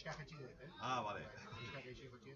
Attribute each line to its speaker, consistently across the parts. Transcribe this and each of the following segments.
Speaker 1: Pixka jetxi dut, eh?
Speaker 2: Ah, vale.
Speaker 1: Pixka geixi jetxi.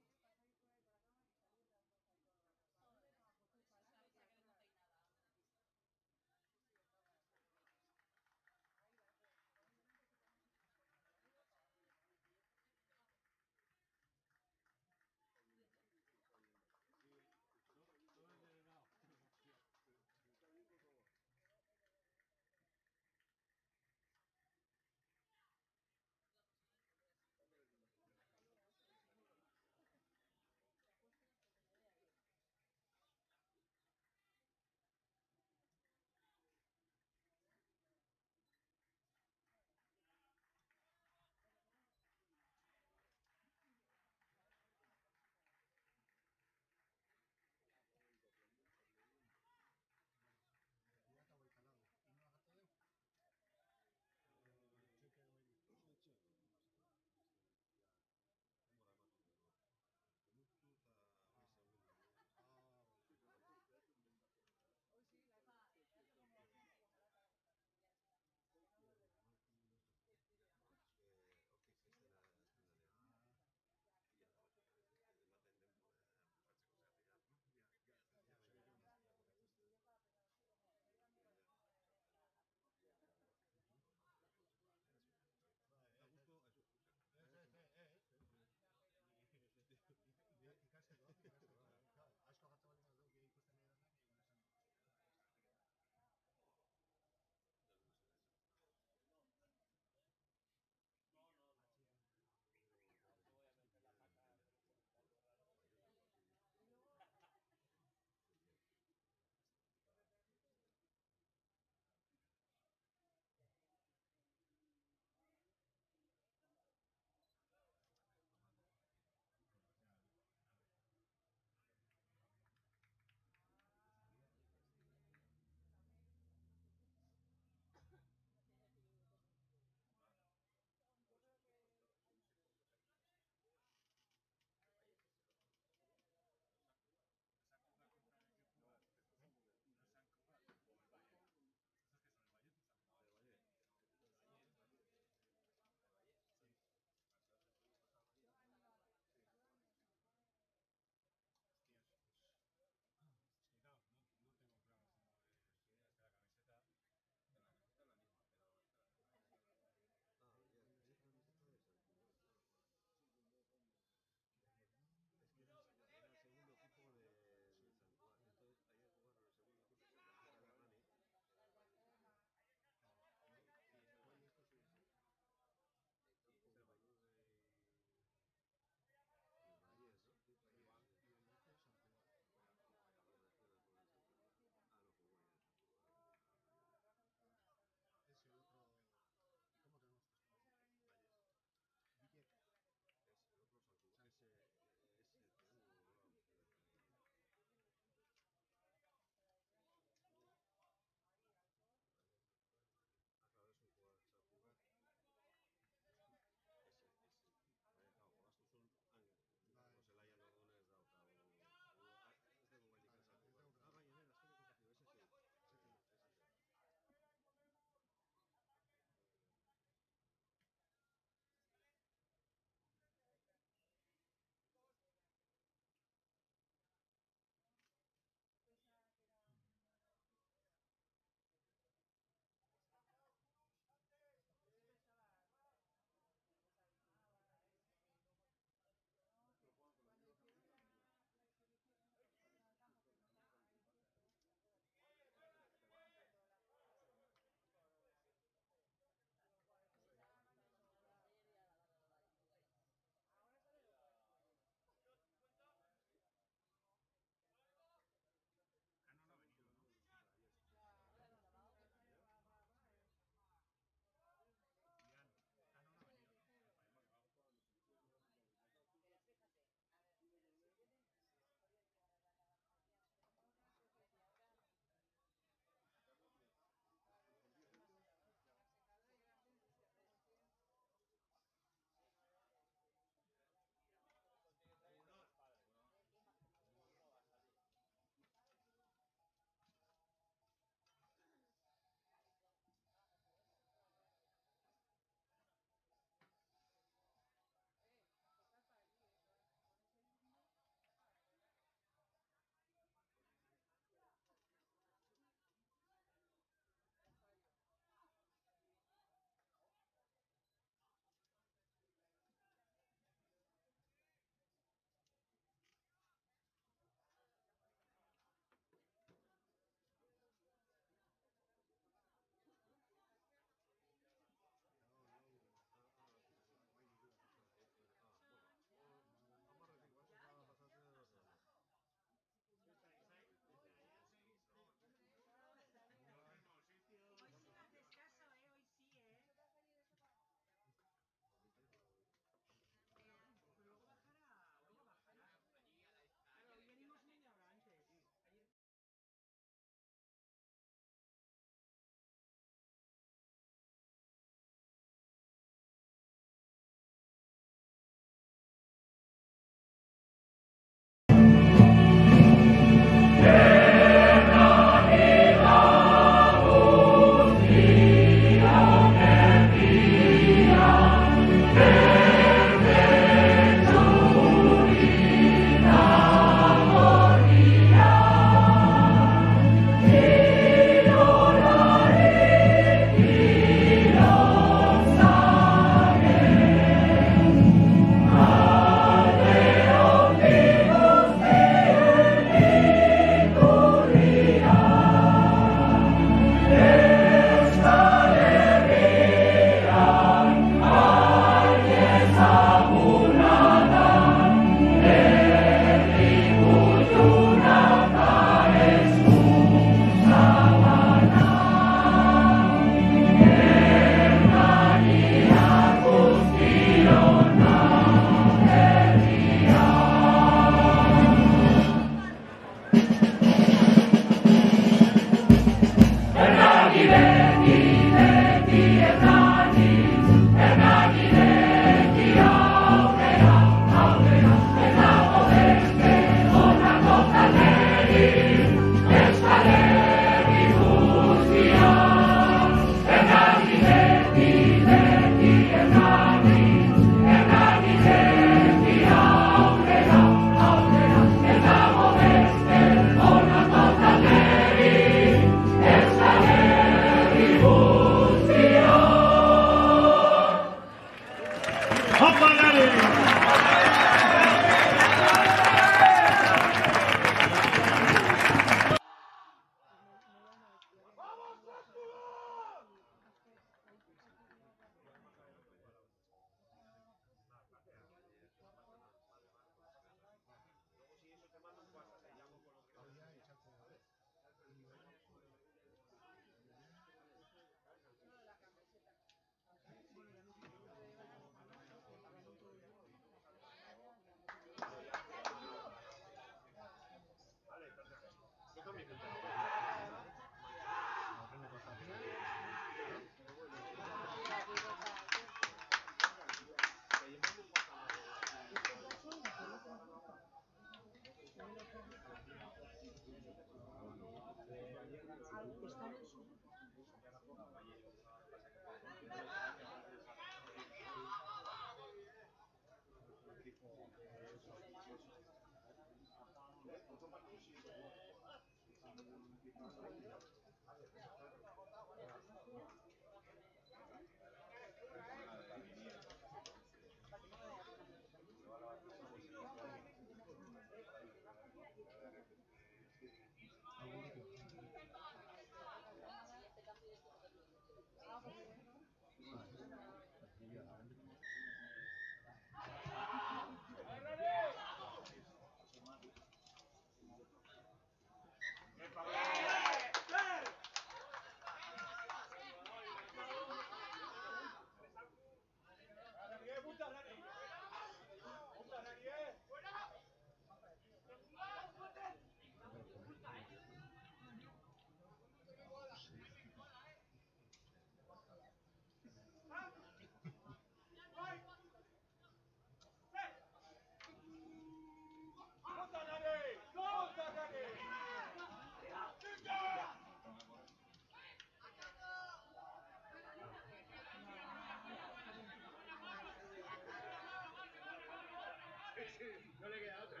Speaker 1: No le queda otra.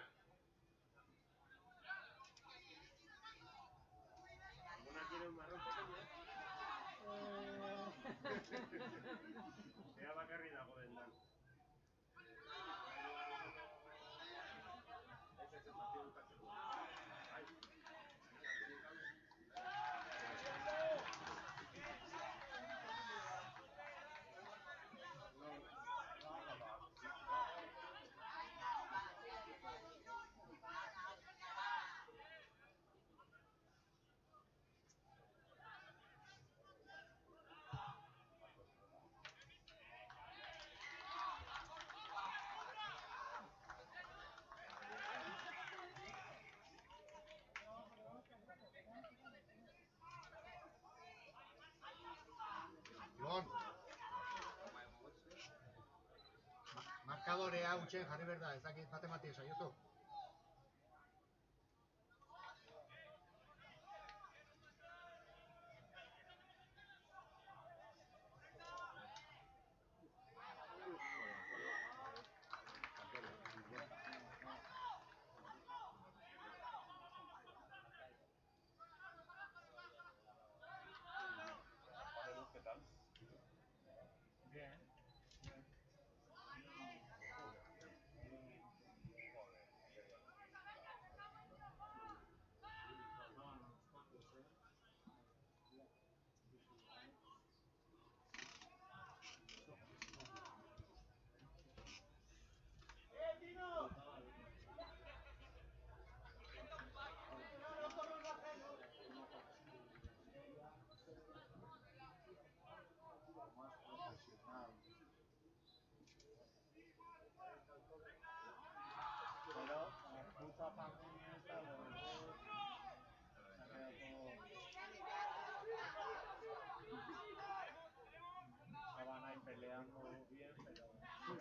Speaker 1: Una quiere un marrón pequeño. Ea bakarri dago dendan. Ese es el partido educativo. Ibon! Markadorea hutsen jarri behar da, ezakit bate mati esaiozu.
Speaker 2: ¿Qué tal?
Speaker 1: Bien.
Speaker 2: Pero la puta familia esta de los dos se ha quedado todo... Estaban ahí peleando bien, pero bien.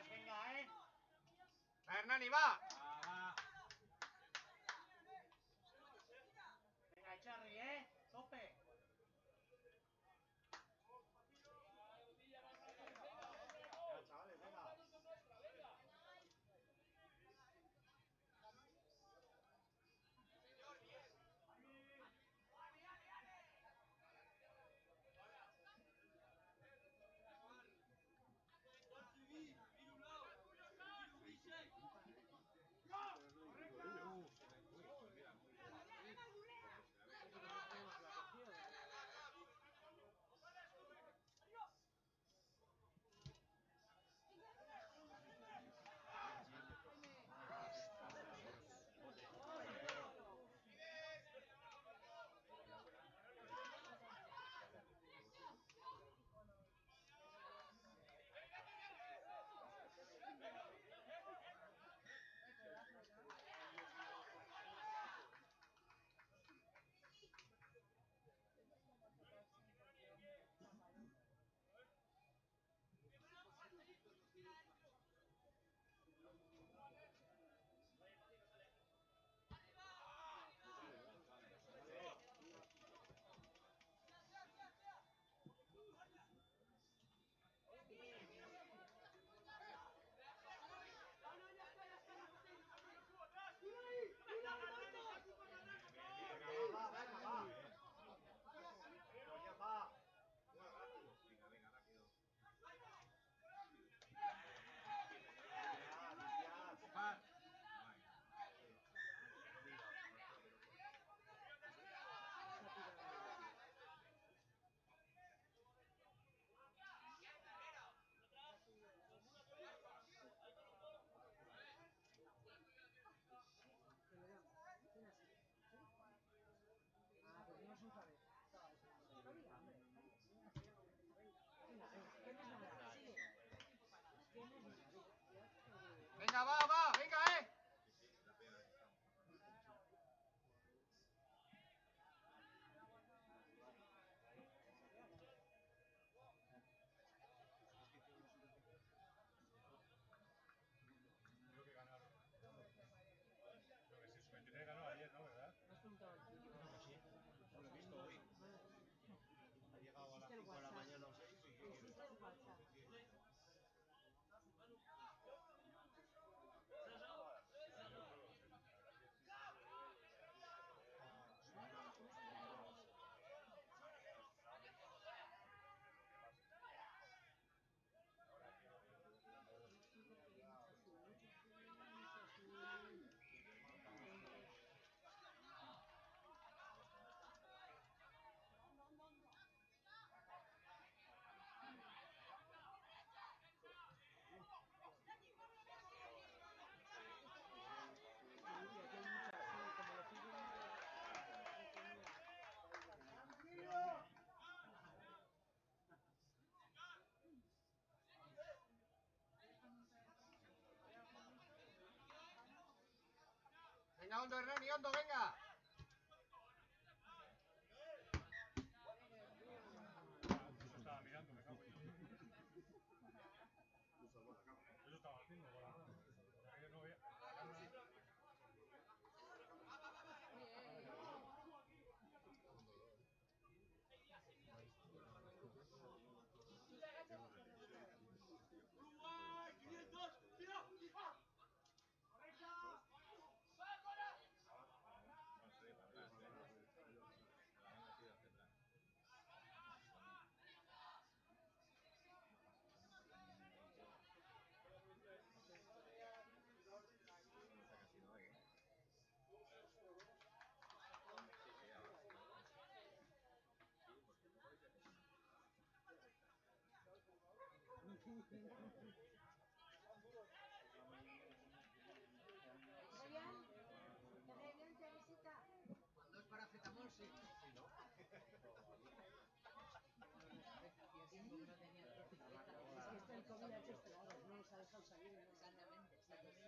Speaker 1: Venga, Hernani, va! Venga, Echarri, tope. Ya, chavales, venga. Venga, hondo, Hernani, hondo, venga.
Speaker 2: Eso estaba mirando, me cago en Dios. Eso estaba haciendo con la mano. Yo no veía.
Speaker 1: Uruguay, 500, tira, tira.
Speaker 3: Cuando es paracetamol, sí. Es que está el COVID ha hecho estragos, no nos ha dejado salir. Exactamente, exactamente.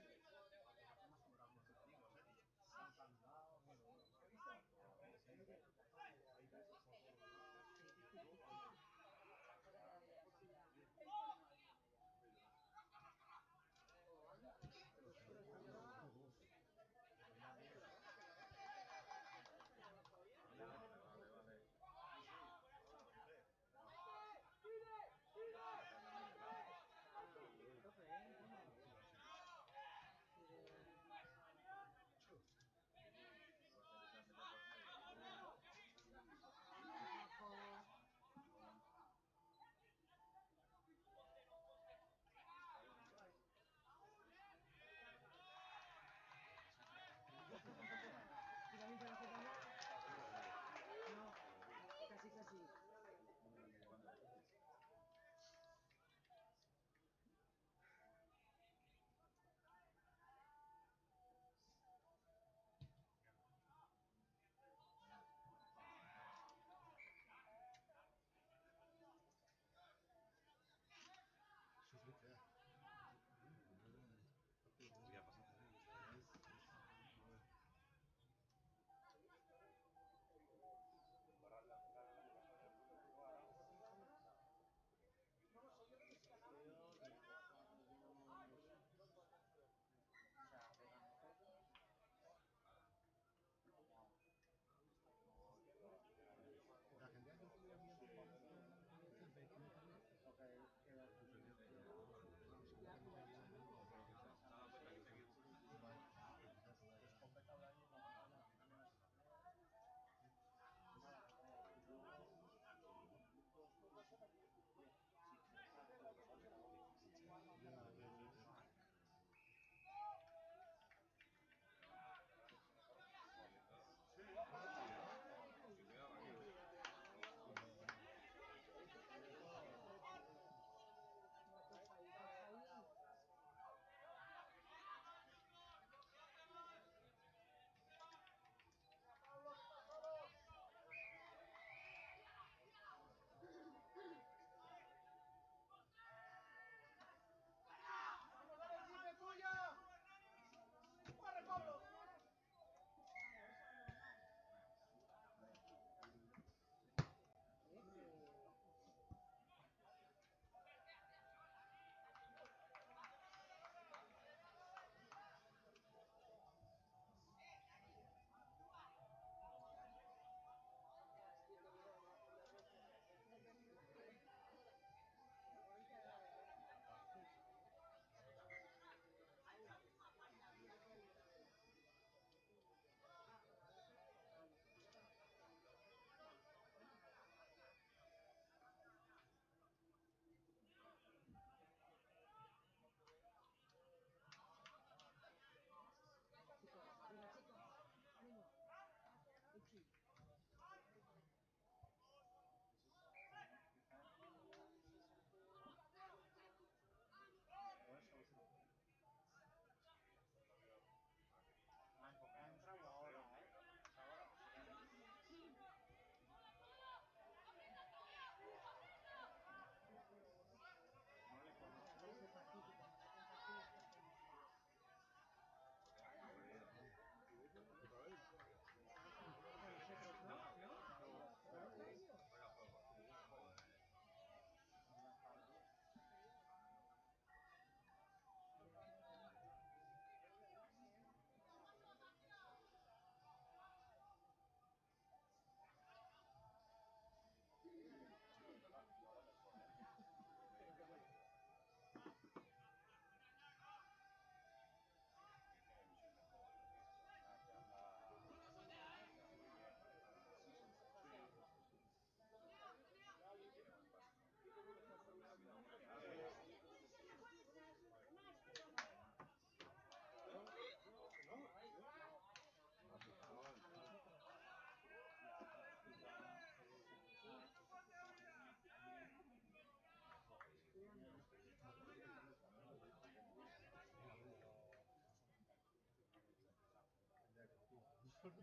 Speaker 4: Guardo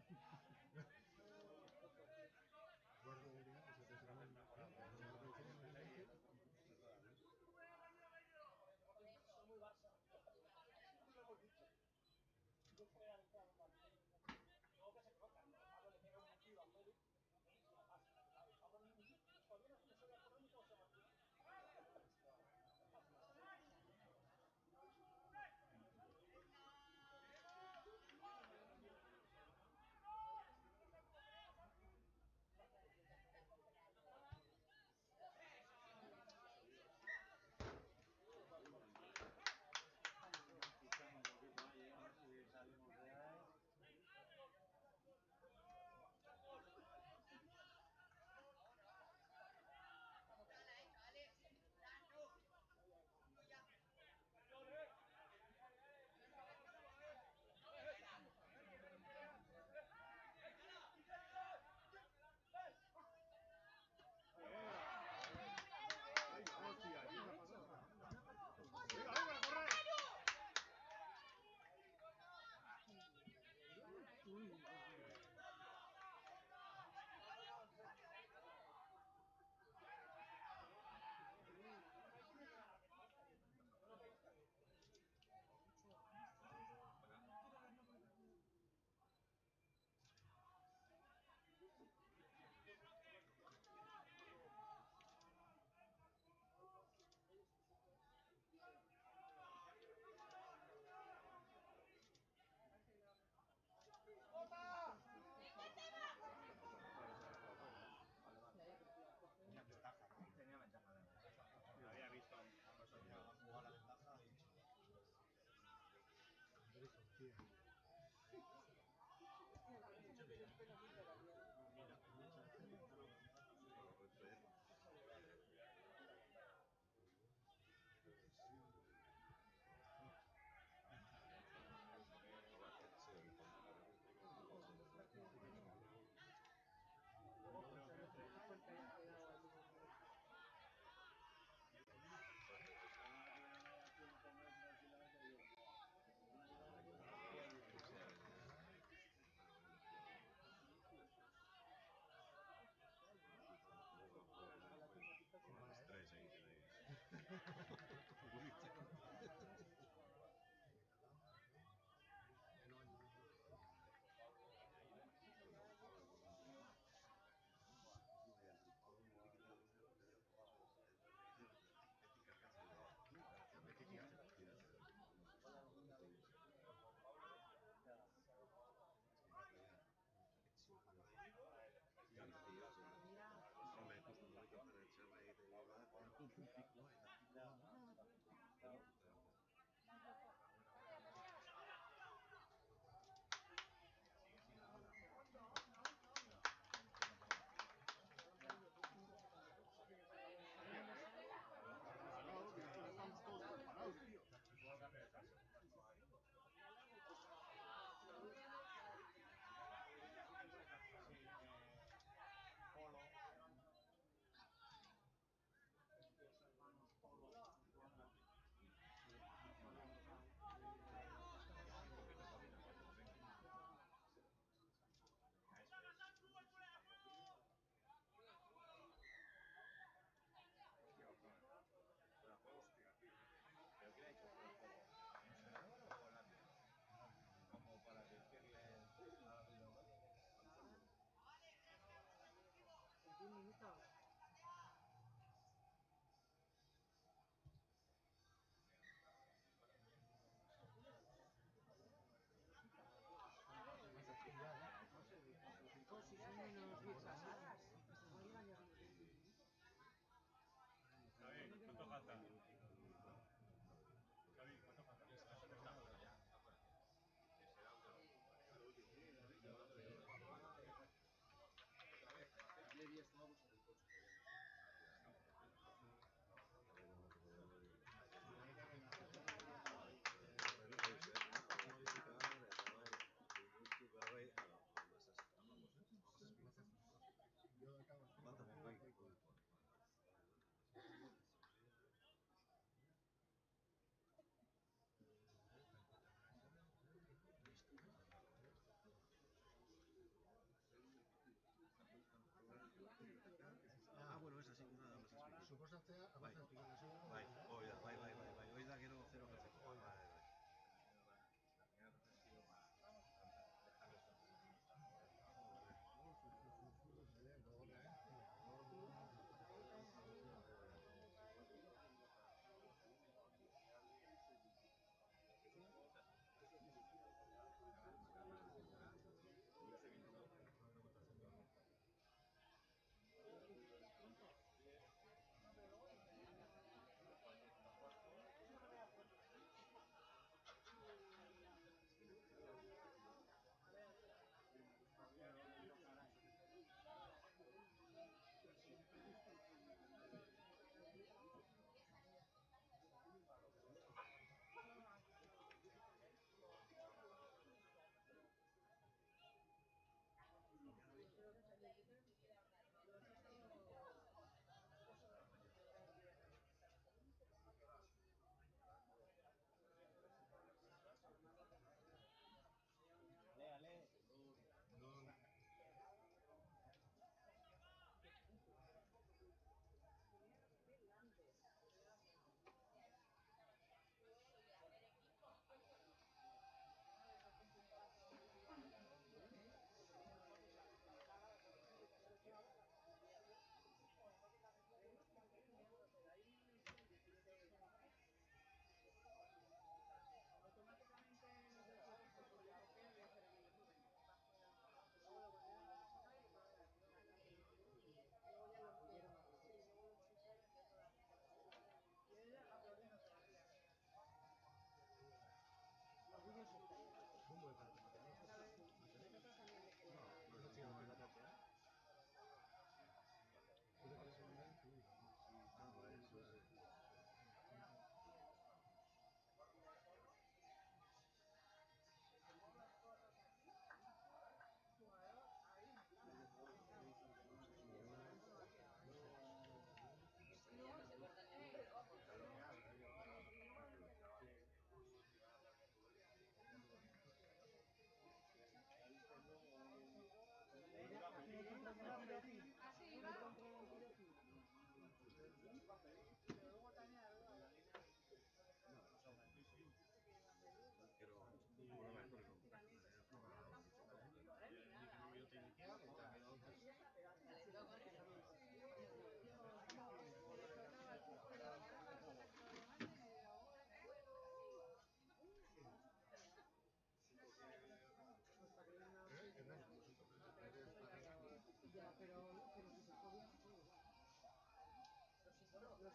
Speaker 4: el día, eso te será un...
Speaker 2: Soy muy Barça. No lo hemos dicho. Yo fui a entrar a un partido. Luego que se equivocan. Pablo le pega un tiro a Félix. Félix la pasa. Pablo todavía no me estoy acordando cómo se llama el tío.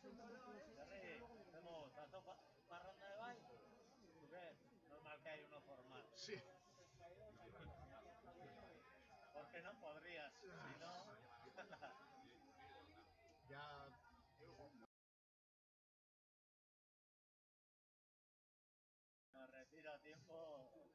Speaker 5: Berri, zemo, zato parranda de bai? Zuke, normal que hay uno formal.
Speaker 4: Sí.
Speaker 5: Porque no podrías, si no...
Speaker 4: Ya.
Speaker 5: Me retiro a tiempo.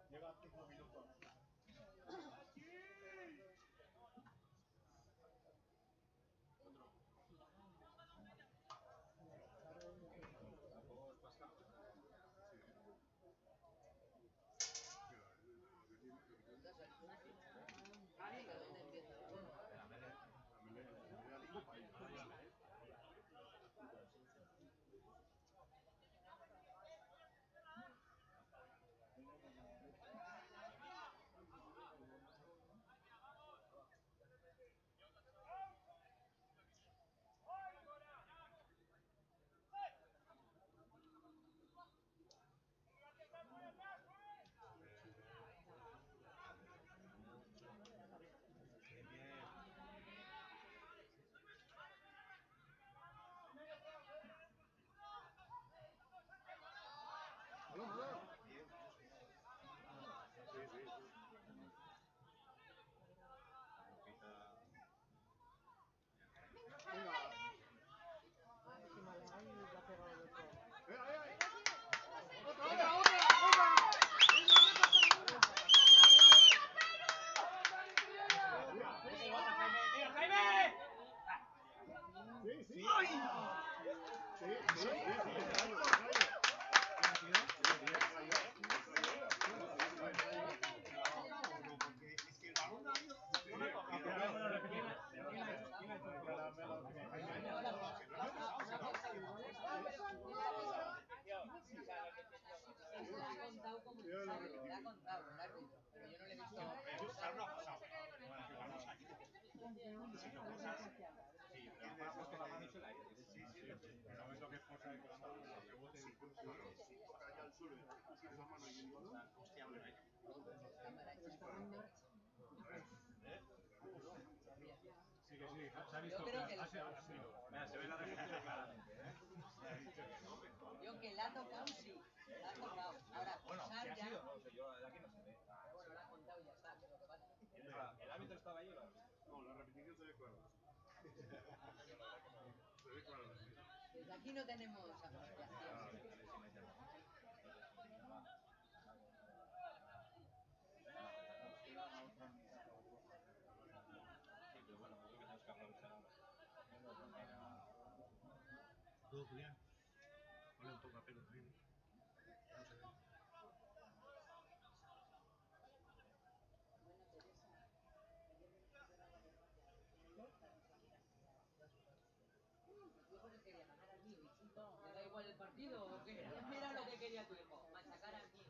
Speaker 4: Lleva 5 minutos.
Speaker 3: Yo creo que
Speaker 5: Se ve la repetición claramente.
Speaker 3: yo que la ha tocado, sí. La ha tocado. Ahora, pisar ya.
Speaker 6: No sé, yo de aquí no se ve.
Speaker 3: Pero bueno, la ha contado y ya está. Que es lo que pasa.
Speaker 6: El árbitro estaba ahí o la
Speaker 4: No, la repetición se ve clara. Se ve clara.
Speaker 3: Desde aquí no tenemos apreciación.
Speaker 6: Sí, pero bueno, es lo que tenemos que aprovechar ahora.
Speaker 4: Todo Julián. Vale, un toca pelo también. No se ve.
Speaker 3: Tu hijo que quería ganar al mío y chuta. ¿Le da igual el partido o qué? Mira lo que quería tu hijo. Machacar al mío.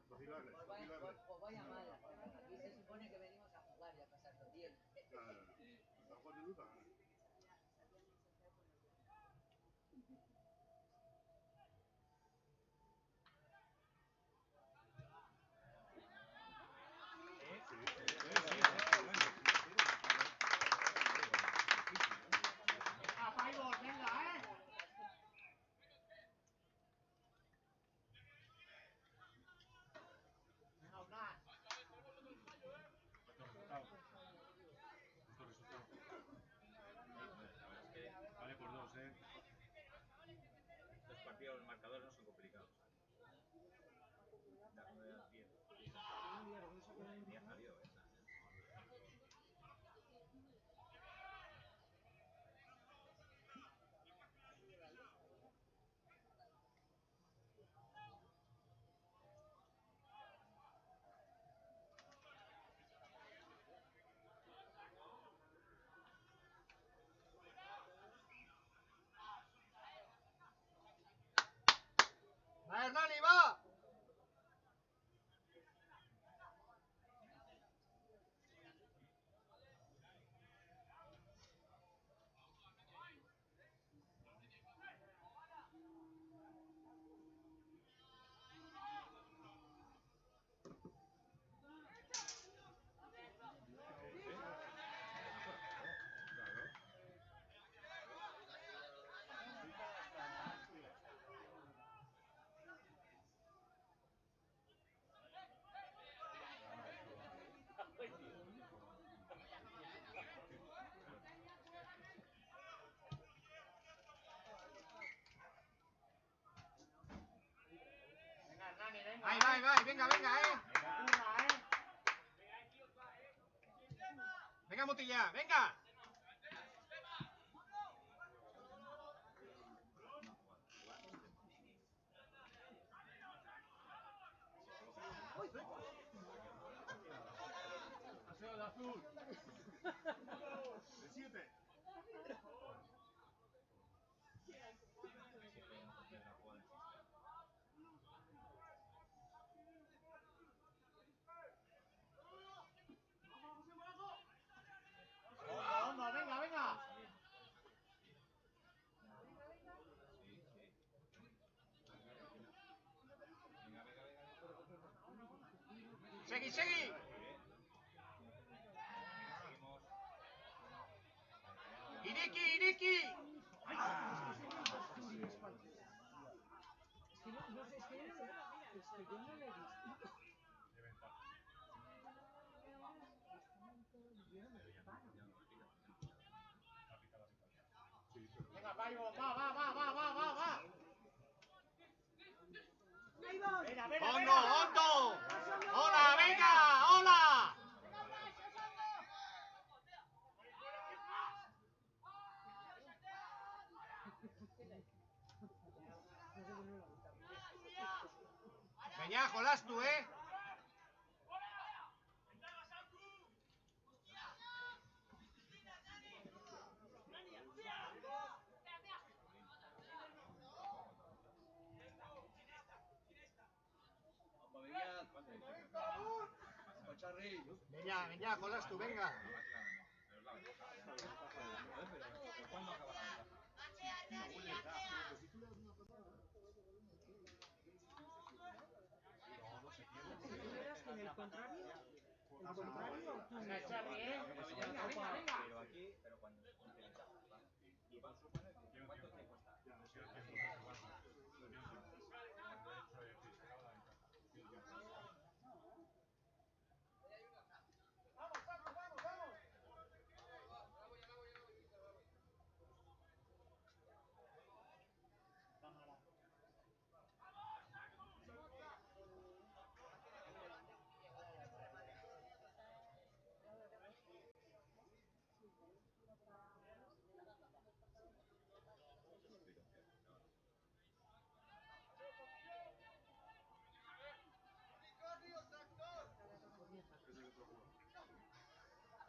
Speaker 4: Vacilarle,
Speaker 3: Pues
Speaker 4: vacilarle.
Speaker 3: vaya mal. Aquí se supone que venimos a jugar y a pasarlo bien.
Speaker 4: Hasta Juan de Luta gana. Vale por dos,
Speaker 6: Los partidos, los marcadores no son complicados. Ya salió esa.
Speaker 1: ¡Va, Hernani, va! venga, venga,
Speaker 5: Venga,
Speaker 1: venga, Mutilla, venga.
Speaker 4: Paseo de azul. De 7.
Speaker 5: Hondo, venga, venga.
Speaker 1: Segui, segui. Iriki, Iriki.
Speaker 3: yo no le he visto.
Speaker 4: De ventaja. La picada se falta. Sí, pero...
Speaker 5: Venga, Paibo, va. Venga,
Speaker 1: Hondo, hondo. Hola, venga, hola. Venga, Jolás tú, Venga, Jolás tú, venga.
Speaker 6: Pero ¿cuándo acaba la ventaja?
Speaker 3: En el contrario, tú.
Speaker 5: venga.
Speaker 6: Pero aquí, pero cuando se cuente ventaja. Y va a suponer que ¿cuánto tiempo está?
Speaker 4: Ya, no tiene tiempo, no sé cuánto. No tiene tiempo. Cuando he hecho que se acaba la ventaja. Tiene tiempo.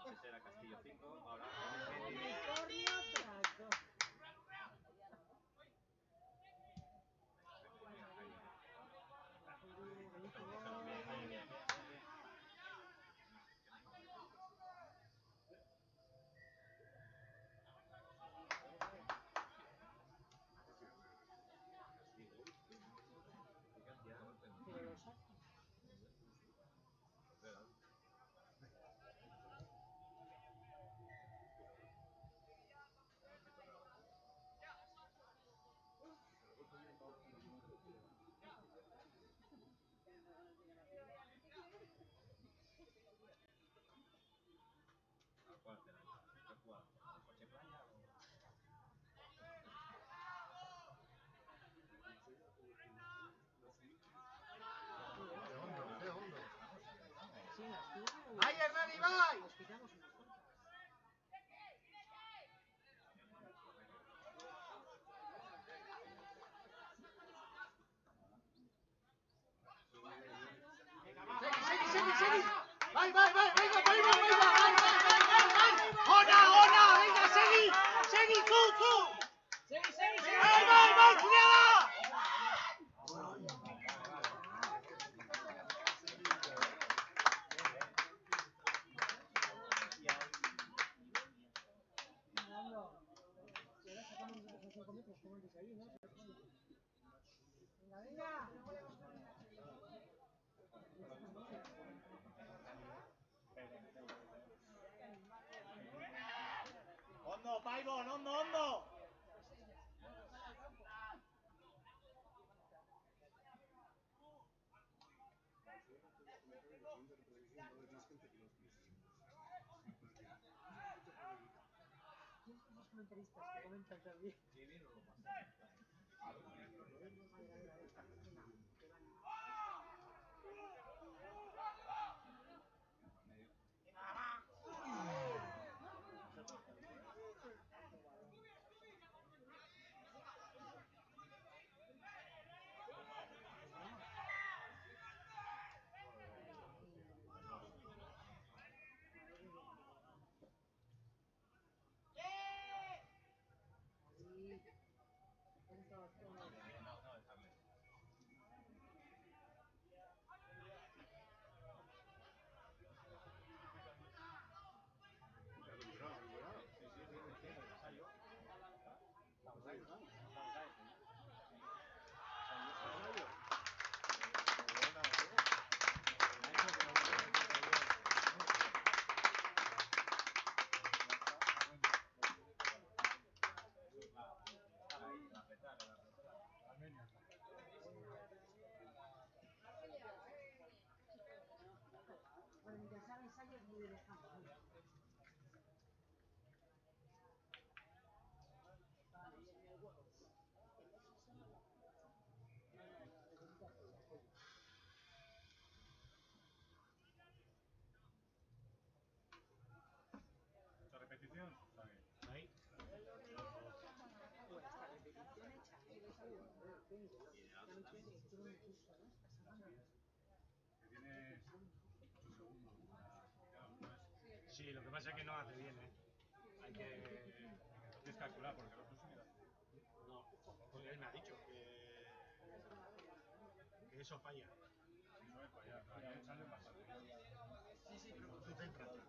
Speaker 6: Antes era Castillo 5, ahora...
Speaker 3: Unicornio tractor. Pero lo saca.
Speaker 6: ¿Cuál será? ¿Qué jugada? ¿Coche playa o...?
Speaker 1: Qué hondo.
Speaker 3: Sí, las tuyas.
Speaker 1: ¡Ay, Hernani, vai!
Speaker 3: Les quitamos unas cuantas.
Speaker 1: Segui. Vai, venga, Ona, venga, segui, tú. Vai, cuidado.
Speaker 3: Y ahora sacamos nosotros a 5 metros, como antes ahí, ¿no? Venga.
Speaker 5: Hondo, Paibo, hondo.
Speaker 3: Los comentaristas que comentan también.
Speaker 6: Sí, vino lo más.
Speaker 3: A ver. muy de lejano. Vale, y en el huevo.
Speaker 4: ¿Mucha repetición? Está bien.
Speaker 2: Ahí.
Speaker 3: Bueno, esta repetición hecha. Ya me quieren que tiene un curso, ¿no? Esta semana.
Speaker 4: Que tienes 8 segundos para... Claro, no es...
Speaker 2: Sí, lo que pasa es que no hace bien, ¿eh? Hay que...
Speaker 4: Tienes que calcular, porque lo otro sí que
Speaker 2: No, porque él me ha dicho que eso falla.
Speaker 4: sí suele fallar. Ayer salió bastante.
Speaker 2: Sí, sí, pero concéntrate.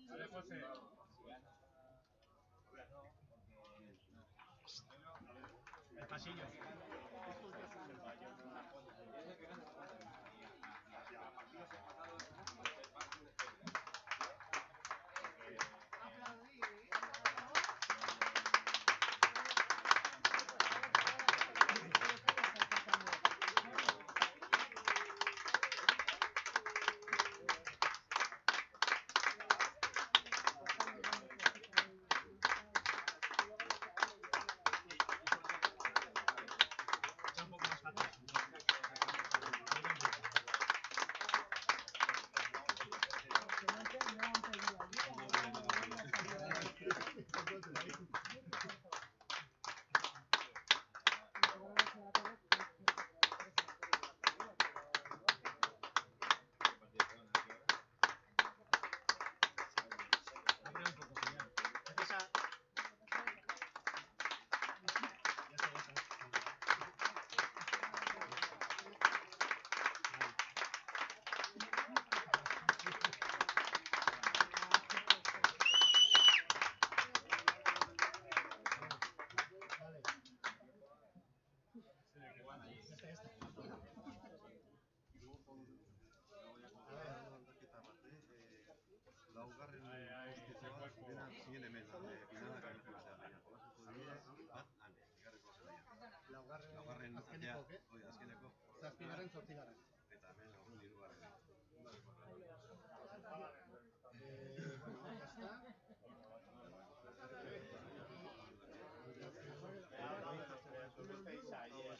Speaker 4: Vale, José.
Speaker 2: El pasillo. Está un poco más fácil. Abre un poco, ya. Empieza. Ya está, ya está. Vale. Ya está, ya está.
Speaker 7: Laugarren ospitzeoa zinen hemen, finalak ematea, baina jolasiko die bat ane, bigarreko zelaia. Laugarren
Speaker 2: Azkeneko, ¿qué?
Speaker 7: azkeneko.
Speaker 2: Zazpigarren, zortzigarren.
Speaker 7: Eta hemen orduan hirugarren.
Speaker 2: Bueno, ya está.
Speaker 5: Estuvisteis ayer.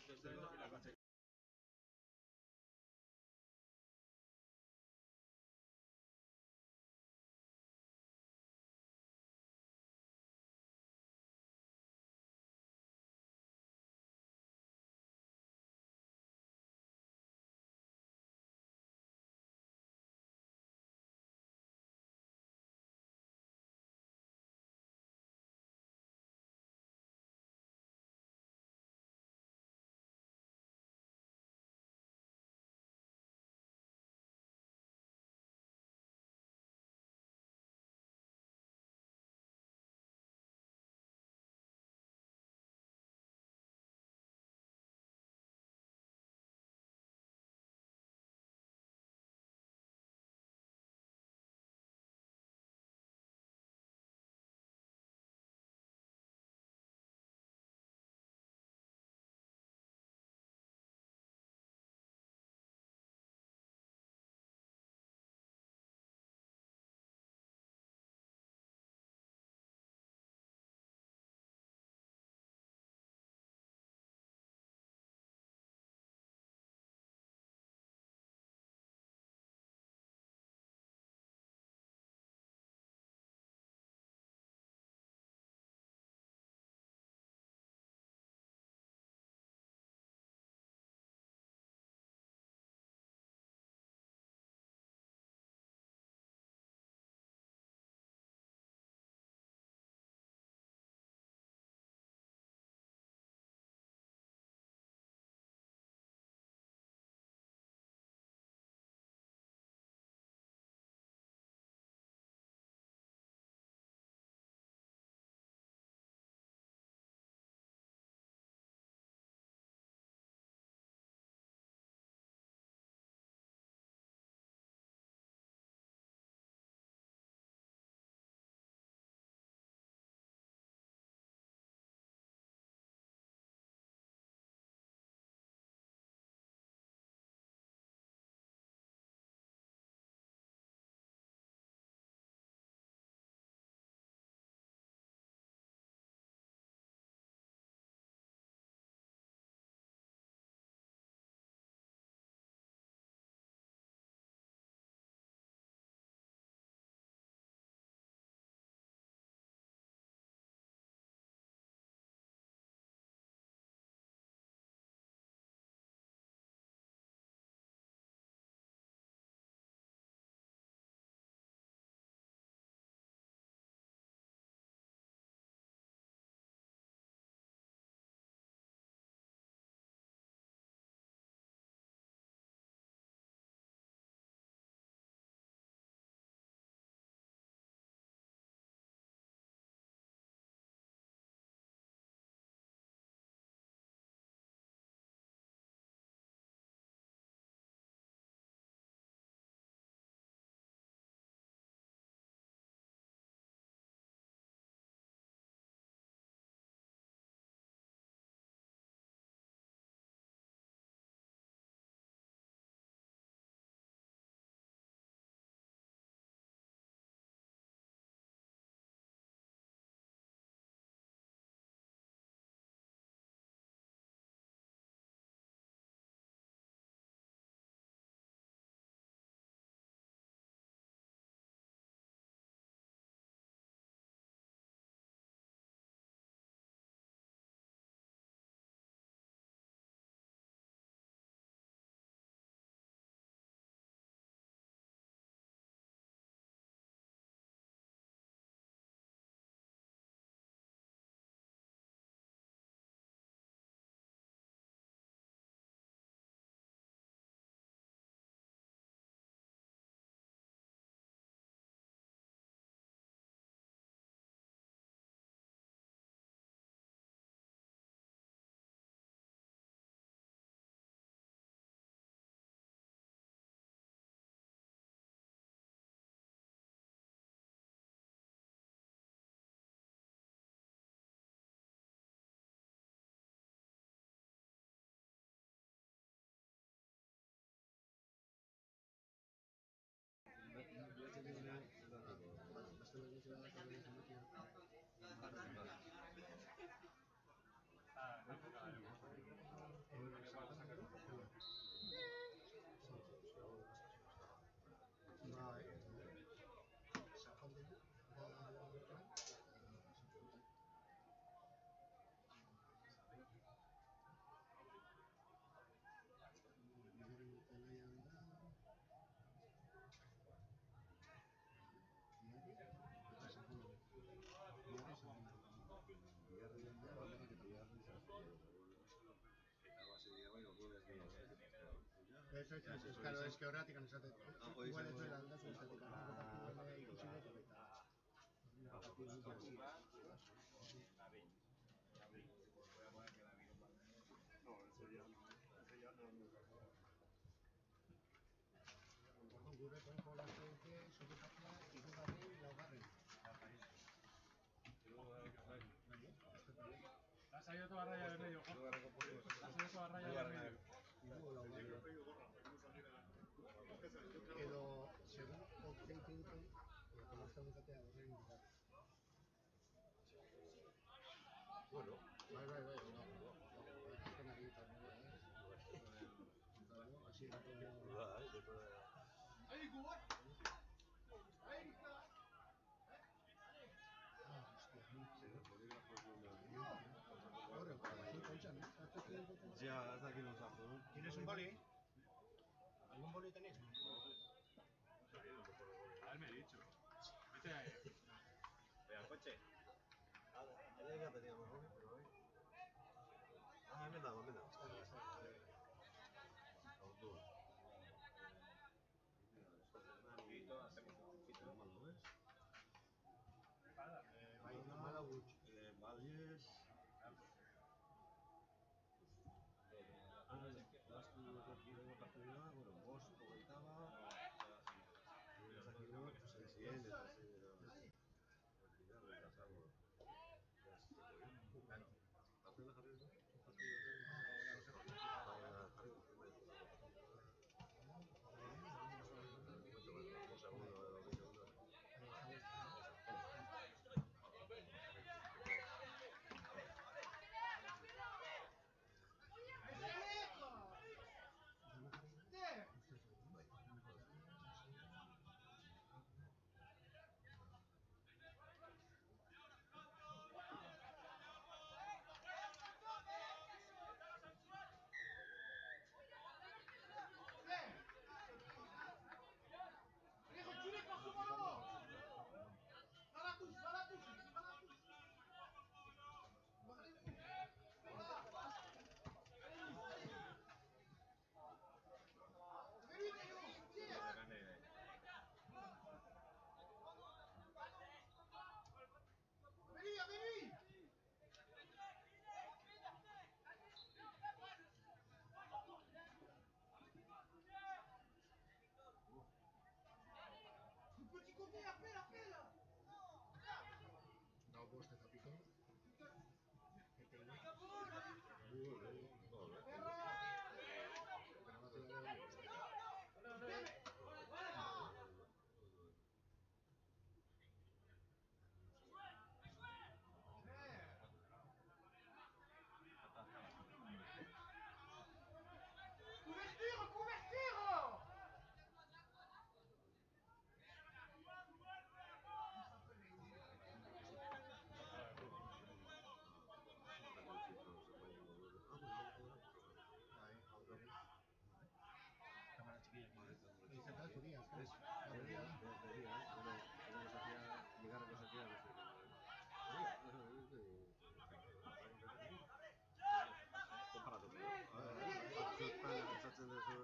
Speaker 7: Ya, sí,
Speaker 2: Claro,
Speaker 7: hori
Speaker 2: es que horregatik esaten.
Speaker 7: hori
Speaker 2: Igual ez
Speaker 7: izango
Speaker 2: duela
Speaker 7: da.
Speaker 2: aldatu izatik, aurreko partiduan ikusi dut, eta partidu dut hasi. Orduan, gure konko laste dute, sotopatia, hirugarren, laugarren.
Speaker 4: Has salido toda raya del medio, Juan. Has salido toda raya del medio.
Speaker 2: Hiru laugarren. Edo, segun obtentu duten, kolazte dukatea horren bigarren.
Speaker 7: Bueno,
Speaker 2: Bai, azkenak egiten dugu, hasierako... Horre, zuen kontxan,
Speaker 7: ya, ez dakit non sartu.
Speaker 2: ¿Tienes un boli? ¿Algún boli tenéis?
Speaker 4: Haberme dicho. Vete ahí.
Speaker 6: Al coche.
Speaker 7: Ayer ya teníamos boli, pero hoy... Ah, hemen dago. Orduan. Malo, ez?
Speaker 2: Bai, mala gutx.
Speaker 7: Valies... Lastu dugu partidua, bueno, bost, hogeitaba... Ez dakit dut, zein ziren, eta zein dira... Partidua jarri dugu?
Speaker 2: Gau bost eta piko. Kamara txikiak. Izan da, zuria, ez? Beria da.
Speaker 7: Bigarreko zatia beste. Konparatuko. Batzuetan esatzen duzu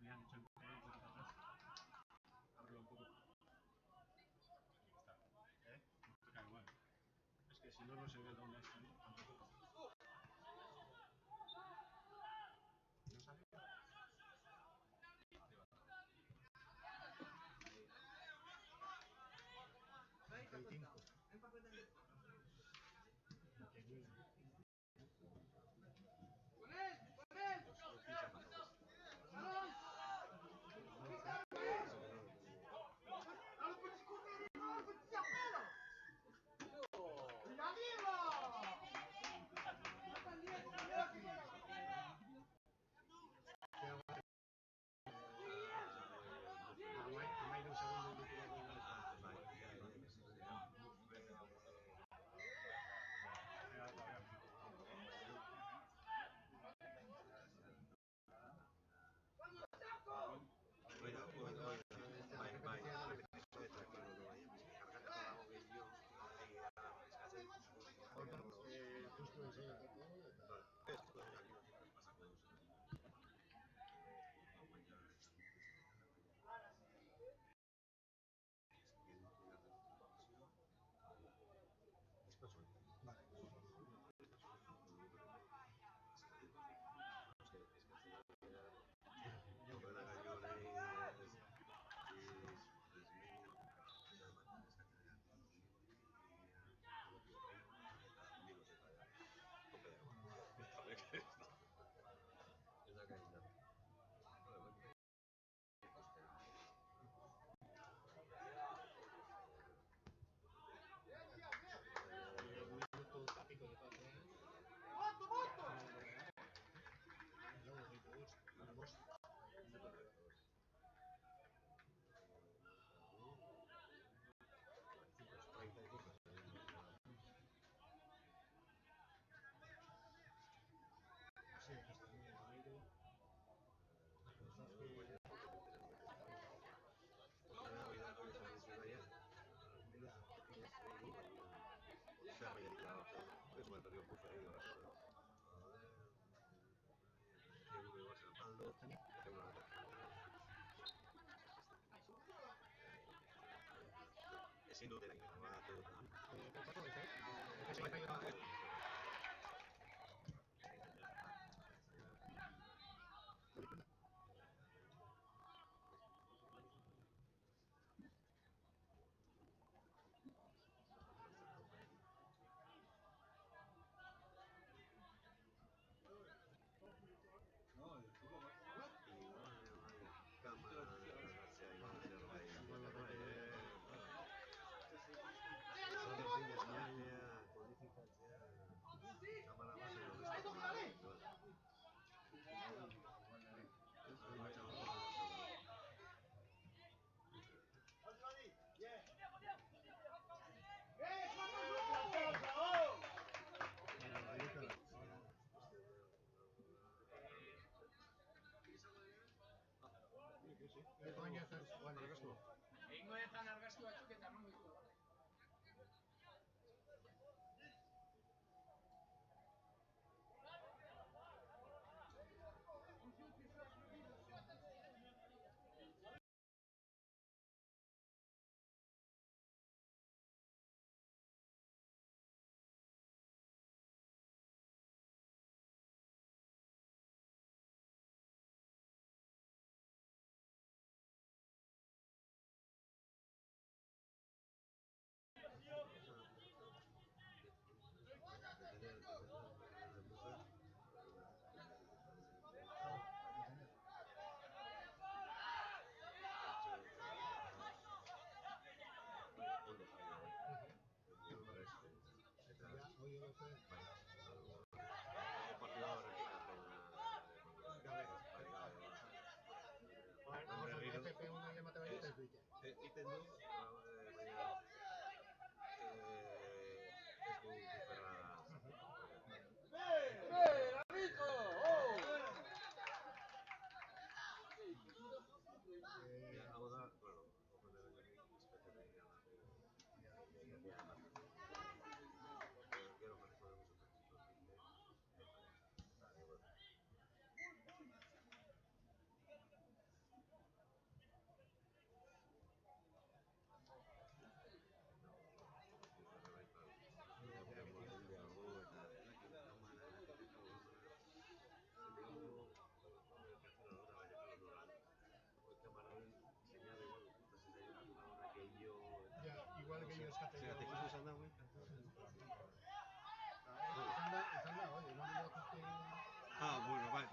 Speaker 4: Me han hecho un poco para atrás. Ábrelo un poco. Está. No te cae igual. Es que si no, no se ve dónde está. Tampoco.
Speaker 2: No sale.
Speaker 7: dut, ezin dut erain batzuetan.
Speaker 2: Egingo dezan argazki batzuk eta emango ditu.
Speaker 7: Egiten du, baina ez du hau da, bueno, gero jarriko dugu
Speaker 2: Igual gehiago eskatzen.
Speaker 7: Zeratik ikusi izan dagoen? Bueno, bai,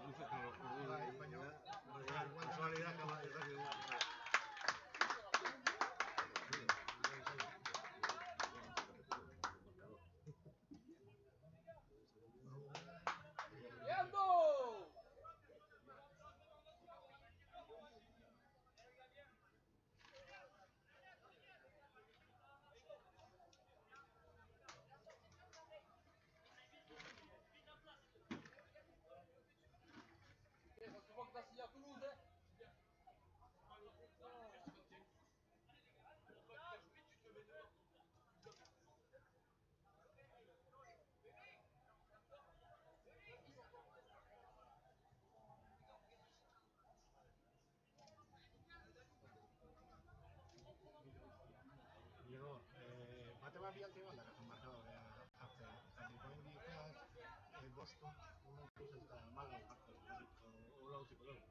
Speaker 7: kasualidad que ez dakigu.
Speaker 2: Diego, bate bat bialti balda gazan markadorea hartzen. Eta nikoen dikaz, bostu, momentuz ez da malau hartzen. Ola utziko dugu.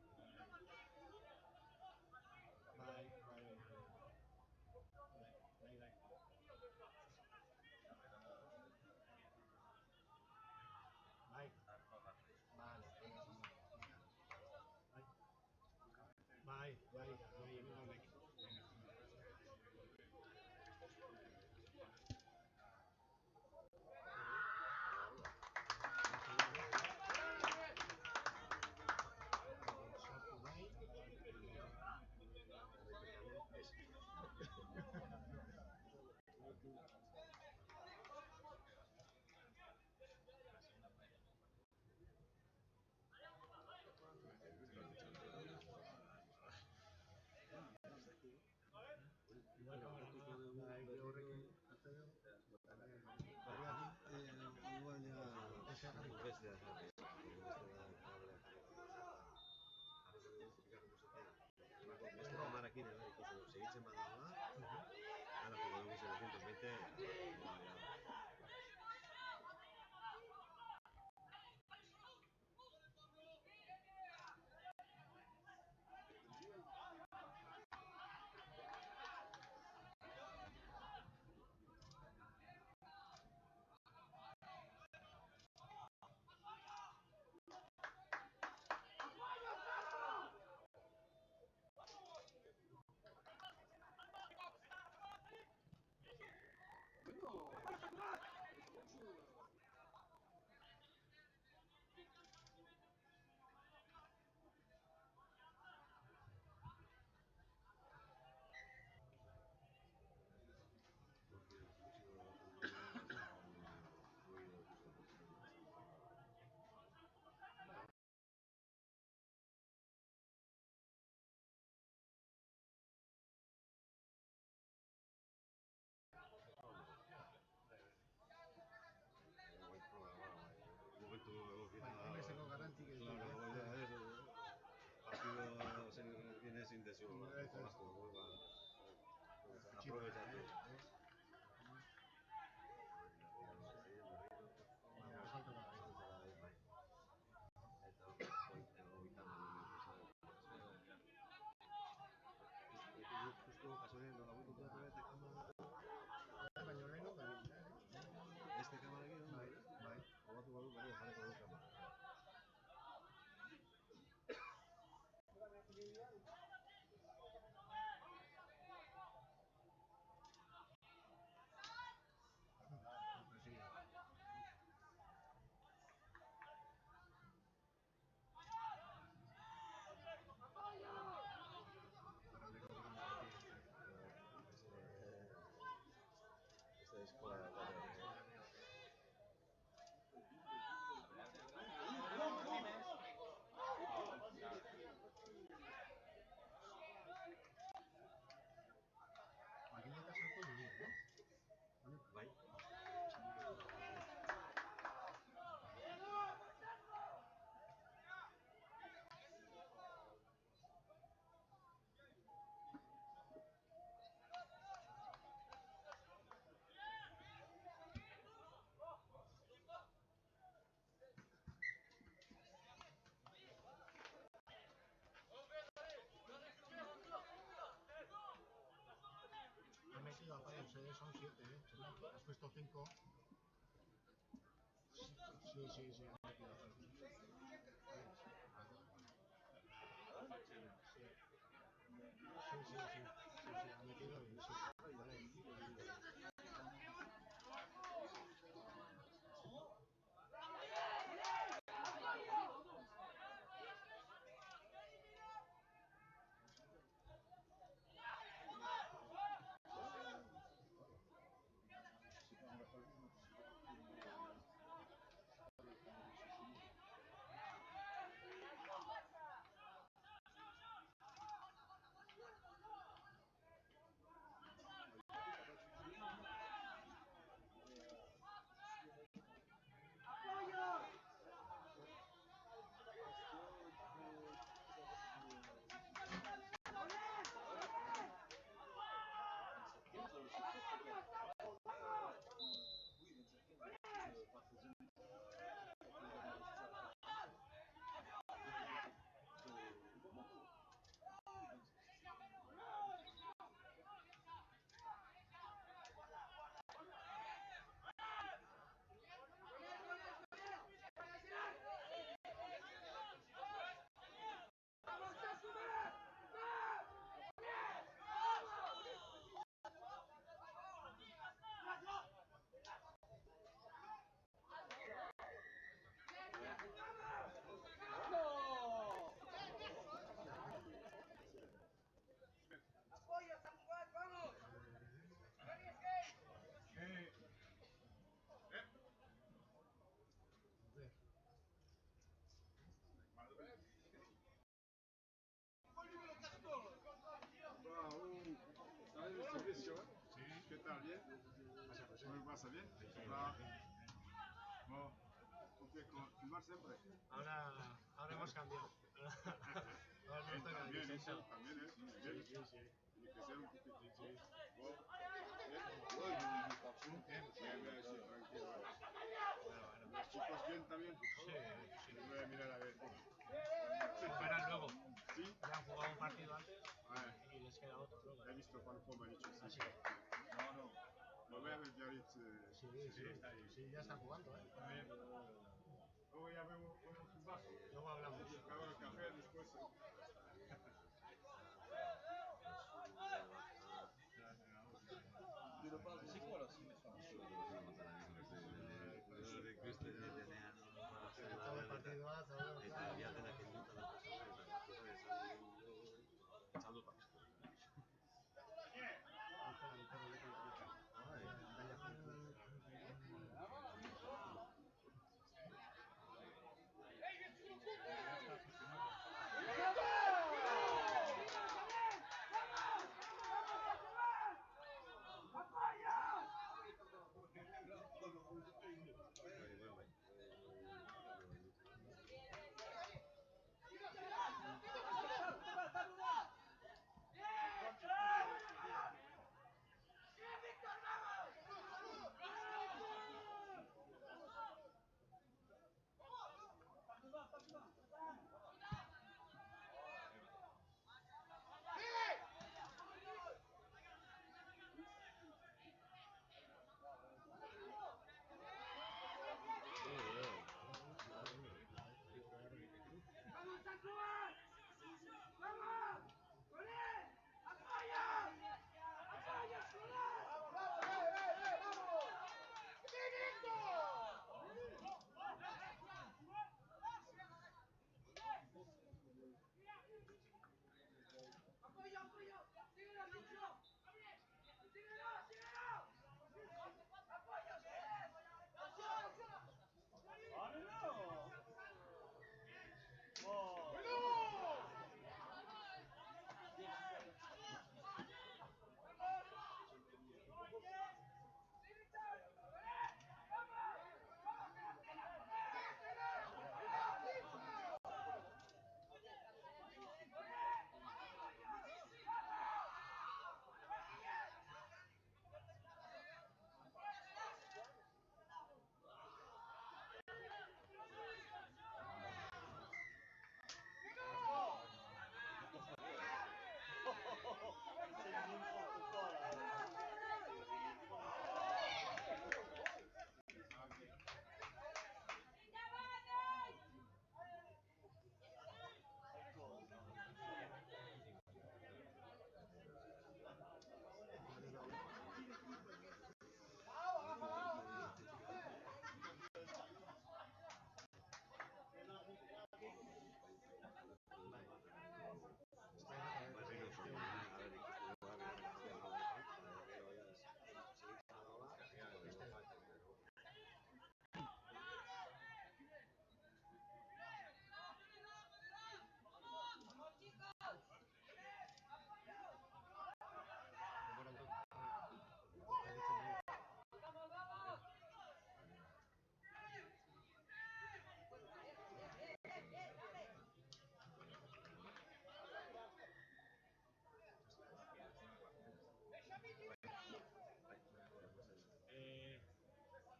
Speaker 2: Bai. Bai, hemen honek.
Speaker 7: Sánchez Madalona, ahora jugamos 720,
Speaker 2: Hainbesteko garrantzik ez du.
Speaker 7: partido viene sin de su jolastu, aprobetxatu. Justo kasualien nola buitu dut eta kamara...
Speaker 2: Baina leheno,
Speaker 7: Beste kamarekin, bai. Probatu badu, bere jarriko du kamara. Esta eskola
Speaker 2: Makineta sartu dugu,
Speaker 7: bai.
Speaker 2: Han metido a Fire, son 7, Has puesto 5. Sí, han metido a Fire. Sí, han metido y sí.
Speaker 4: ¿Qué tal? ¿Bien? ¿Cómo pasa? ¿Bien? Hola. Bon, ok, filmar siempre.
Speaker 2: Ahora hemos cambiado. Ahora me gusta
Speaker 4: También,
Speaker 2: que
Speaker 4: también, ¿eh? Bien.
Speaker 2: Sí. que sea un poquito. Bon, ouais, bien, bien, sí, tranquilo. Los chicos bien también.
Speaker 4: Sí.
Speaker 2: Voy a mirar a ver.
Speaker 4: Verán luego.
Speaker 2: Sí,
Speaker 4: Ya han jugado un partido antes
Speaker 2: ah,
Speaker 4: y les queda otro luego.
Speaker 2: he visto cuando fue, me ha dicho. Sí.
Speaker 4: Así.
Speaker 2: No, no. Lo voy a ver ya ahorita.
Speaker 4: Sí, está ahí. Sí, ya está jugando, ¿eh?
Speaker 2: Muy bien. Luego ya vemos un vaso.
Speaker 4: Luego hablamos.
Speaker 2: Acabo el café después.
Speaker 6: C'est quoi là, si
Speaker 7: de Cristo ya tenía
Speaker 4: Todo el partido A, todo el
Speaker 7: ya tenía que invitar a echando para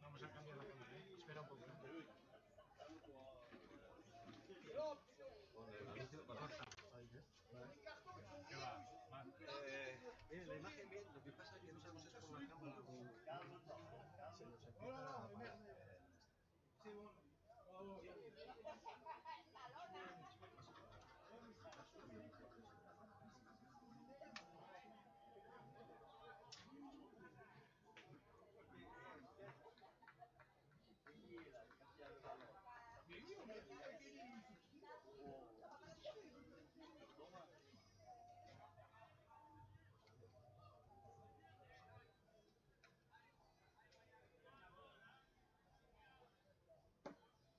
Speaker 4: Vamos a cambiar la cámara, ¿eh? Espera un poco. ¿Qué va?
Speaker 7: la imagen bien, lo que pasa es que no sabemos es por la cámara. Se nos empieza a apagar.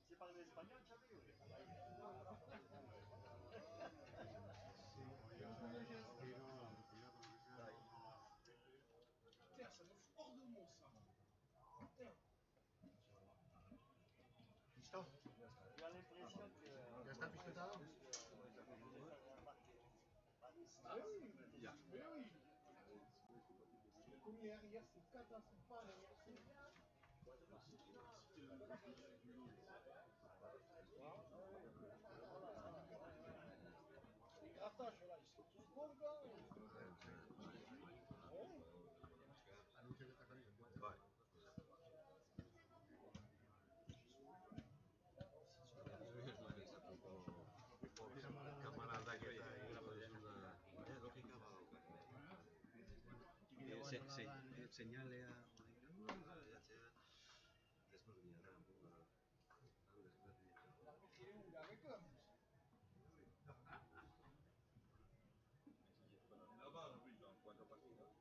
Speaker 6: C'est parler espagnol, Xavi, ou
Speaker 2: Putain, ça me fout hors de moi ça.
Speaker 4: ¿Listo?
Speaker 6: J'ai l'impression que...
Speaker 4: ¿Ya está pistolado?
Speaker 6: Ouais, j'avais remarqué.
Speaker 2: Mais oui, mais oui. Combien hier, c'est 4 ans, c'est pas hier, c'est... Attache là, ils sont tous bons, gars.
Speaker 7: Bai. Kamara aldaketa egingo duzuna, logika badauka. Seinalea jatzea desberdina da.
Speaker 6: Là-bas, oui, dans 4 partidos.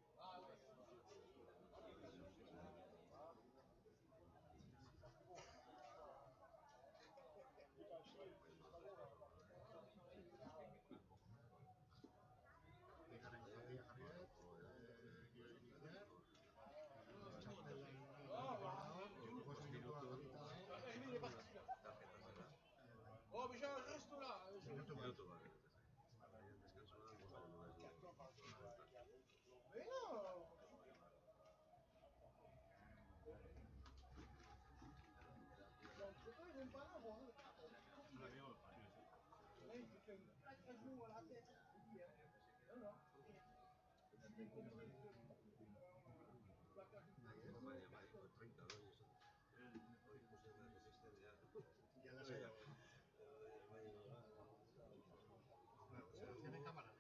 Speaker 2: Oh, mais j'ai un resto là.
Speaker 7: Minutu bat. Descanso da,
Speaker 2: Mais non. L'entretien, il est même pas là, moi. Oui, il fait une plaque à genoux à la tête. Non, non.
Speaker 7: Tiene cámara.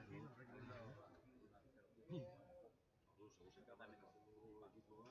Speaker 7: Ya, ez que ba.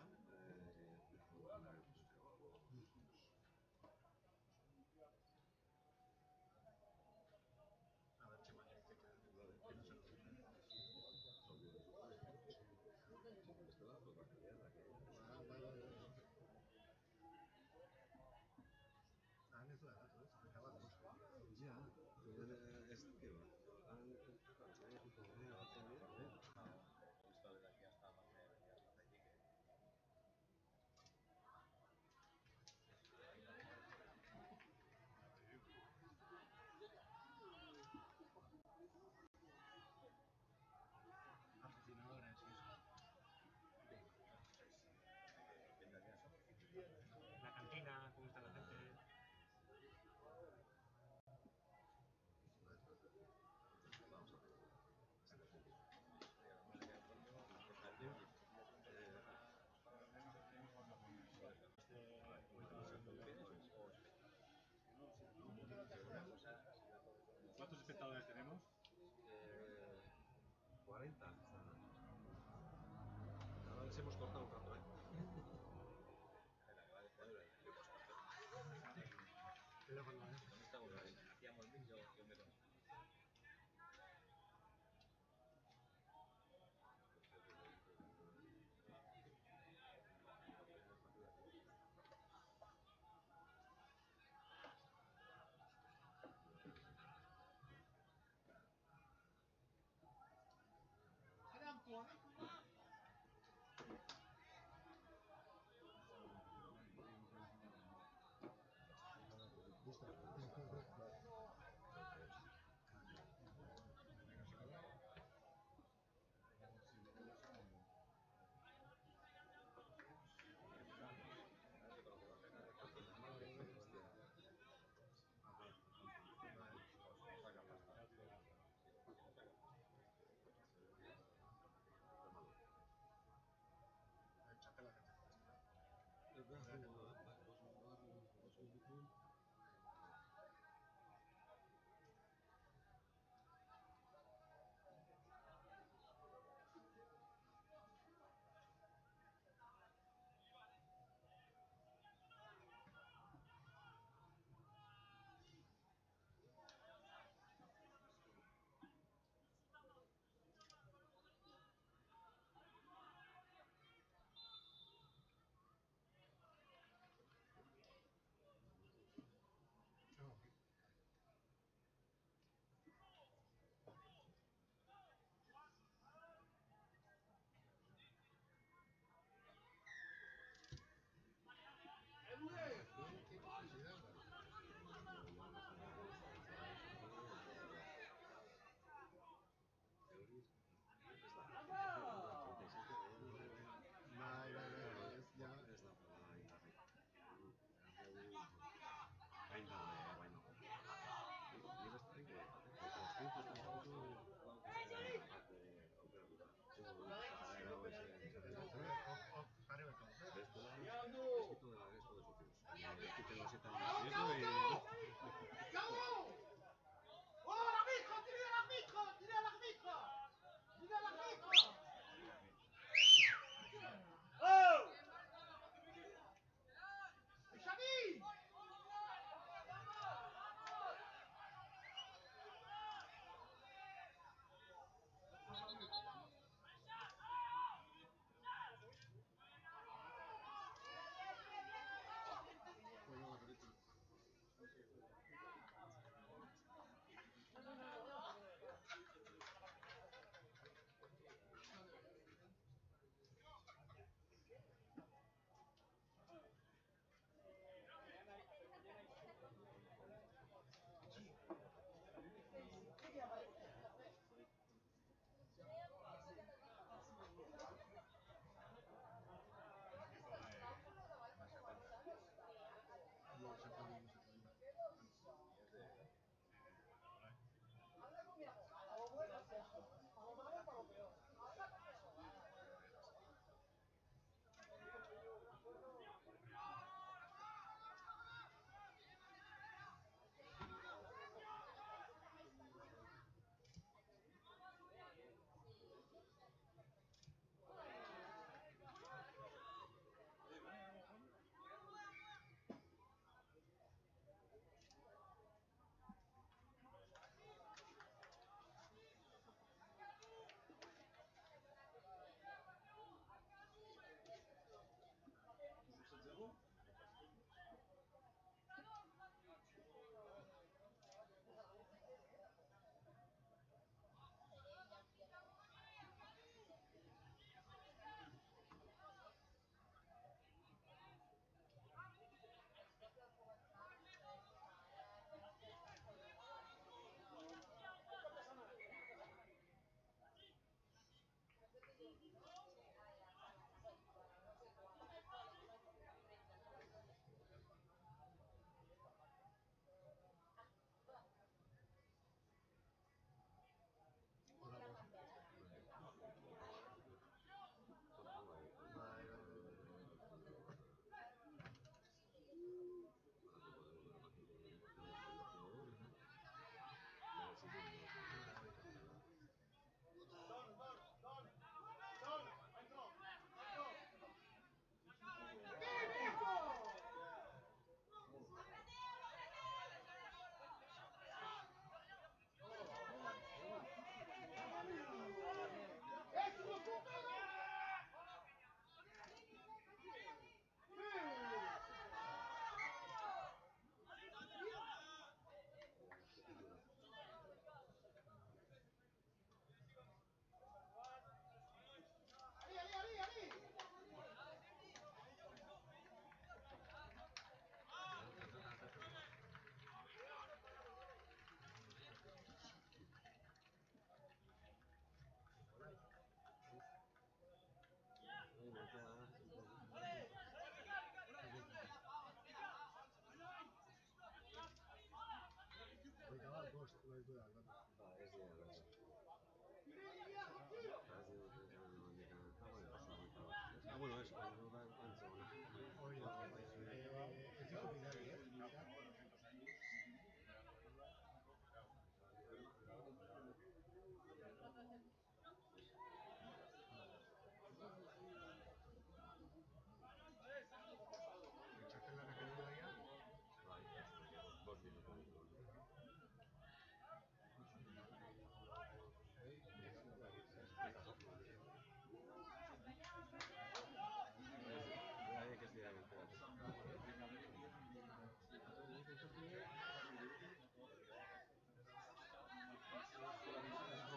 Speaker 4: La cantina, cómo está la gente. ¿Cuántos espectadores tenemos?
Speaker 7: 40. Ahora les hemos cortado un rato, ¿eh?
Speaker 6: Hacíamos mil, yo me lo...
Speaker 7: Gusta.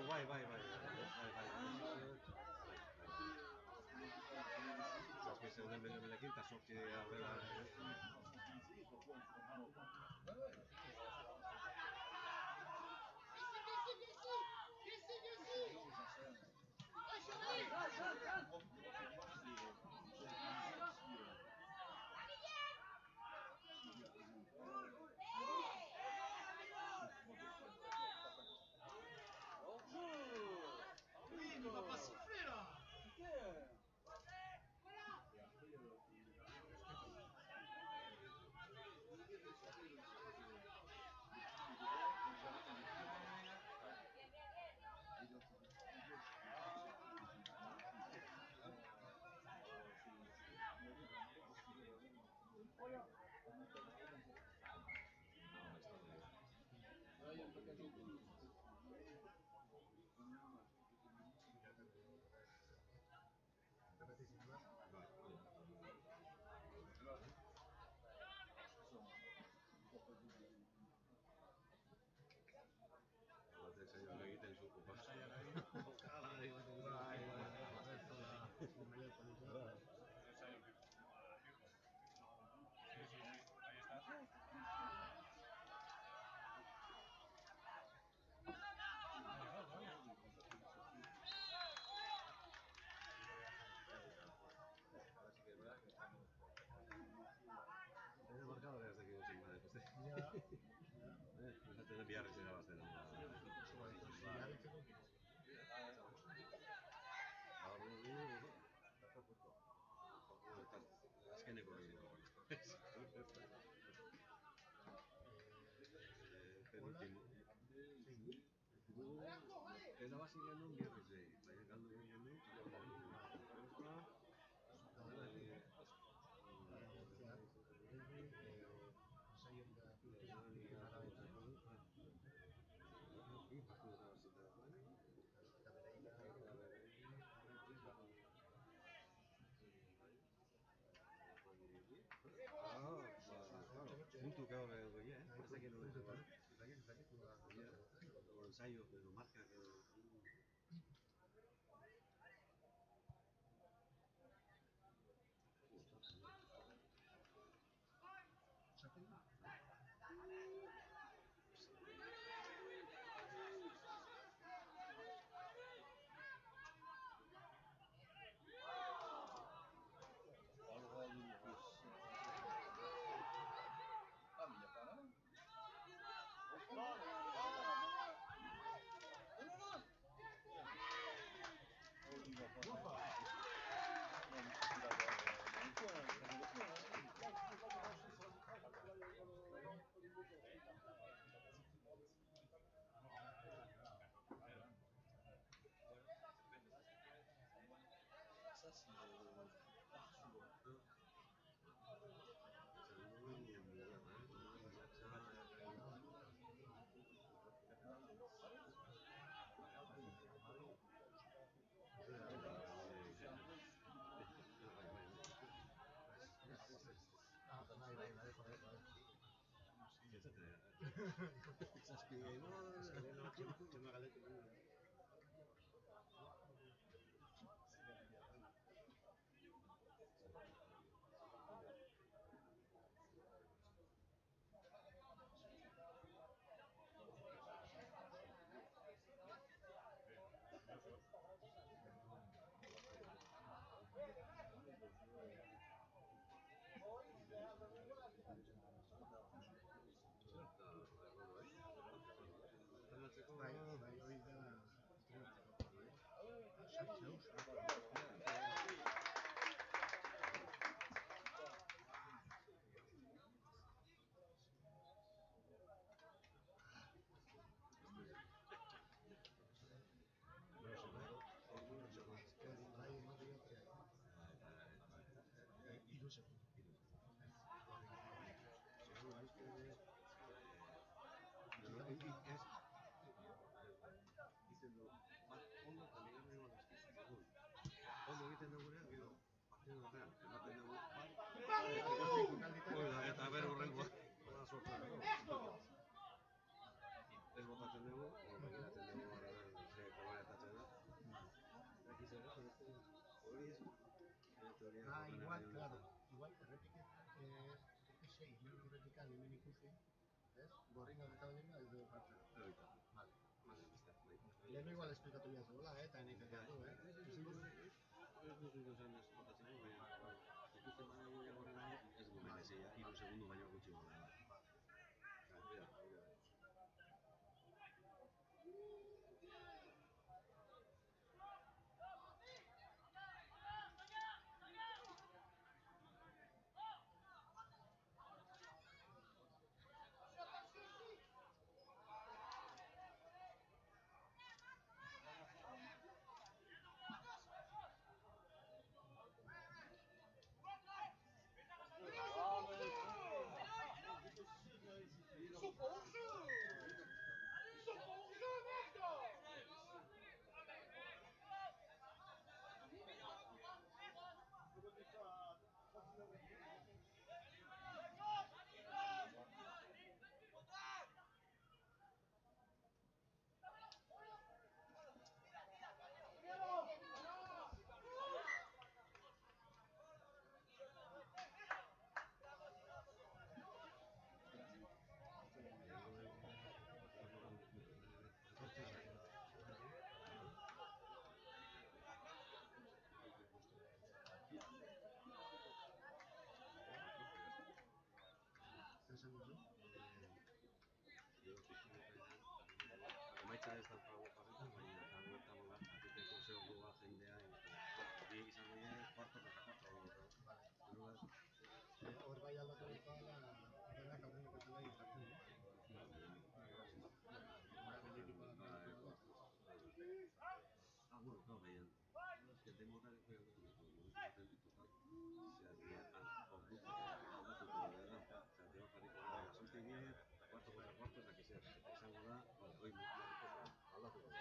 Speaker 7: Bai. Zazpi zeuden belekin, eta sortzi aurrera.
Speaker 1: Oui, on va pas siffler là.
Speaker 7: Egiten zu marcadores de aquí de Esaten biharriz irabazten. Azkeneko penultimo. Eta basi genuen biharriz, baina galdu genuen. Puntu gaur egia, ez dakit nola. Ensaio, edo marka, ondo egiten dugunean, gero, partidu horrean, ematen dugu, eta ber horrengoa.
Speaker 2: Ez? Gorringoak eta berdina ez dugu jartzen. Vale. Lehen igual esplikatu behar zuela, eta nik ez du,
Speaker 7: Ez duzu esan ez botatzeko, baina ikusten badago horrela ez du berezia, 3 segundo baino gutxi gora da.
Speaker 2: Esan duzu?
Speaker 7: Emaitza ez daukagu jarrita, baina dagoetan da, jakiteko segurua jendea bi izango dira, cuarto contra cuarto.
Speaker 2: Hor bai aldatu bezala, denak aurreneko zelai jartzen du.
Speaker 7: Bueno, claro, baina que denbora momentu total aldatuko dela, jarriko da, asuste die, cuarto contra cuarto, eta izango da, hoi aldatuko da.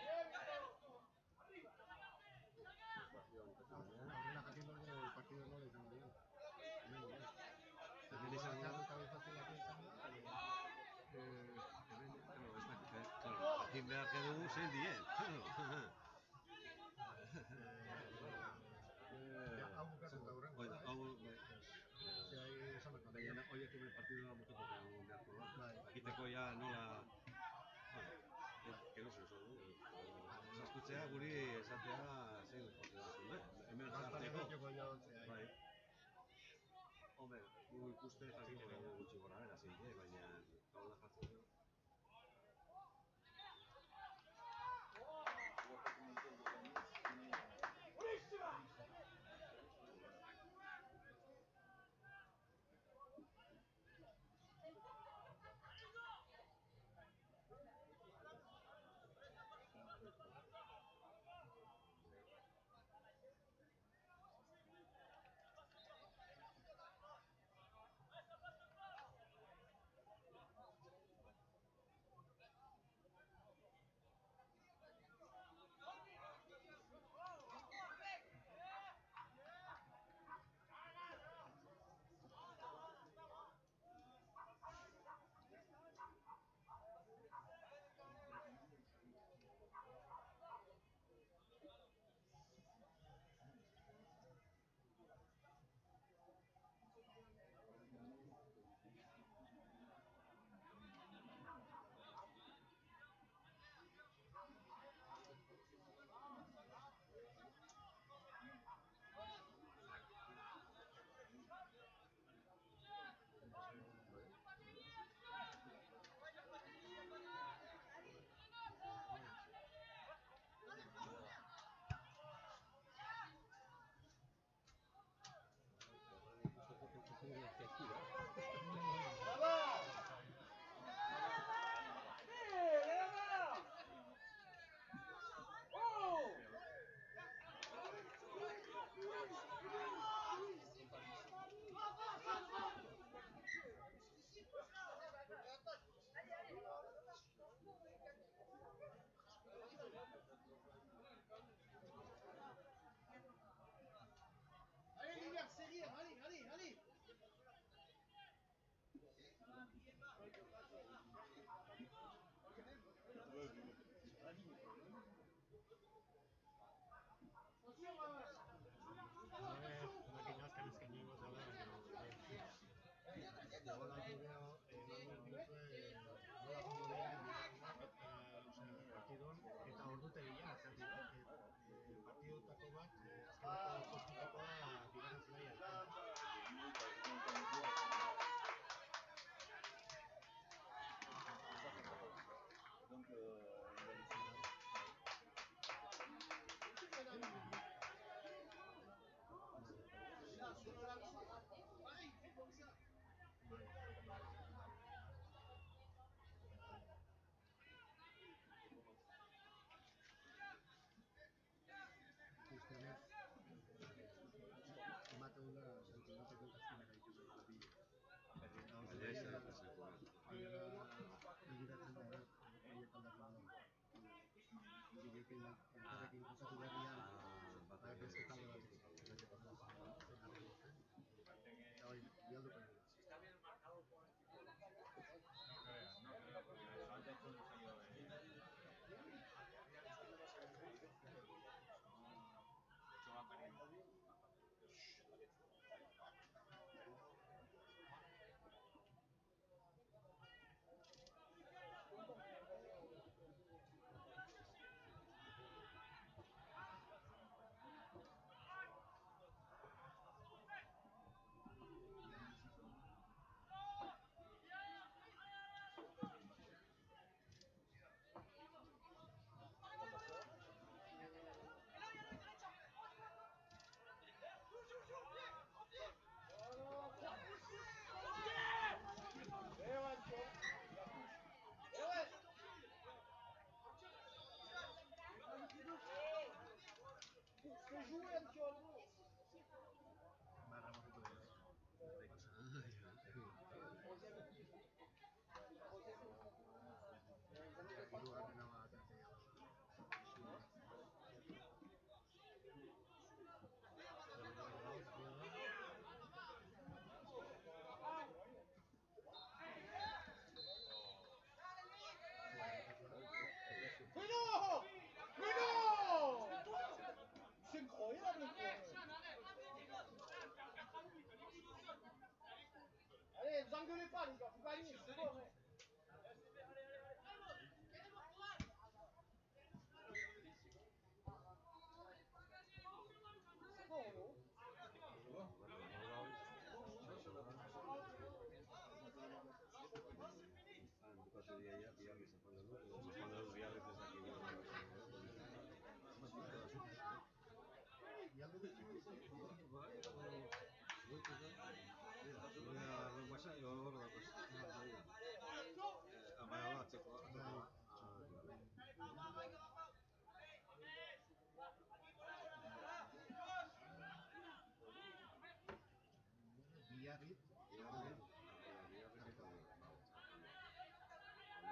Speaker 2: Horrela jakin dugu partido nola izango diren.
Speaker 7: Hemen izango da, jakin behar dugu zein dien.
Speaker 2: Hau bukatzen da horrengo.
Speaker 7: Baina horiek hemen partidua motoko beharko da. Jakiteko ja nola... Gero zen zuen, sastutzea guri esatea zein partidua zuen, hemen jartzeko. Bai. Hombre, gu ikuste jakiko dugu gutxi gora bera zein, baina taula jartzeko...
Speaker 4: No creo, porque lo han hecho un sello de... Son 8 bambalinas.
Speaker 2: ¡Bueno! ¡Bueno! ¡Se enjolla la presión! Allez, vous engueulez pas, les gars, vous gagnez, c'est bon, hein. C'est bon, non?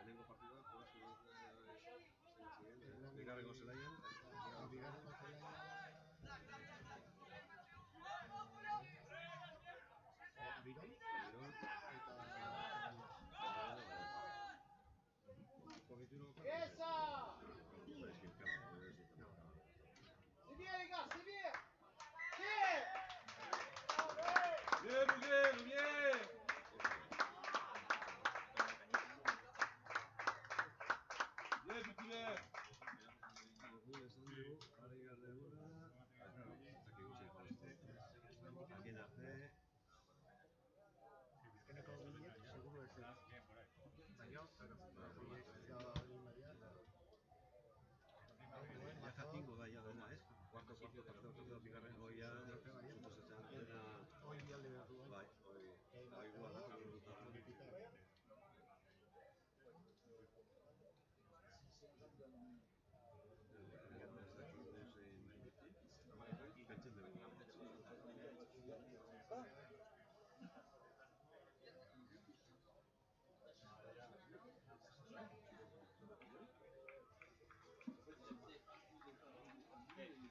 Speaker 7: Lehenengo partida, bigarrengo zelaian,
Speaker 2: Esa! C'est bien, les gars, c'est bien! Bien!
Speaker 6: Bien, bien, bien. Bien, petit verre.
Speaker 7: Ja jakingo da ja dena, ez? Kuarto, tercero, bigarren, hoi ja, suposatzen dena... Bai, hoi igual, pentsen dugu.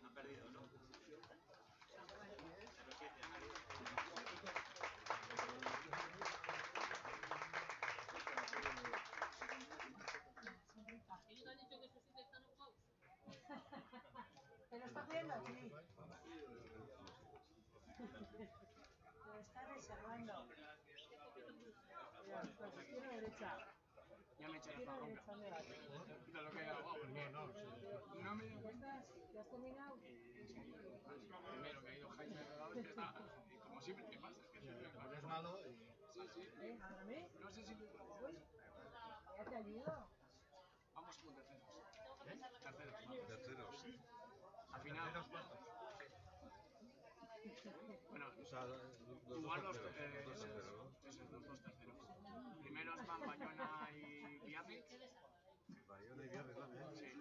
Speaker 5: Ha perdido, ¿no?
Speaker 3: ¿Y no te han dicho que esos 7 están ocupados? ¿Te lo está cuidando aquí? Lo está reservando. Mira, pues izquierda derecha.
Speaker 8: Ya me he hecho la
Speaker 3: Izquierda
Speaker 8: farruca.
Speaker 3: derecha, ¿dónde vas?
Speaker 8: De lo que he grabado, porque
Speaker 2: No me di cuenta.
Speaker 3: ¿Ya has terminado?
Speaker 2: Primero que ha ido Jaime Rodado, que está, y como siempre te pasa, que siempre me pasa.
Speaker 6: Es malo y...
Speaker 2: Sí, sí.
Speaker 3: ¿A mí?
Speaker 2: No sé si
Speaker 3: Ya te ayudo.
Speaker 2: vamos con terceros. Terceros.
Speaker 7: Terceros.
Speaker 2: Al final. Bueno,
Speaker 7: O sea, los dos
Speaker 2: jugar los
Speaker 7: terceros. Los dos terceros, ¿no?
Speaker 2: eso es, los dos terceros. Primeros van Bayona y Biarritz.
Speaker 7: Bayona y Biarritz también.
Speaker 2: Sí.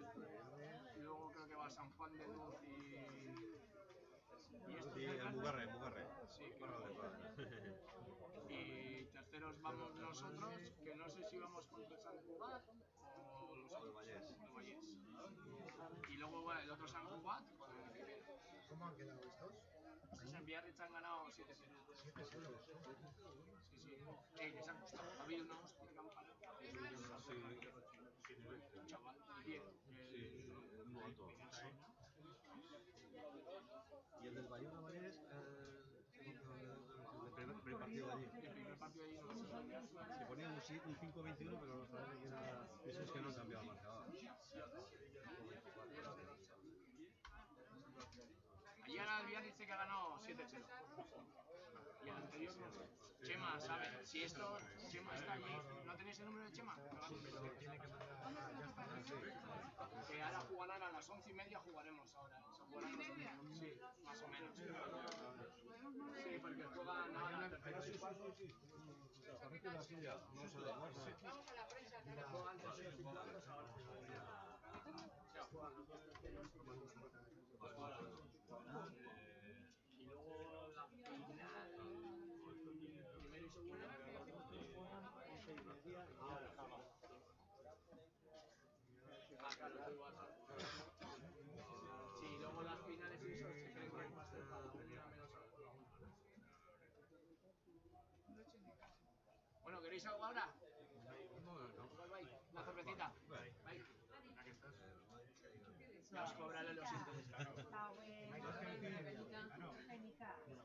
Speaker 2: Y luego creo que va San Juan de Luz y estos
Speaker 7: Y
Speaker 2: de
Speaker 7: Mugarre.
Speaker 2: Sí,
Speaker 7: Barra de Paz.
Speaker 2: y terceros vamos nosotros, que no sé si vamos contra el Sant Cugat o los
Speaker 7: O el Vallés.
Speaker 2: el Vallés. Y luego bueno, el otro San Cugat con el que viene.
Speaker 6: ¿Cómo han quedado estos?
Speaker 2: Pues en Biarritz han ganado 7-0.
Speaker 6: 7-0.
Speaker 2: Sí, sí. Les ha costado. Ha habido una hostia que han parado. Un chaval, 10.
Speaker 7: Sí, muy alto. Y el del Bayona Vallés, el primer partido de allí.
Speaker 2: El primer partido de allí no sé.
Speaker 7: Se ponía un 5-21, pero nos parece que era. Eso es que no han cambiado el marcador.
Speaker 2: Ayer al Biarritz que ha ganado 7-0. Y el anterior no sé. Chema, ¿sabe? Si esto, Chema está allí. ¿No tenéis el número de Chema?
Speaker 6: Pero tiene que mandar... ya está.
Speaker 2: Que ahora jugarán a las 11:30, jugaremos ahora. Se jugarán los domingos. Sí, más o menos. Sí, porque juegan ahora terceros y cuartos.
Speaker 7: Parece la suya. Vamos a ver.
Speaker 2: Juegan terceros y cuartos ahora. O sea, juegan los dos terceros y los dos cuartos. Y luego la final, primero y segundo, juegan 11:30 y ahora acaba. Ah, claro, da igual. Sí, luego las finales y eso se creen que va a ser para la una menos algo. Bueno, ¿queréis algo ahora? ¿Cuál vais? ¿Una cervecita? ¿Vais? Ya os cobraré los intereses.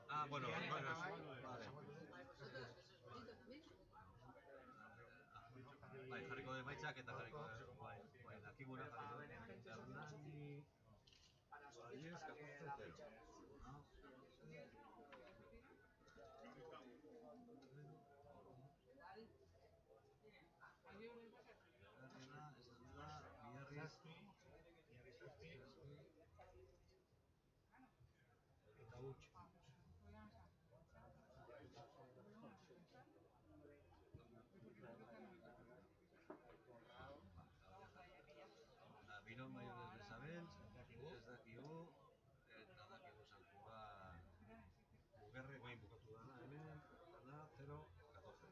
Speaker 7: Ah, bueno, vale. Bai, jarriko de maitxak eta jarriko bai, dakiguna jarriko de Hernani Vallés 14-0. Biarritz
Speaker 6: Eta huts.
Speaker 7: Biron Baiones de Sabells, ez dakigu, eta dakigu Sankuga Mugerre, guain bukatu dana hemen, dana 0-14.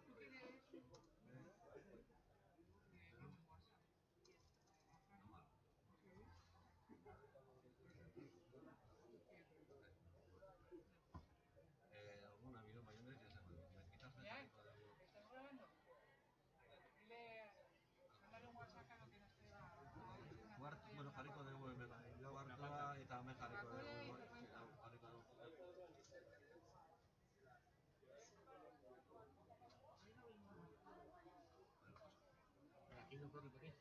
Speaker 7: Alguna Biron Baiones, ya se me quizás me jarriko dugu.
Speaker 3: ¿Estás grabando? Dile, mándale un WhatsApp a lo que nos queda.
Speaker 7: Bueno, jarriko dugu hemen lau hartua eta hemen jarriko dugu.
Speaker 6: Aquí no puedo poner.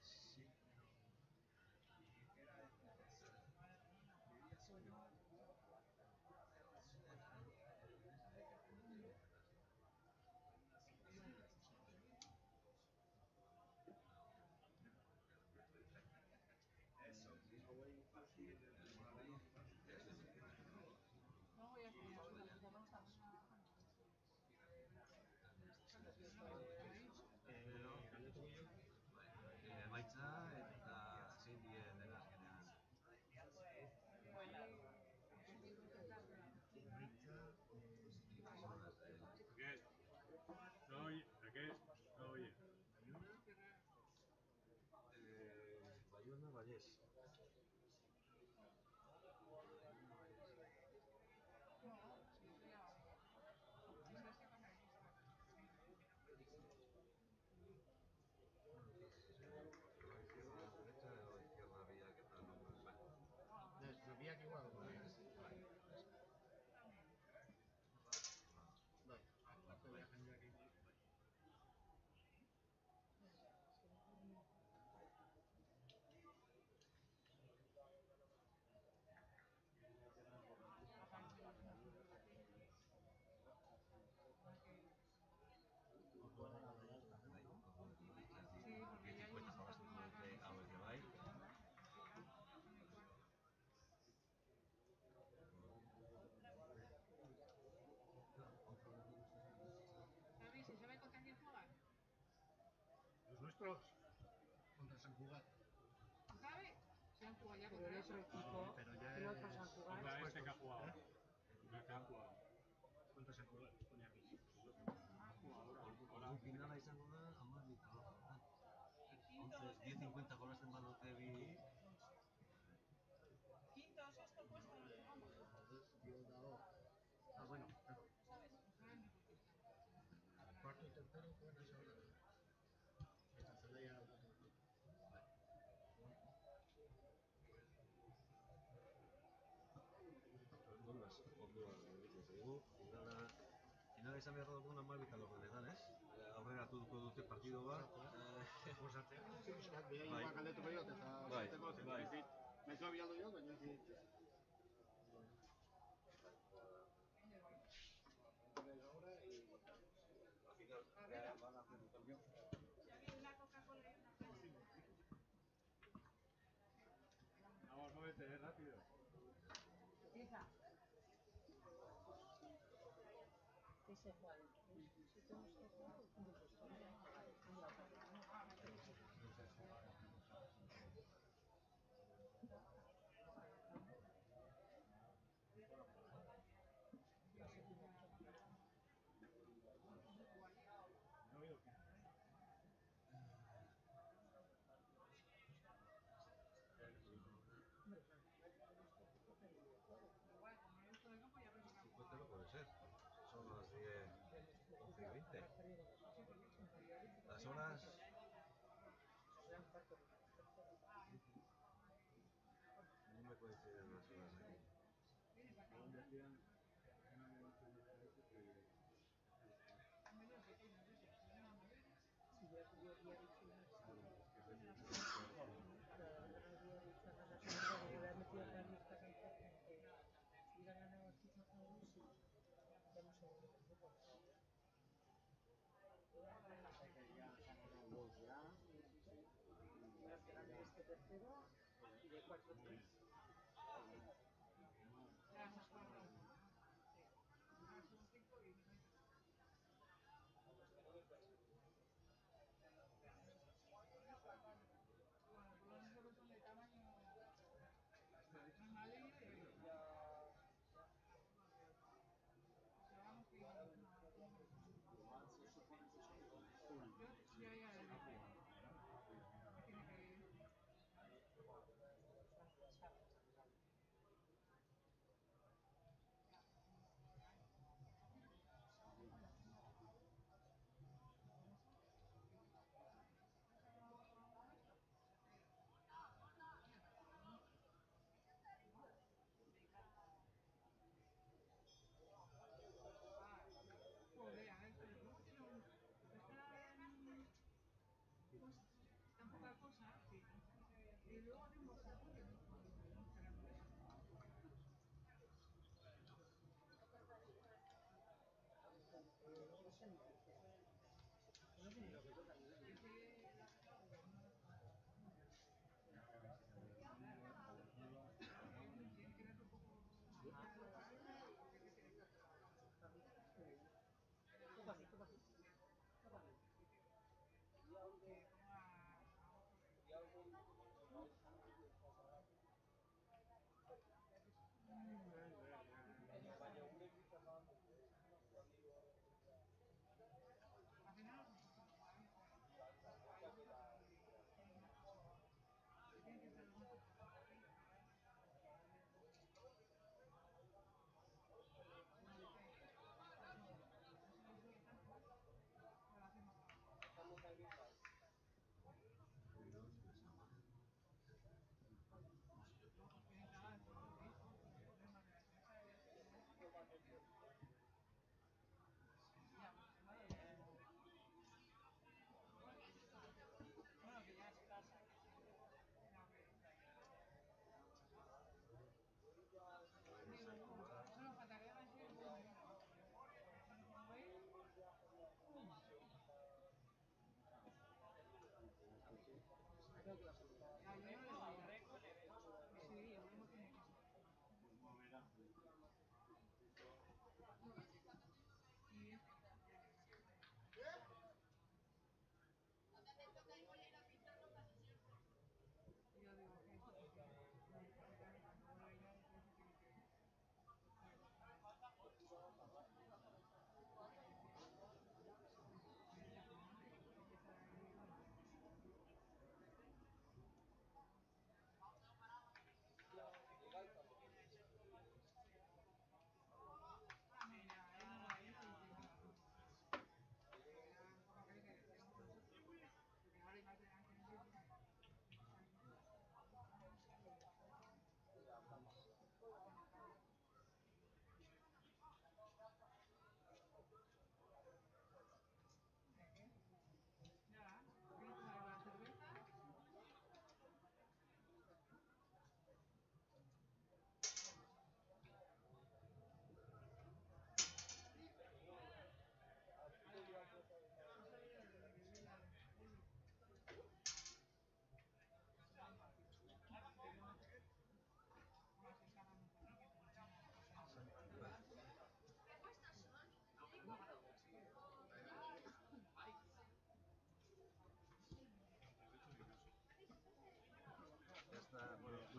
Speaker 7: Emaitza eta zein dien dena azkenean.
Speaker 4: No oye, ¿de qué? No oye.
Speaker 7: Bayona Vallés.
Speaker 6: Biak igual.
Speaker 2: nuestros contra San Cugat.
Speaker 3: ¿Sabes? Se han jugado ya contra el otro equipo,
Speaker 2: Pero ya
Speaker 3: el otro San
Speaker 4: Contra
Speaker 3: Cugat.
Speaker 4: este que ha jugado. Contra el que ha jugado.
Speaker 2: Contra San Cugat, pone aquí.
Speaker 7: Ordu finala izango da 12:00. 10:50 jolasten badute bi.
Speaker 3: Quinto o sexto puesto nos jugamos.
Speaker 2: Ah, bueno, claro. Cuarto y tercero juegan a esa hora. Eta Zelaia aldatu dute.
Speaker 7: Ordua iritsi zaigu. Finala izan behar dugun 12:00 ez? Aurreratuko dute partido bat.
Speaker 2: Gozatzea. Pixkat, behaiuak galdetuko diot eta esateko zen. Nahikoa bialdu diot, baina ez dit.
Speaker 3: Una Coca-Cola y una Pepsi.
Speaker 4: Vamos, muévete, rápido.
Speaker 3: Empieza. Ese Juan. Si tenemos que jugar,
Speaker 7: No puede ser. Son las 10, 11:20. Las horas. No me coinciden las horas aquí.
Speaker 3: este tercero y de 4-3.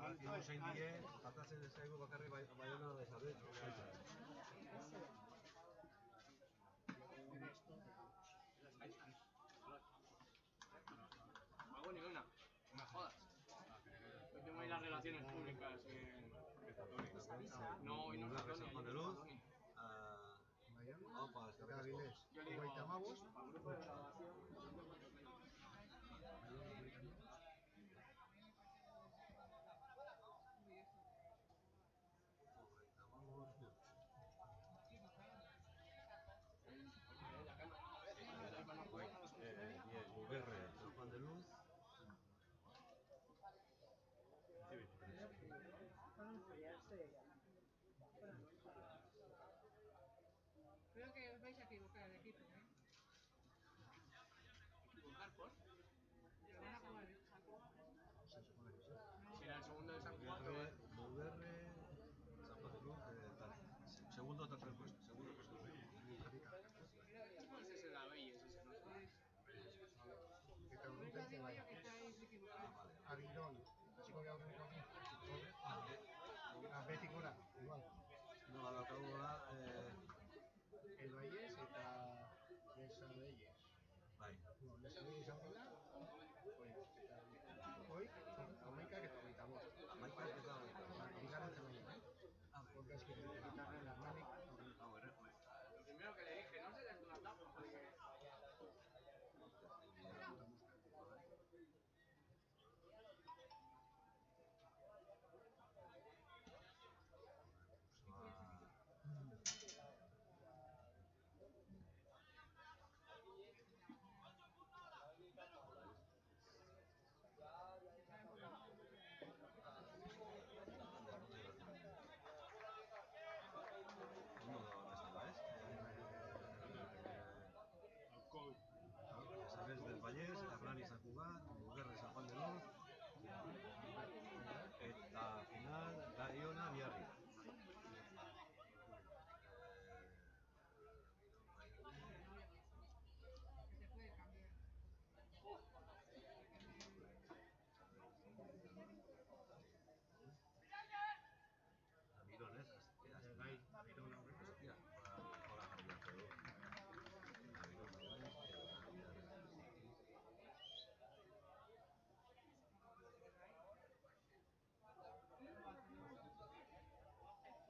Speaker 7: Hiru zein die, faltatzen ez zaigu bakarrik Baiona bezabet.
Speaker 2: Hago ni una. No jodas. Yo tengo ahí las relaciones públicas. No, hoy no está Tony, ayer estaba Tony.
Speaker 7: Opa, eskerrik asko.
Speaker 2: Yo le digo, para el grupo de grabación.
Speaker 7: Bien, Muguerre, San Juan de Luz.
Speaker 3: Creo que os vais a equivocar de equipo, ¿eh?
Speaker 2: ¿Equivocar por?
Speaker 3: Que van a jugar.
Speaker 2: Será el segundo de San Juan.
Speaker 7: Muguerre, San Juan de Luz, segundo o tercer puesto. Segundo puesto.
Speaker 2: Ese es el Abelles, ese no está.
Speaker 3: Por eso digo yo que estáis equivocados.
Speaker 8: Aguilón, hasiko gara aurreneko Athletic gora, igual.
Speaker 7: No, daukagola,
Speaker 8: El Valles eta Lesabelles.
Speaker 7: bai.
Speaker 8: Bueno, Lesabelles izango da, hoi, 11 eta 25.
Speaker 7: Amaikak eta
Speaker 8: Bigarren zelaia, porque es que quitarle la Athletic.
Speaker 2: Lo primero que le dije, no se les una tapa, porque...
Speaker 7: Sabes del Vallès, Abrani Sant Cugat, Muguerre San Juan de Luz, eta final Baiona Miarri.
Speaker 3: Se puede cambiar.
Speaker 7: Mirones,
Speaker 8: Bai, Mirón aurreko.
Speaker 7: hostia, hola jarriako du.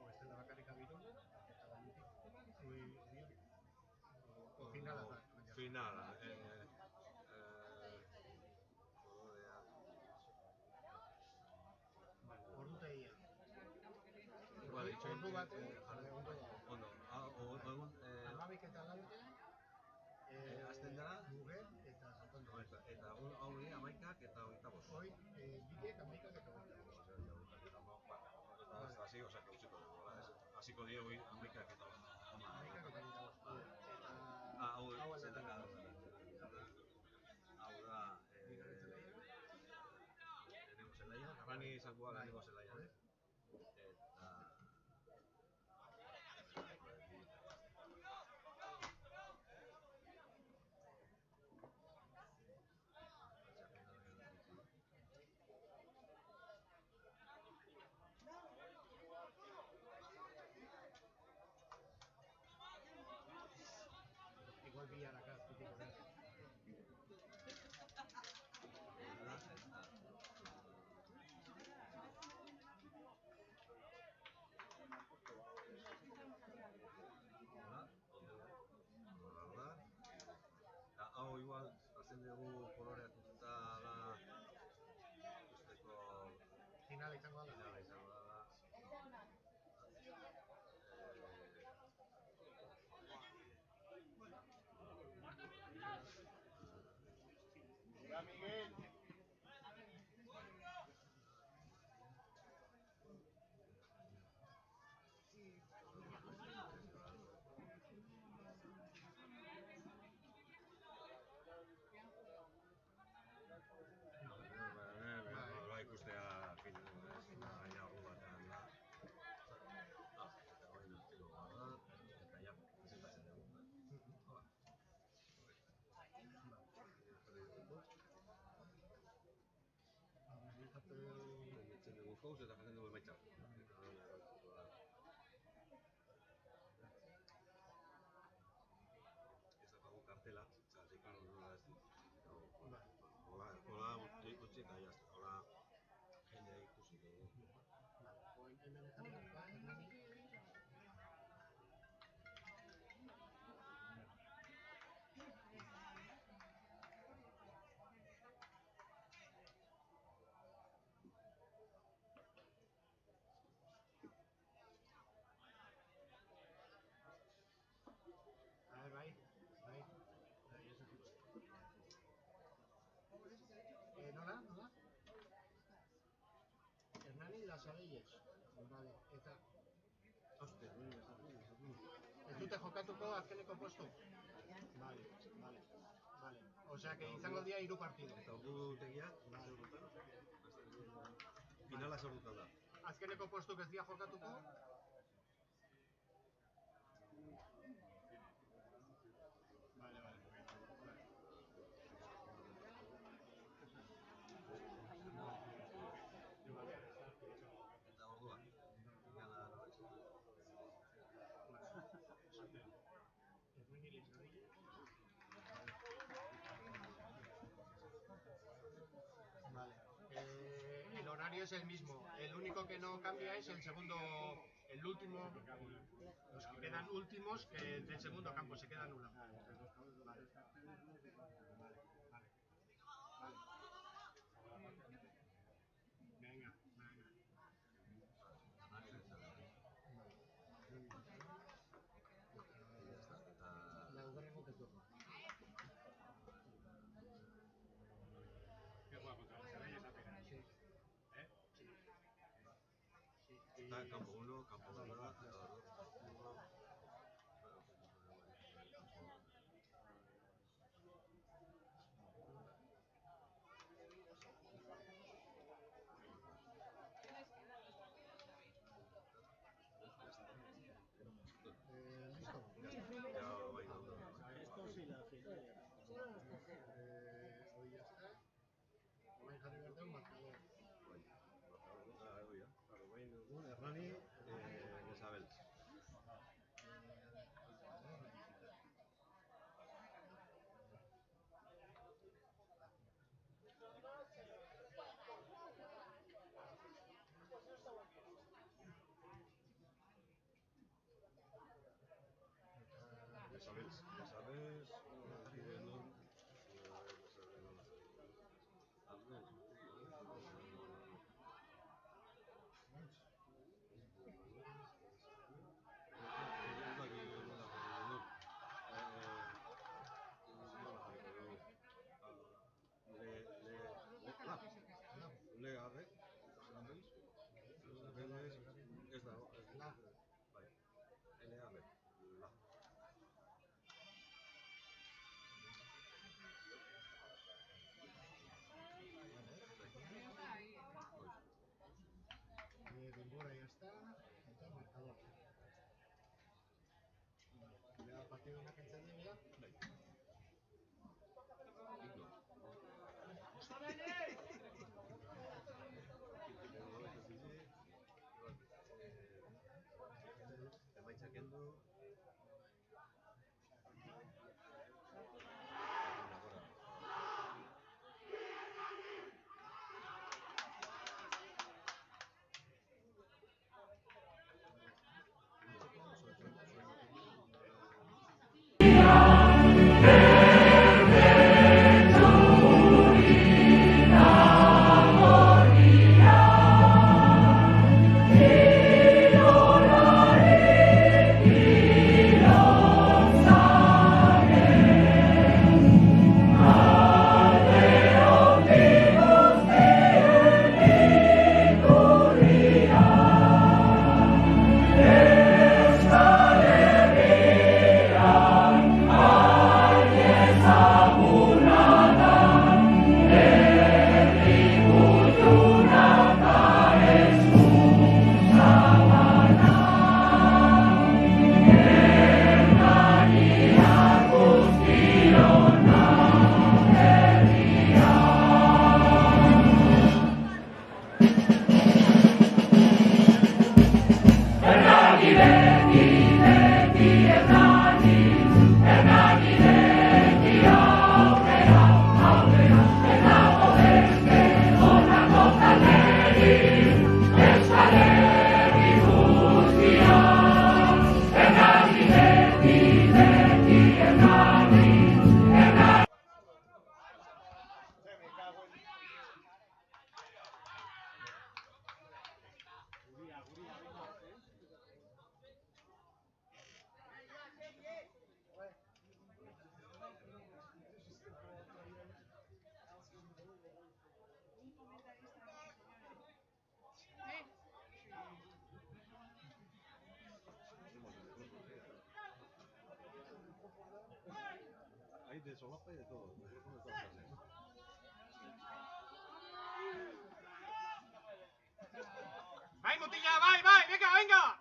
Speaker 8: Ez dela bakarrik Aguilón, eta Gainetik. Finala da.
Speaker 7: Finala,
Speaker 8: Ordutegia.
Speaker 7: igual,
Speaker 8: Ordu bat,
Speaker 7: ondo, egun,
Speaker 8: 12 eta 4
Speaker 7: hasten da,
Speaker 8: Muguer eta Sant Juan de Luz.
Speaker 7: eta hori 11 eta 25.
Speaker 8: Hoi, bidek 11 eta 25.
Speaker 7: Así, o sea, que utziko dugu, hasiko diegu 11 eta
Speaker 8: 11 eta 25.
Speaker 7: hau zela, hau da, lehenengo zelaia, Garrani izan guan lehenengo zelaia, eta...
Speaker 8: Igual Villaracá, típico de
Speaker 7: hau igual, hazen dugu koloreatuta da usteko
Speaker 8: finala izango da.
Speaker 1: Hola, Miguel.
Speaker 7: Ba ikustea baina ordu batean da. Eta hori naztiko gara, eta ja, presentatzen dugu. guzkoz eta jaten dugu emaitza. Ez daukagu kartela, zergatik, claro, nola ez dut. Hola utzi eta jazta, hola jendea ikusi dugu.
Speaker 2: Hemen jarri da, Hernani. Bai, ez dut. Nola? Hernani Lasabelles. Vale, eta...
Speaker 7: Hostia,
Speaker 2: Ez dute jokatuko azkeneko postu? Vale. Osea, que izango dira 3 partido.
Speaker 7: eta ordutegia, finala sortuta da.
Speaker 2: Azkeneko postuk ez dira jokatuko? Vale.
Speaker 7: Eta orduan, finala
Speaker 2: Hernani Lasabelles. Vale. El horario es el mismo. El único que no cambia es el último, los que quedan últimos, que del segundo campo se queda anulado. Vale. Venga. Laugarrengo turno.
Speaker 4: ¿Qué juega contra la Sevilla esa final?
Speaker 2: Sí.
Speaker 7: Está en campo 1, campo 2,
Speaker 2: ¿Listo?
Speaker 7: ya bai daude.
Speaker 5: Esto sí la final.
Speaker 2: Hoy ya está. Hemen jarri behar dugu marcador.
Speaker 7: Hernani, Lasabelles. Lasabelles, ez dago, bai, LAB, la.
Speaker 2: Denbora ya está. Eta marcador. Ya partido una canción ya.
Speaker 7: Bai. Emaitza kendu.
Speaker 2: Vale.
Speaker 7: solapa y de todo. Me lo pone todas clases.
Speaker 1: ¡Vai, Mutilla! ¡Vai, vai! ¡Venga, venga!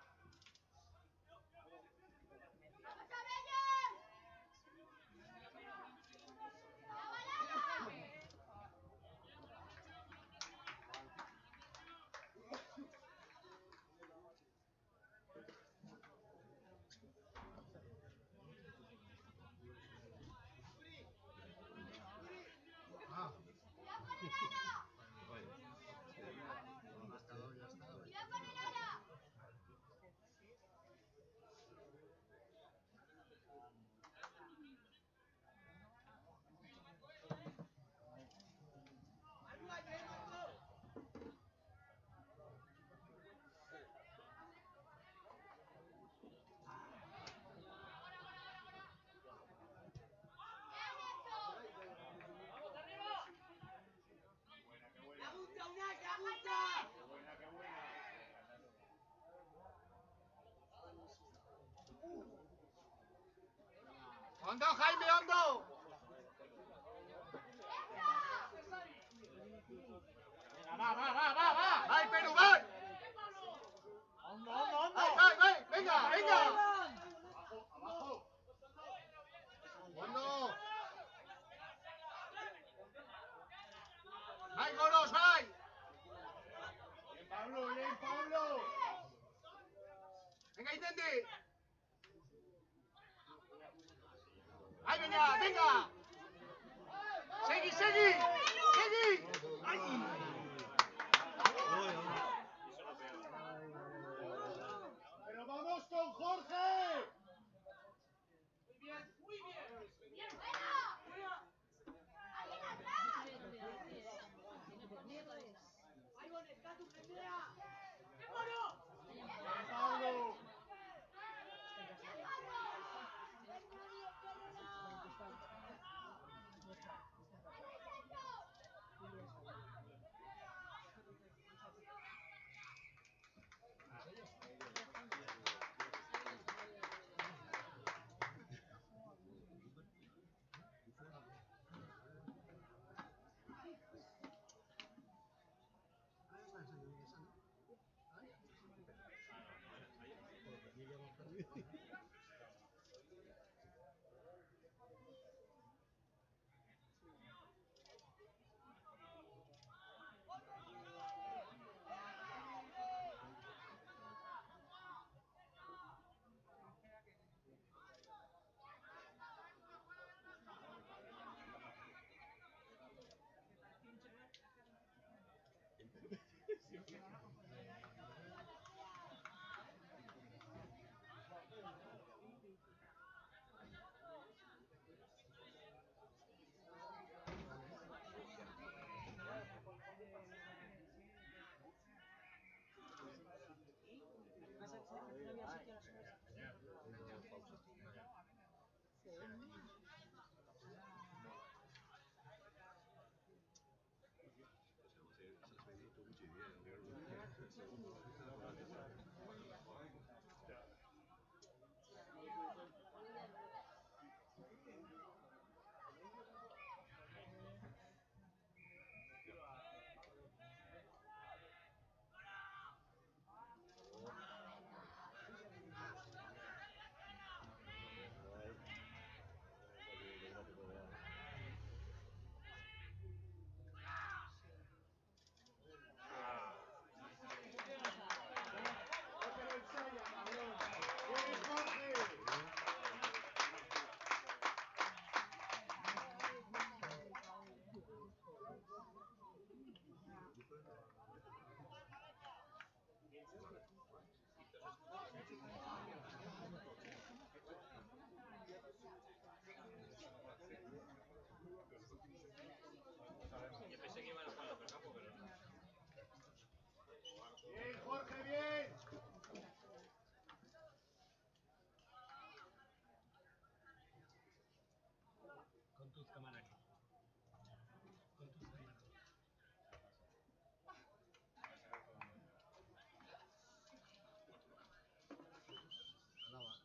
Speaker 8: Ah,
Speaker 7: Vaya.
Speaker 8: ya está.
Speaker 1: ¡Hondo, Jaime, hondo!
Speaker 5: Va.
Speaker 1: ¡Vai, Perú, vai!
Speaker 5: Hondo, hondo, hondo.
Speaker 1: ¡Vai, vai, vai! ¡Venga, venga! ¡Hondo! ¡Vai, Goros, vai!
Speaker 6: Bien, Pablo, bien, Pablo.
Speaker 1: ¡Venga, Intende! ¡Ay, venga, venga! ¡Segui, segui! ¡Segui! ¡Ay!
Speaker 6: Pero vamos con Jorge. Bien, Pablo. No te lo ensaya, cabrón. Bien, Jorge. Bien, Jorge, bien.
Speaker 8: Con tus camaradas. Con tus camaradas. Alaba.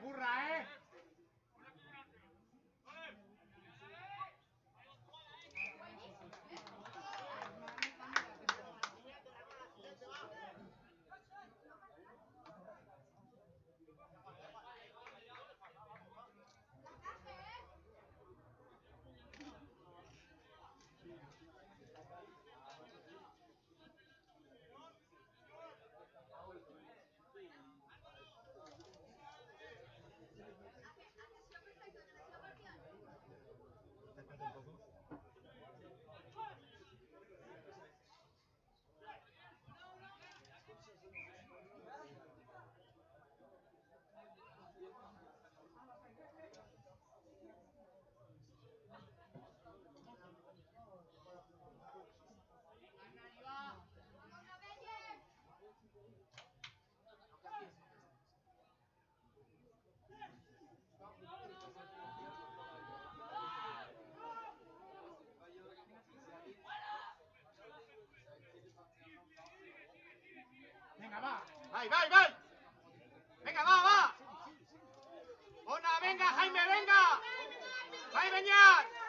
Speaker 1: curra, ¿eh?
Speaker 7: Acércate un poco.
Speaker 1: Venga, va. Va. Venga, va. Ona, venga, Jaime, venga. Jaime Ñar.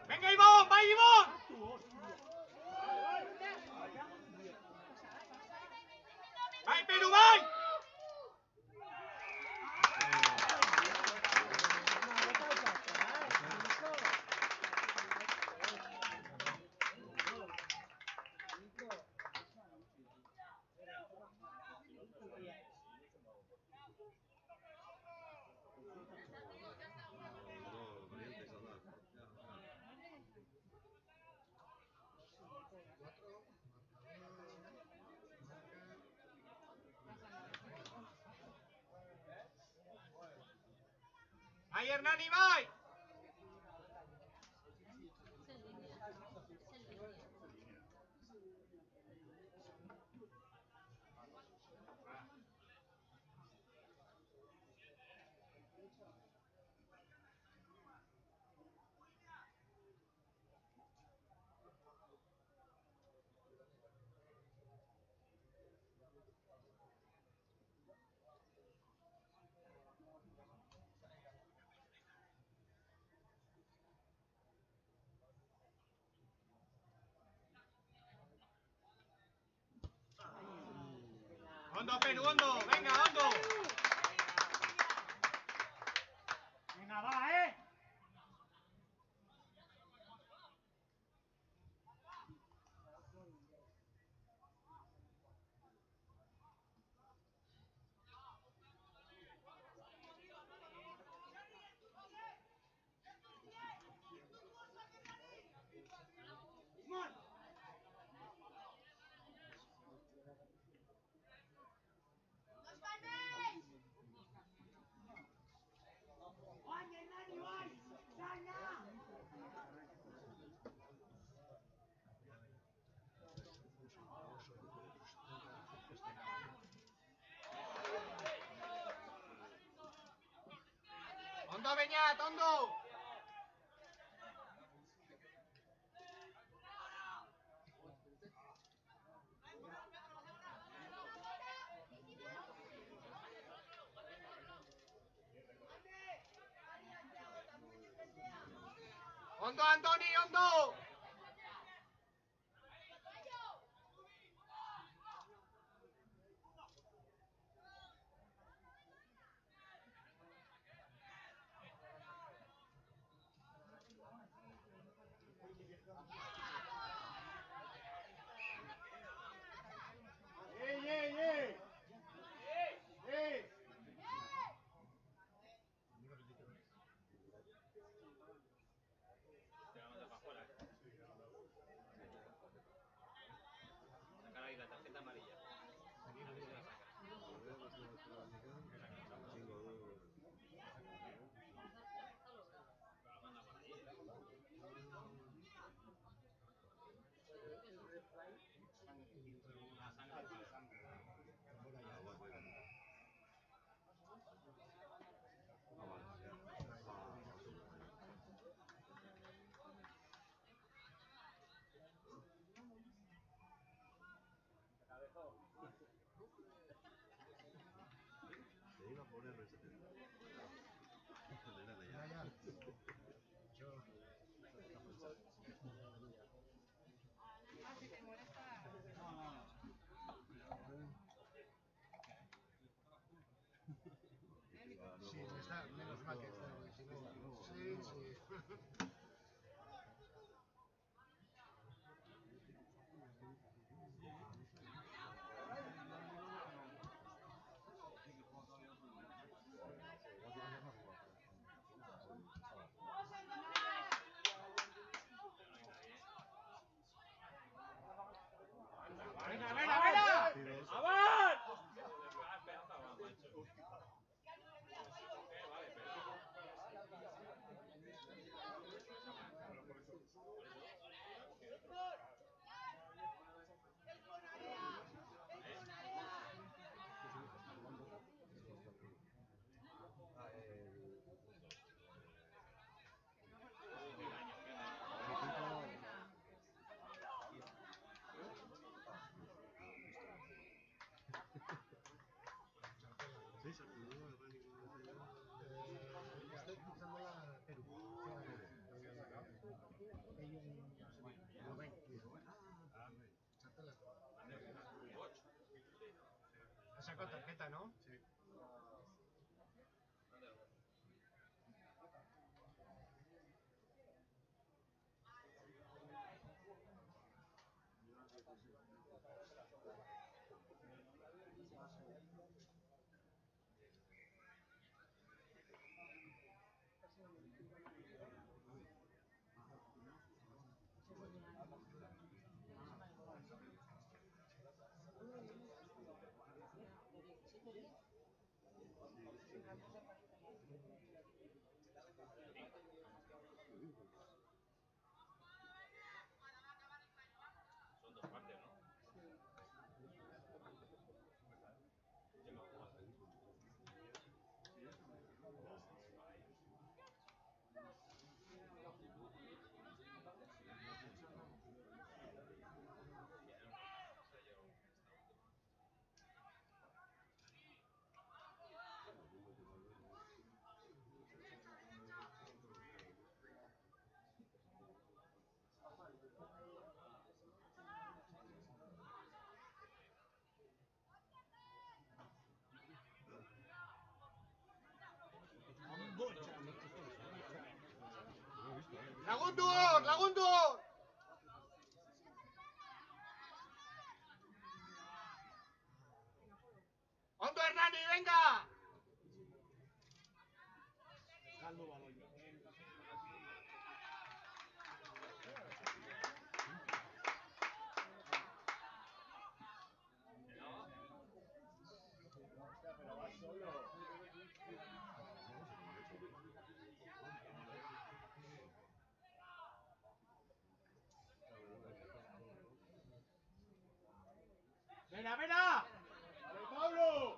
Speaker 1: Venga, Ivón, va, Ivón. Va, Perú, va.
Speaker 7: No, valientes, Adán.
Speaker 1: Ahí, Hernani, va. Hondo, Perú, hondo. Venga, hondo. Venga, va, ¿eh? venga, Tondo. Ondo, Antoni, ondo. ¡Ey, ey, ey! ¡Ey!
Speaker 6: Te la manda para afuera. Sacar ahí la tarjeta amarilla. A ver si la saca. Pero la manda por allí, ¿eh? Ah, sangre,
Speaker 7: Te iba a poner el 70.
Speaker 8: Ya, ya. Yo.
Speaker 3: Ah, si te molesta.
Speaker 8: Sí, está, menos mal que está, porque si no. Sí, sí.
Speaker 1: ¡Venga, venga, venga!
Speaker 6: ¡Avan! Ah, pedazo Avan, macho. Vale, pero... ¿Qué daño? ¿Qué daño?
Speaker 7: Sí, se activó el ranking.
Speaker 8: Estoy usándola Perú. Ellos lo ven.
Speaker 1: Ha sacado tarjeta, ¿no?
Speaker 8: Sí.
Speaker 6: Son dos partes, ¿no? Última jugada.
Speaker 1: ¡Lagundur! ¡Lagundur! ¡Ondo, Hernani, venga! ¡Venga, venga! ¡Vale, Pablo!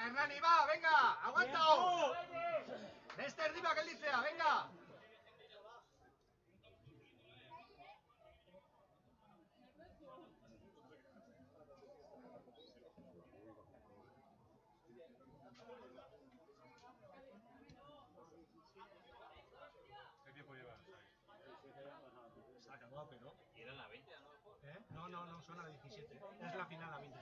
Speaker 1: Hernani, va, venga, aguanta. Beste erdi bat gelditzea, venga.
Speaker 4: ¿Qué tiempo llevas ahí?
Speaker 8: Se ha acabado, pero...
Speaker 6: ¿Y eran la 20 a lo mejor?
Speaker 8: ¿Eh? No, son a 17. Es la final a 20.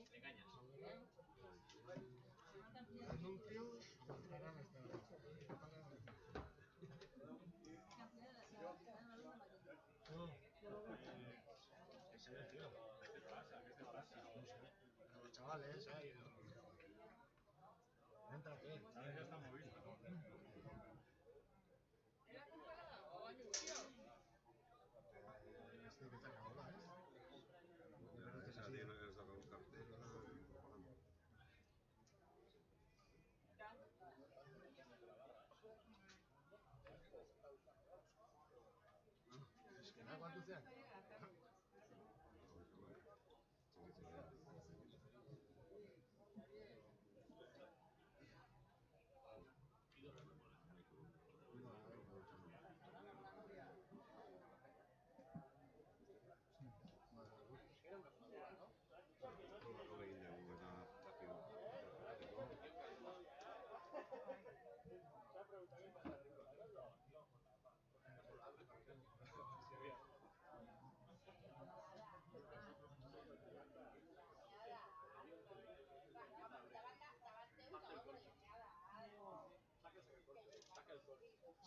Speaker 6: Le engañas.
Speaker 8: Ese es el tío.
Speaker 4: ¿Qué te pasa? ¿Qué te pasa?
Speaker 8: No sé. Los chavales, Entra aquí.
Speaker 4: ¿Sabes? Ya está movido.
Speaker 8: Este que te acabó,
Speaker 7: Esa tiene que sacar un cartel.
Speaker 8: Es que no aguanto usted.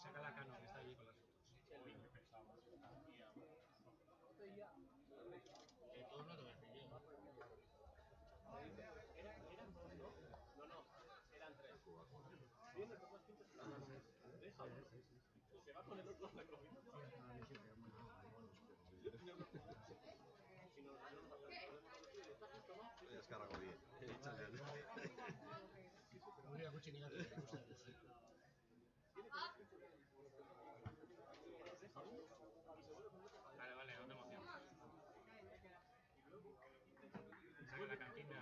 Speaker 8: Saca la Cano que está allí con las fotos.
Speaker 4: Uy, qué pesado.
Speaker 8: Todo no te voy a decir yo.
Speaker 6: Eran 3.
Speaker 7: Descargo bien. Échale al...
Speaker 8: Gurea gutxi negatu dira ikusten.
Speaker 1: Vale, no te emociones.
Speaker 8: Saca la cantina.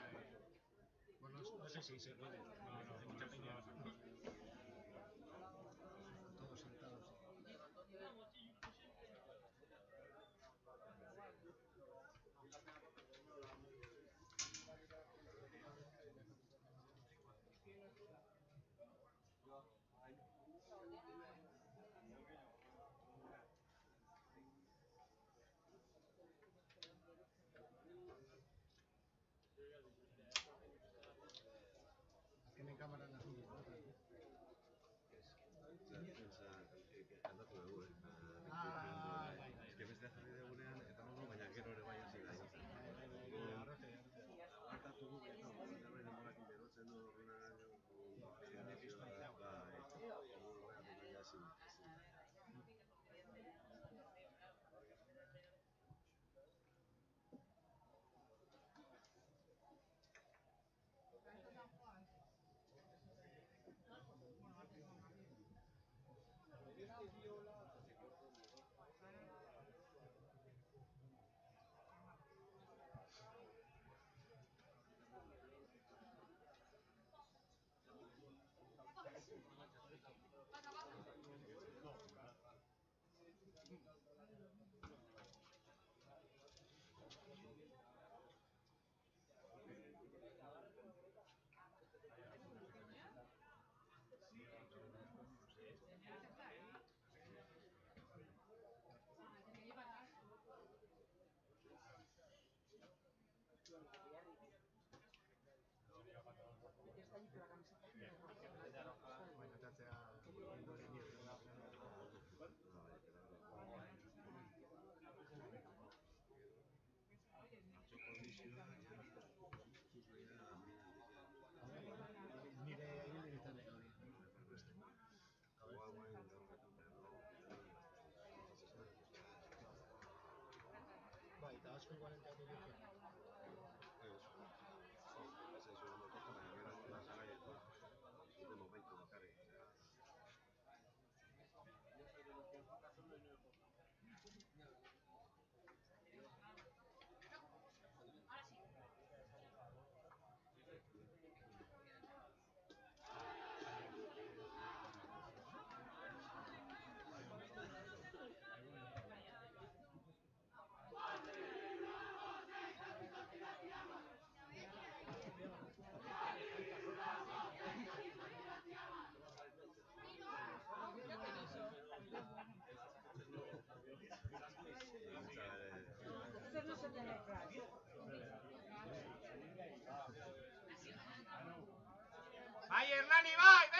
Speaker 8: Bueno, no sé si se puede. No, hay mucha peña. Todos sentados. Azkenen kameran hartu dut.
Speaker 7: Aldatu dugu, Ez que beste jarri dugunean, eta ondo, baina gero ere bai hasi da izaten. Aldatu dugu, eta bai denborakin berotzen du horrena,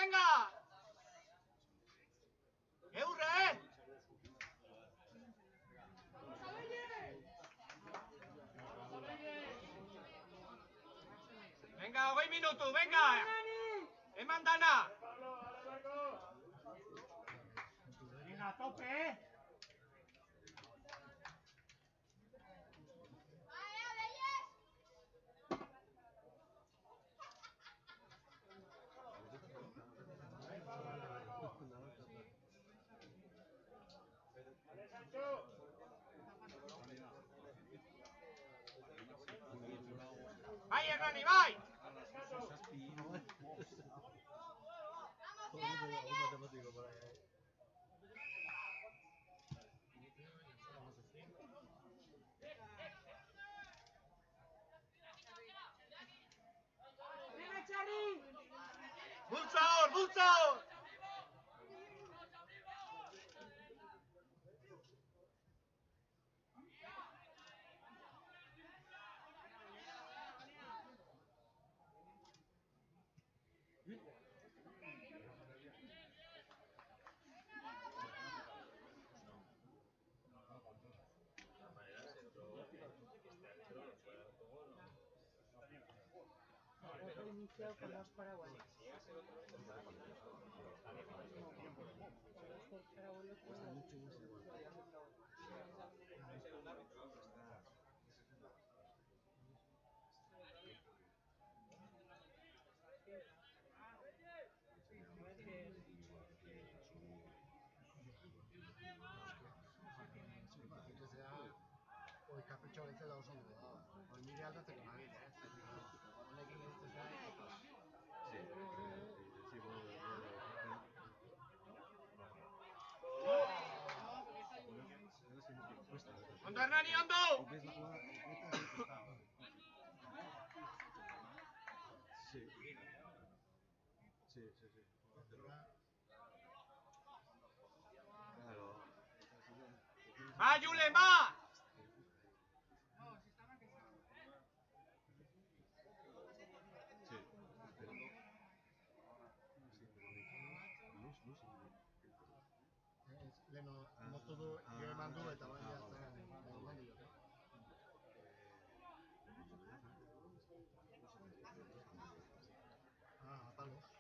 Speaker 1: venga! ¡Eurre! Venga, 20 minutu, venga! Eman dana!
Speaker 2: Venga, a tope,
Speaker 1: ¡Bai, Hernani, bai! ¡Bultza hor, bultza hor!
Speaker 3: He iniciado con dos paraguas.
Speaker 2: Hoy capricho bezala oso ondo da. Hori nire aldatzeko nabil, honekin ez da
Speaker 1: ¡Ondo, Hernani, ondo! ¡Va, Julen, va!
Speaker 2: leno moztu du, jo eman du eta baina eman dio. Apalo.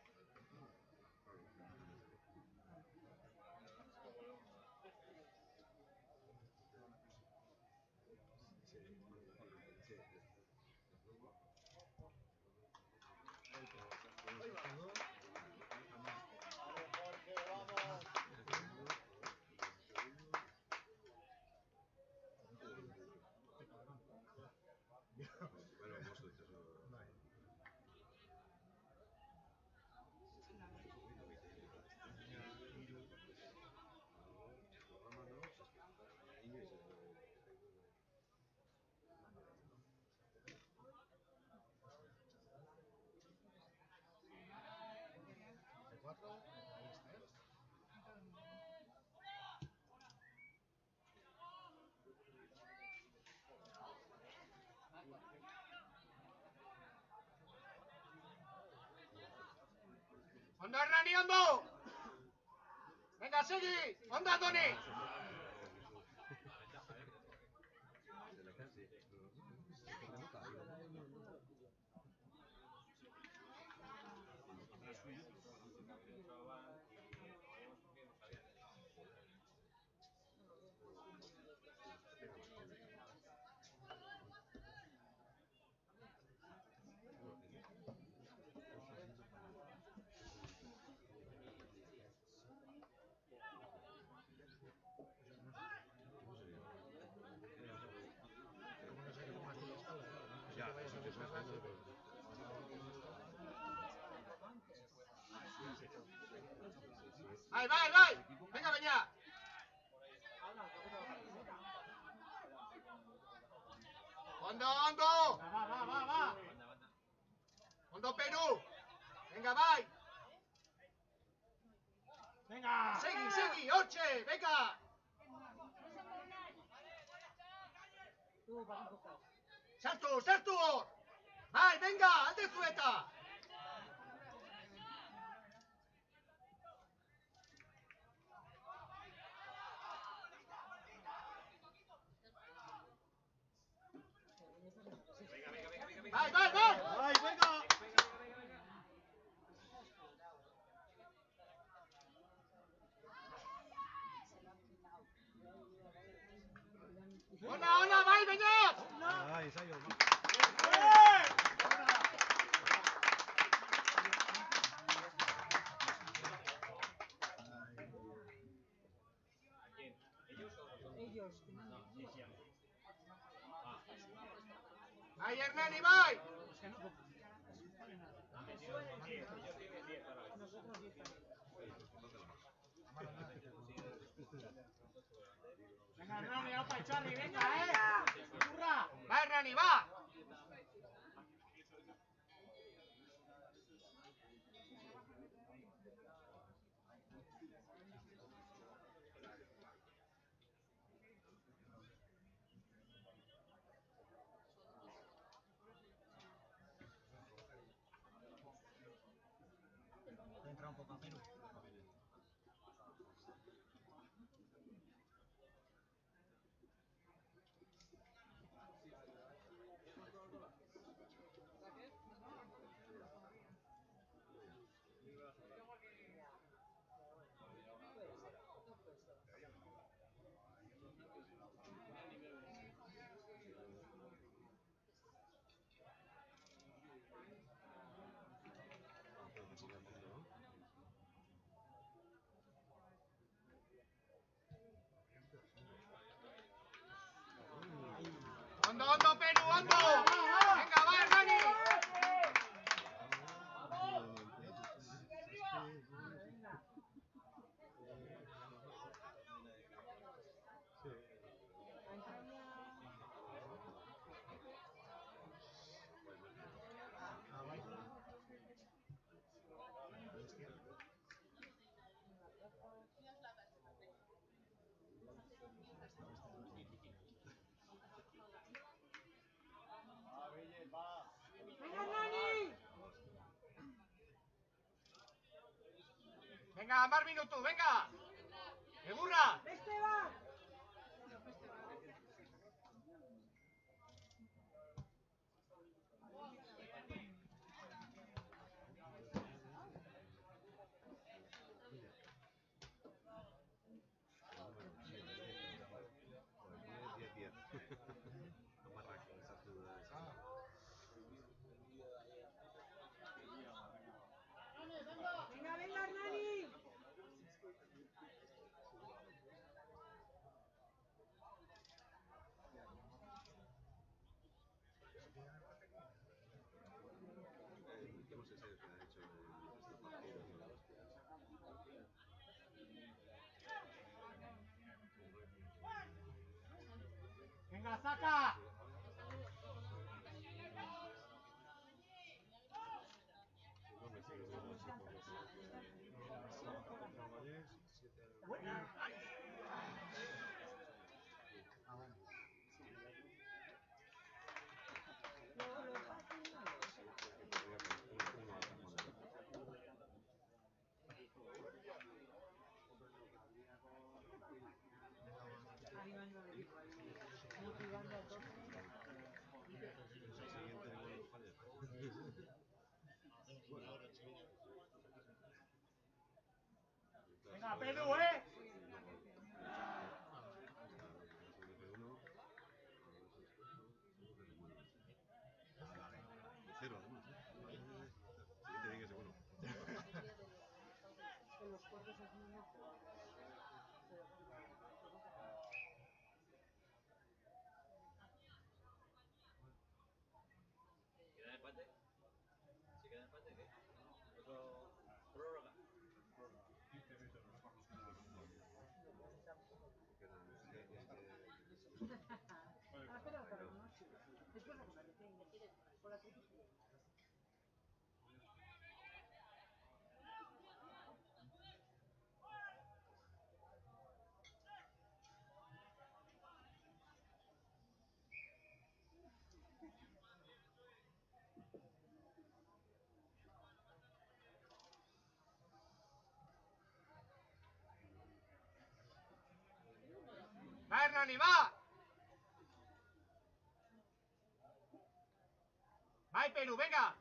Speaker 1: ¡Ondo, Hernani, ondo! ¡Venga, segi! ¡Ondo, Andoni! ¡Vai, vai, vai! ¡Venga, veña! ¡Ondo, ondo!
Speaker 2: Va.
Speaker 1: ¡Ondo, Perú! ¡Venga, vai!
Speaker 2: Venga!
Speaker 1: ¡Segui, hortxe! ¡Venga! ¡Sartu hor! ¡Vai, venga, alde zueta! ¡Vai, Hernani, vai!
Speaker 3: Es que no. Nosotros 10 también.
Speaker 2: Venga, Hernani, opa, Charlie, venga, ¡Curra!
Speaker 1: ¡Va, Hernani, va!
Speaker 8: Entra un poco a Perú.
Speaker 1: ¡Hondo, hondo, Perú, hondo! ¡Venga, va, Hernani!
Speaker 2: ¡Venga, Hernani!
Speaker 1: Venga, más minutos, venga. ¡Egurra!
Speaker 2: ¡Esteban! ¡Venga, venga, Hernani! ¡Venga, saca!
Speaker 3: Motivando a todos.
Speaker 2: ¡Venga, Pedro,
Speaker 7: Cero, además. Siguiente tiene que ser bueno.
Speaker 3: Que los cuartos es menos.
Speaker 6: ¿Queda empate? ¿Si queda empate, qué? ¿Otro prórroga?
Speaker 4: 15 metros nos vamos con la ronda.
Speaker 3: Ah, espera, para la noche. Después lo comeré. Con la tripa.
Speaker 1: ¡Va, Hernani, va! ¡Va, Perú, venga!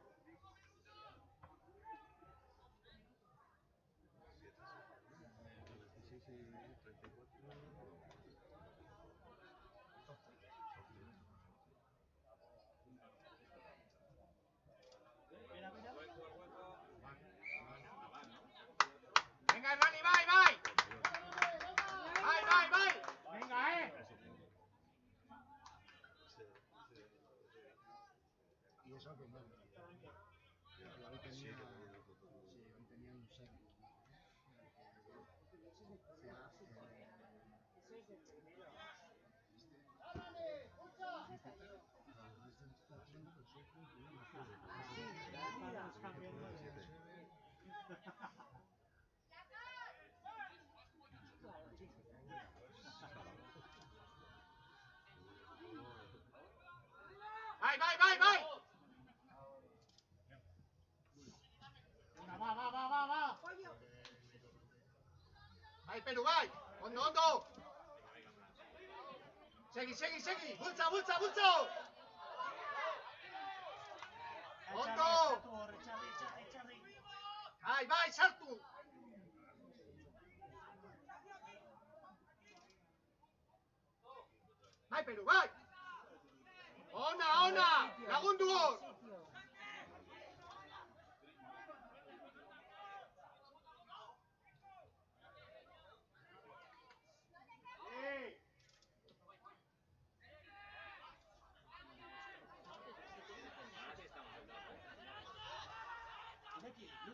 Speaker 1: ¡Venga, Hernani, vai, vai! ¡Vai, vai, vai!
Speaker 2: ¡Venga, eso que no. Y hoy tenía, sí, hoy tenía un serbio.
Speaker 1: ¡Vai, vai, vai, vai!
Speaker 2: Venga, va.
Speaker 1: Vai, Perú, vai! Ondo, ondo! Segui, segui, segui! Bultza, bultza, bultza! Ondo! Vai, vai, sartu! Vai, Perú, vai! Ona, ona! Lagundu hor!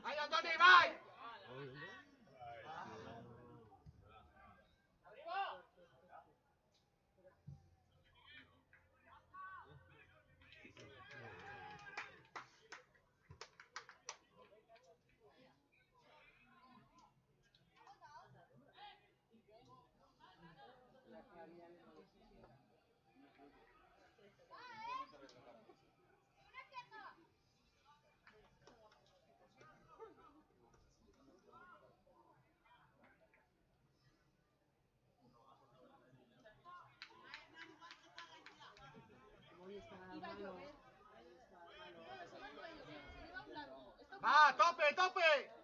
Speaker 1: Vai, Andoni, vai!
Speaker 3: Hoy está malo.
Speaker 1: Va, tope, tope!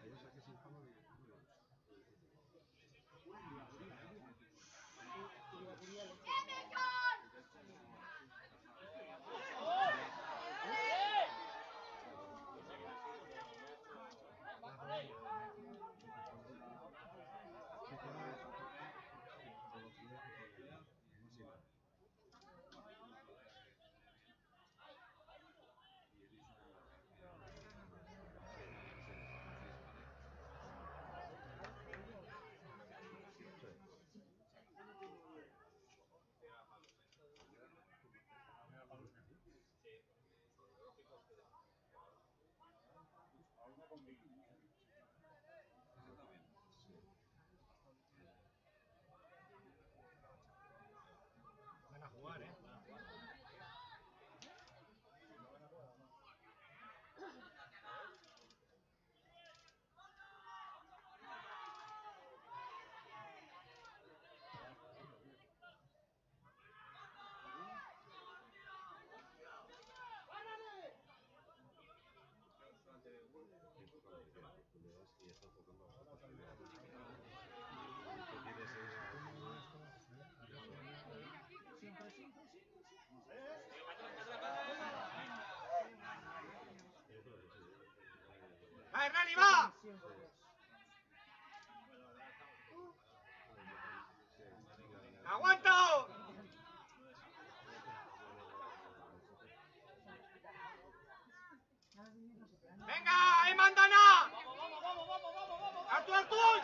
Speaker 7: Ayer saqué sin fama y...
Speaker 2: Van a jugar,
Speaker 7: Y está enfocando a las primeras. Que quiere seguir
Speaker 1: Va, Hernani, va! ¡Aguanta! ¡Venga, Mandana! ¡Artur, Artur!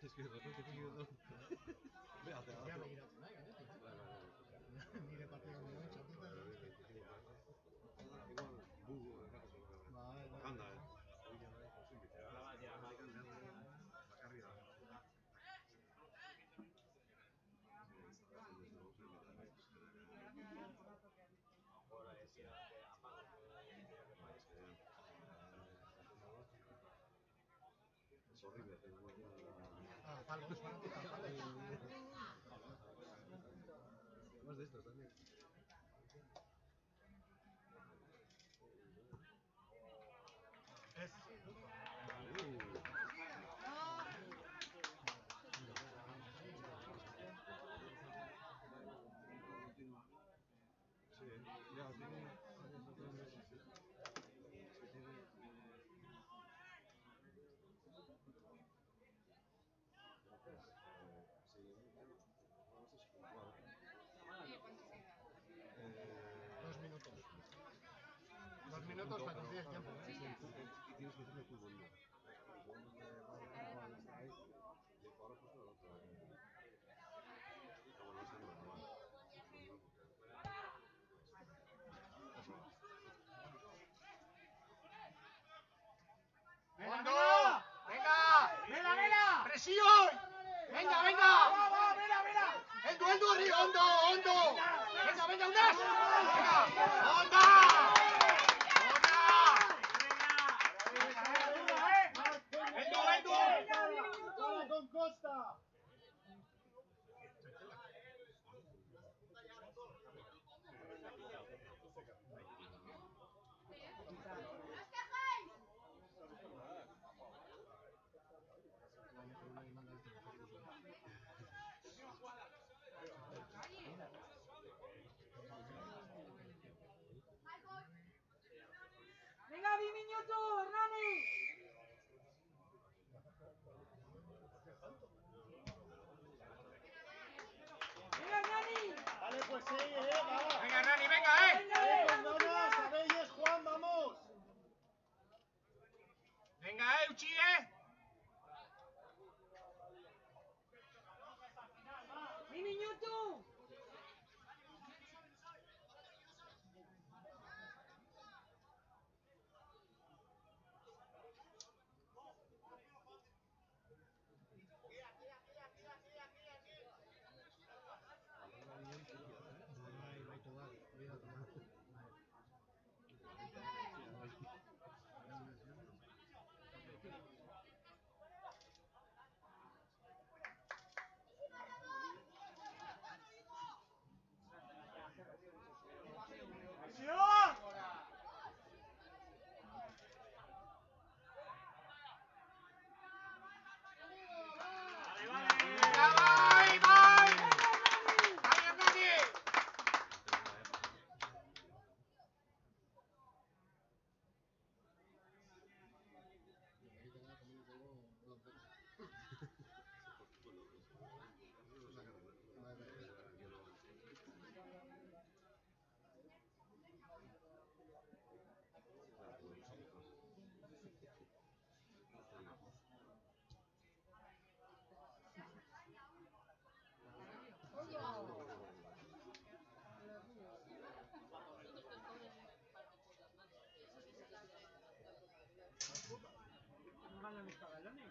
Speaker 7: Es que de repente he cogido... Ve hacia abajo.
Speaker 2: Ya me irá a tener, ni de partido ni de chatita.
Speaker 7: Igual, Bugo, el rato se lo agarra. Anda, bakarrik da. horrible.
Speaker 1: Palos, van a tirar palos.
Speaker 7: Más de estos también.
Speaker 1: Es...
Speaker 7: Sí, ya tiene...
Speaker 1: Dos minutos. 2 minutos para cumplir el tiempo,
Speaker 7: Y tienes que hacerle tu mundo. Y ahora pues el otro. Bueno, este no es normal.
Speaker 1: ¡Hondo! ¡Venga! ¡Vela, vela! ¡Presión! ¡Venga, venga! ¡Va, vela, vela! ¡Hondo, arriba! ¡Hondo, hondo! ¡Venga, venga, Unas! ¡Venga! ¡Honda! ¡Honda! ¡Con Costa!
Speaker 3: Venga, 10 minutos, Hernani. Venga, Hernani.
Speaker 1: Vale, pues sigue, va. Venga, Hernani, venga, Cuando no, Sabelles, Juan, vamos. Venga, Uchi,
Speaker 3: 10 minutos.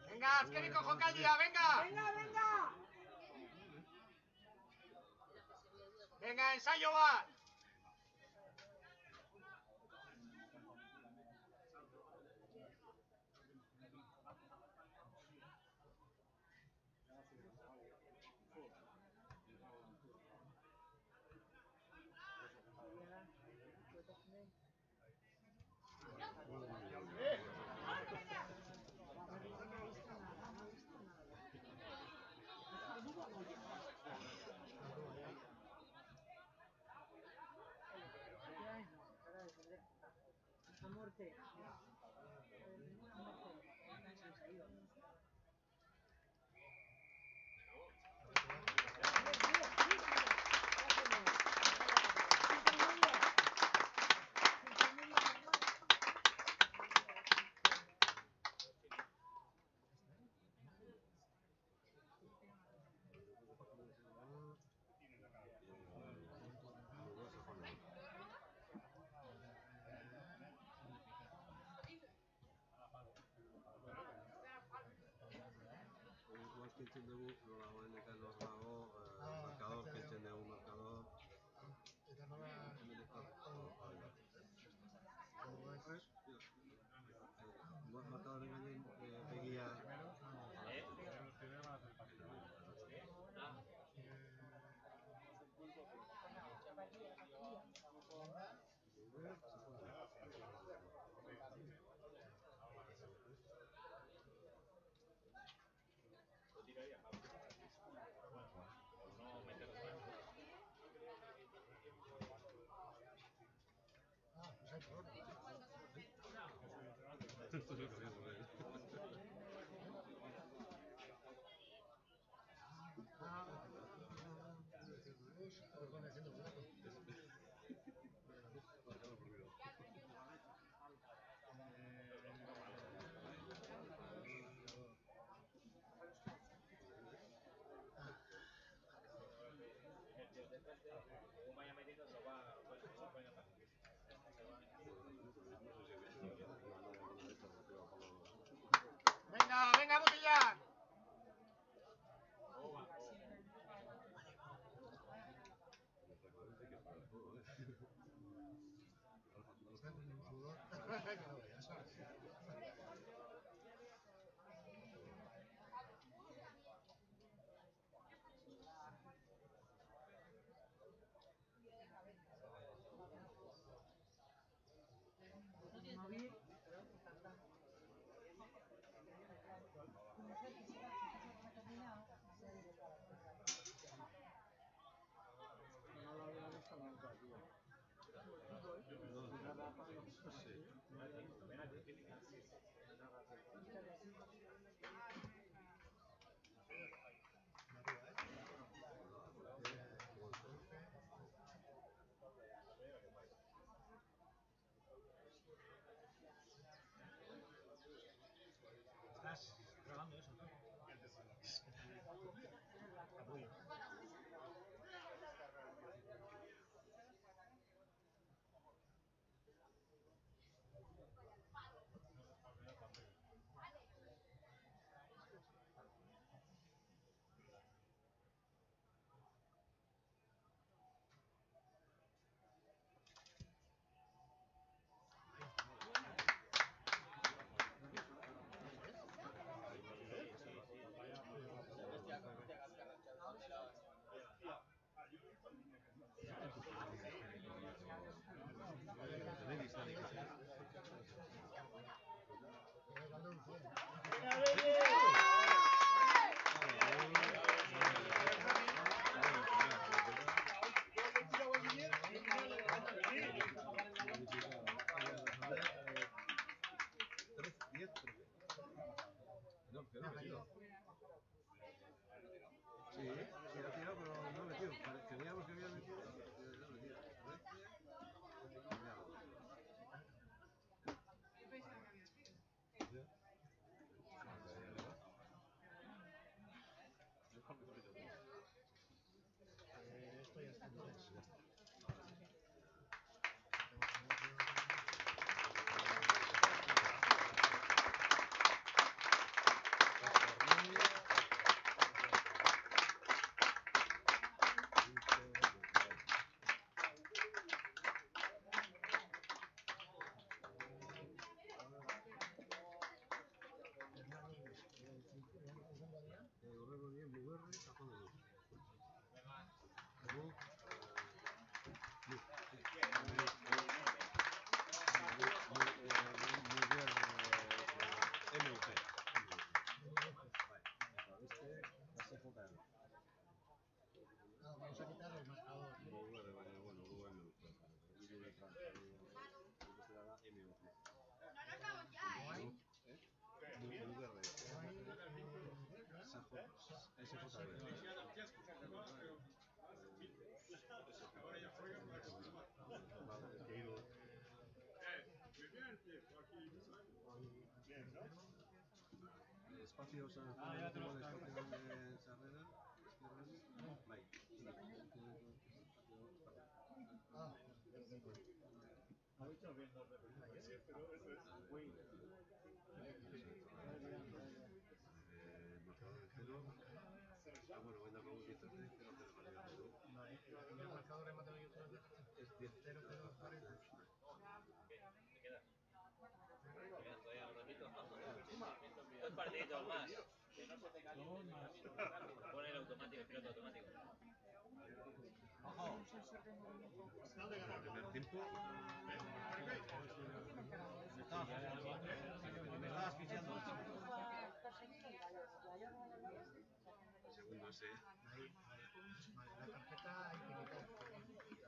Speaker 1: Venga, azkeniko jokaldia, venga!
Speaker 3: Venga, venga.
Speaker 1: Venga, ensayo bat!
Speaker 3: A muerte.
Speaker 7: Igual que el dugu nolagoeneka hor dago markador, kentzen dugu markador.
Speaker 1: Eta nola...
Speaker 7: Markadorren gainen begia Marcado por Bilbao.
Speaker 6: El tío de frente, según vaya metiendo, se pueden a partir.
Speaker 1: Venga, venga, Botella.
Speaker 8: ¿Estás grabando eso?
Speaker 7: Sí, se lo ha tirado, pero no ha metido. Creíamos que había metido, pero no ha metido. Borrego 10, Muguerre, Cajón de Luz.
Speaker 3: Vamos a quitar el marcador.
Speaker 7: Espacio San Juan, espacio de Sarrera, Bai. Marcador de cero. Bueno, voy a dar un 10 0
Speaker 3: ¿Y el marcador de matemáticas
Speaker 7: es 10
Speaker 6: ¿Te
Speaker 7: 0.
Speaker 6: quedas? ¿Te quedas todavía un ratito? Dos partiditos más. Pon el automático, el piloto automático.
Speaker 7: ¡Ojo! Primer tiempo. Me estabas fichando. Segundo ese.
Speaker 3: La tarjeta hay que quitar.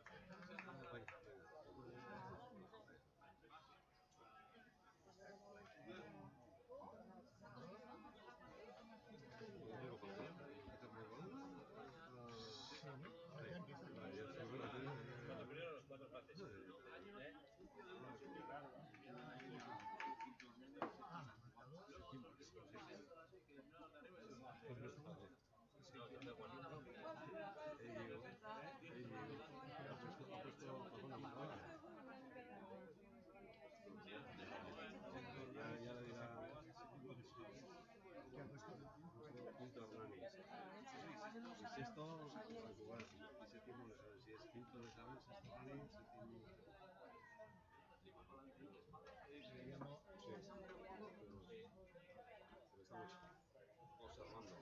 Speaker 7: sexto, jugar, y séptimo le saben, si es quinto le saben, sexto running, séptimo... Sí, estamos observando.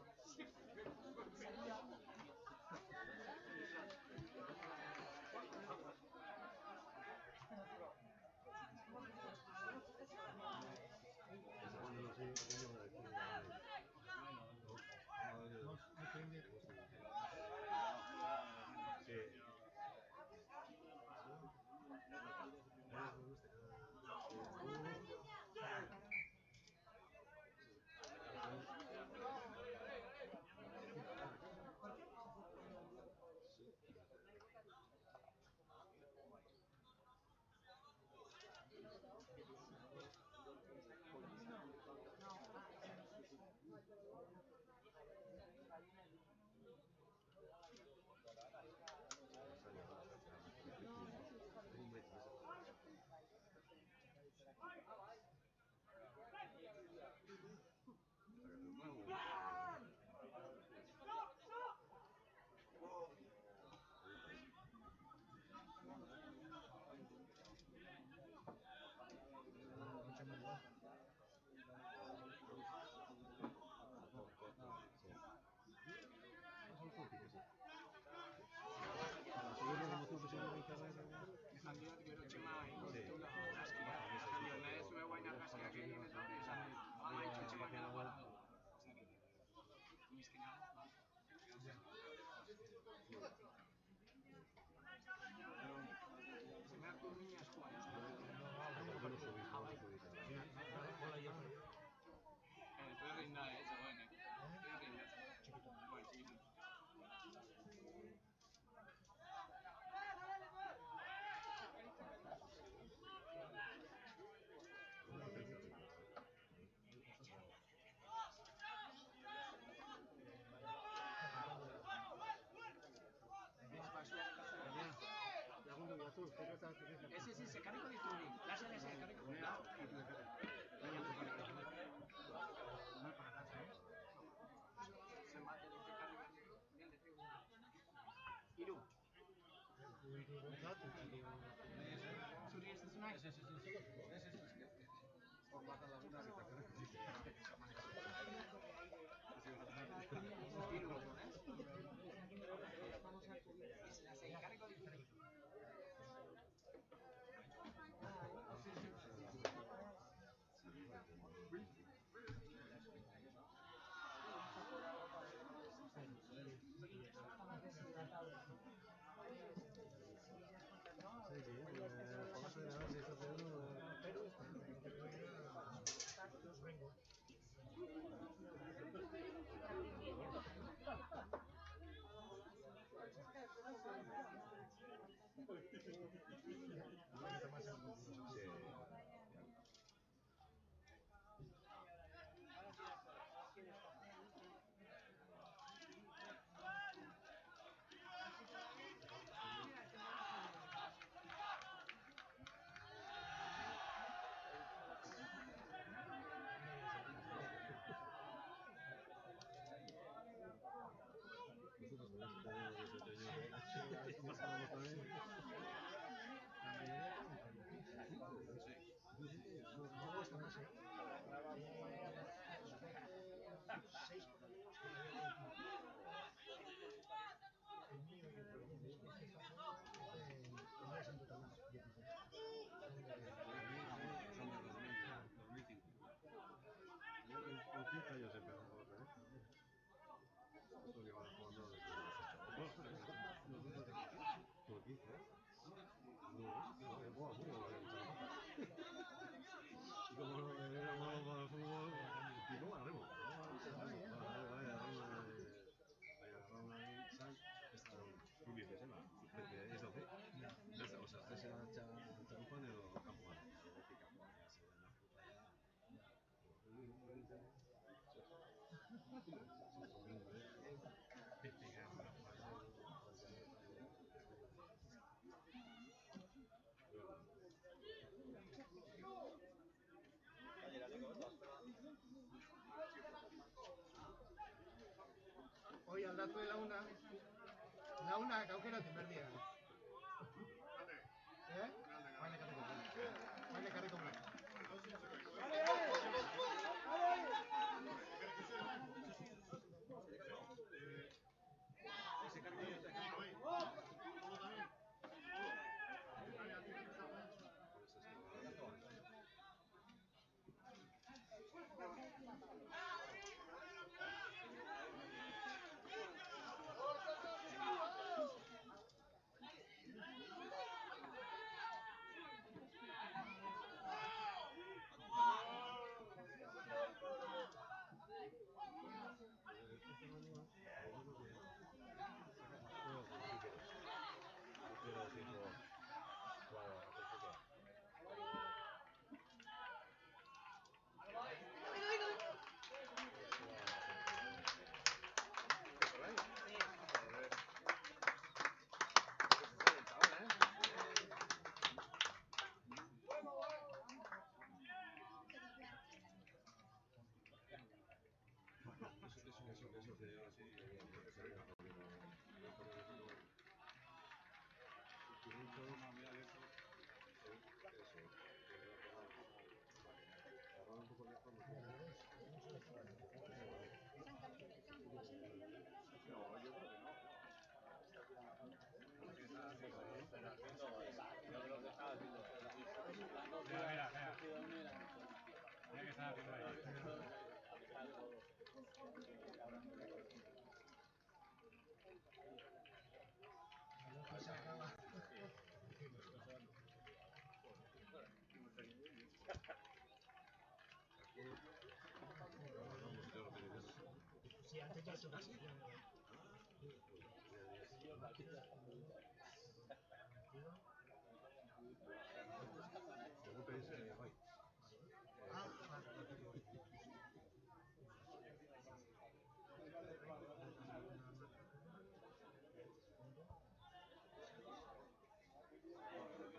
Speaker 8: Esan diot gero txema ingo ditula argazkia. Esan diot, nahi ez du guain argazkiak egin eta hori, esan dit, bai, txotxe baina guara. Mizkinago. Zemeak urmina eskuan, uste. Berdin da, zegoenek. Berdin da. Bai, txikitu.
Speaker 1: Lagundu batzuk,
Speaker 8: Ez, ekarriko dituri. Lasen ez, ekarriko dituri. Zenbat ekarri behar ditu? Hiru. Zuri ez duzu nahi? Ez. Hor bat lagunak eta karriko Hiru, ez? Ekarriko dituri.
Speaker 1: Hoy al dato de la una Launak aukeratzen berdia. Baina karriko. Baina karriko. Sí, antes ya se lo hacía.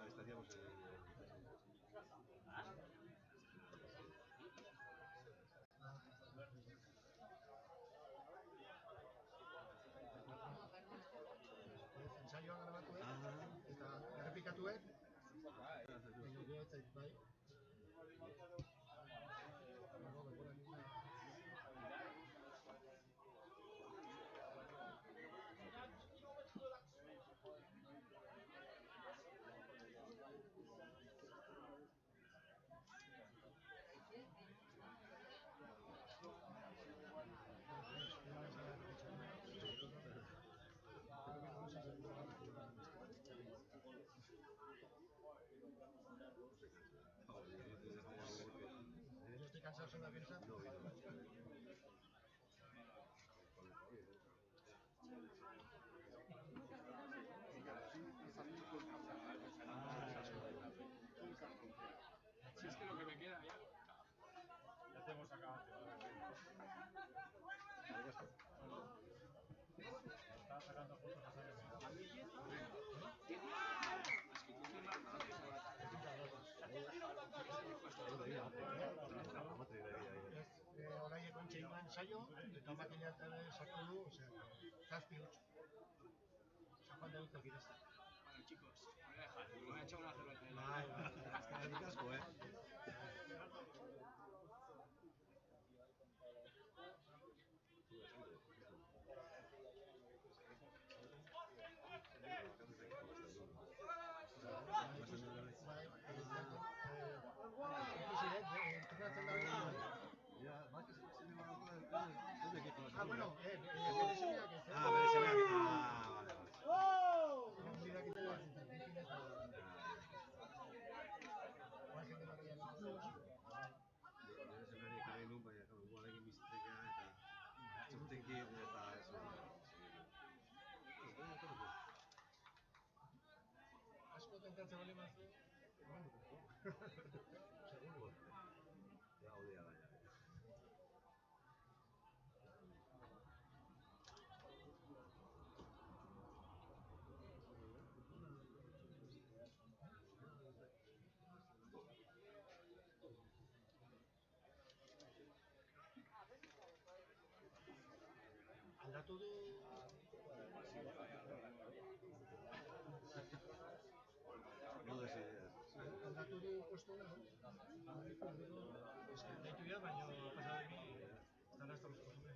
Speaker 7: Estaríamos en
Speaker 1: Ensaioa grabatu eta errepikatuet. Bai. Yo estoy cansado solo de pensar.
Speaker 8: Si es que lo que me queda ya.
Speaker 4: Ya te hemos sacado antes. Estaba sacando fotos a Sandra.
Speaker 1: Orain ekontxe ingo ensaio, eta makilataren sartu du, zazpi huts. Zapan dut egirezta.
Speaker 8: Bueno, chicos, me voy a dejar. Me voy a echar una cerveza.
Speaker 7: el casco,
Speaker 1: Bueno, asko tentatzen bali mazu. Seguro.
Speaker 7: Ya odia da ya.
Speaker 1: Aldatu du
Speaker 8: puesto una, ¿no? Es que deitu ya, baina pasado de mí, están hasta los cojones.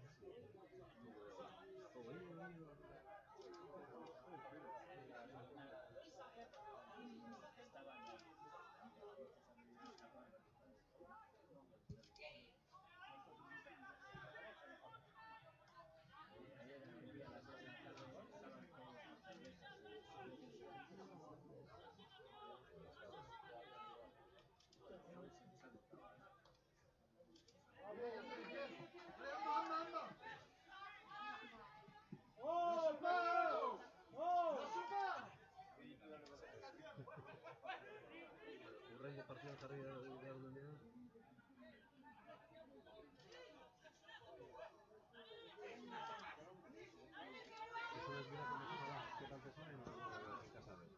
Speaker 7: Hurrengo partida jarri behar duenean. Eso es, mira cómo se va, qué tal te sale en casa de él.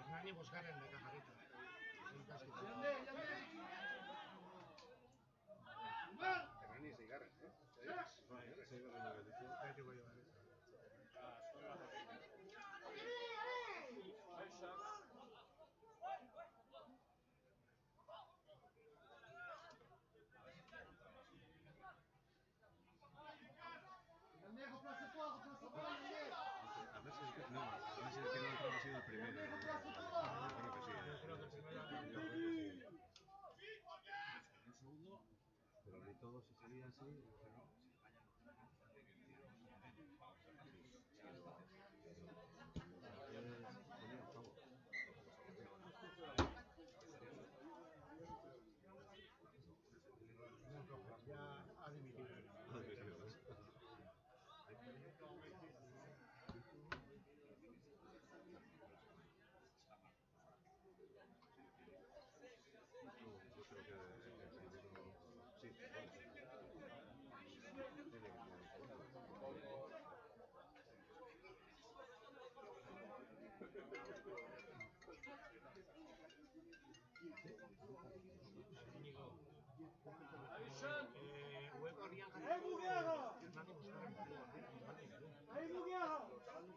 Speaker 7: Hernani bosgarren da jarrita. Hernani seigarren, A ver si es que no ha entrado, ha sido el primero. Yo creo que sí. Yo creo que el primero. El segundo. Pero ni todo, si sería así, no. Ya ha dimitido. Web horrian jarriko Hernani bosgarren.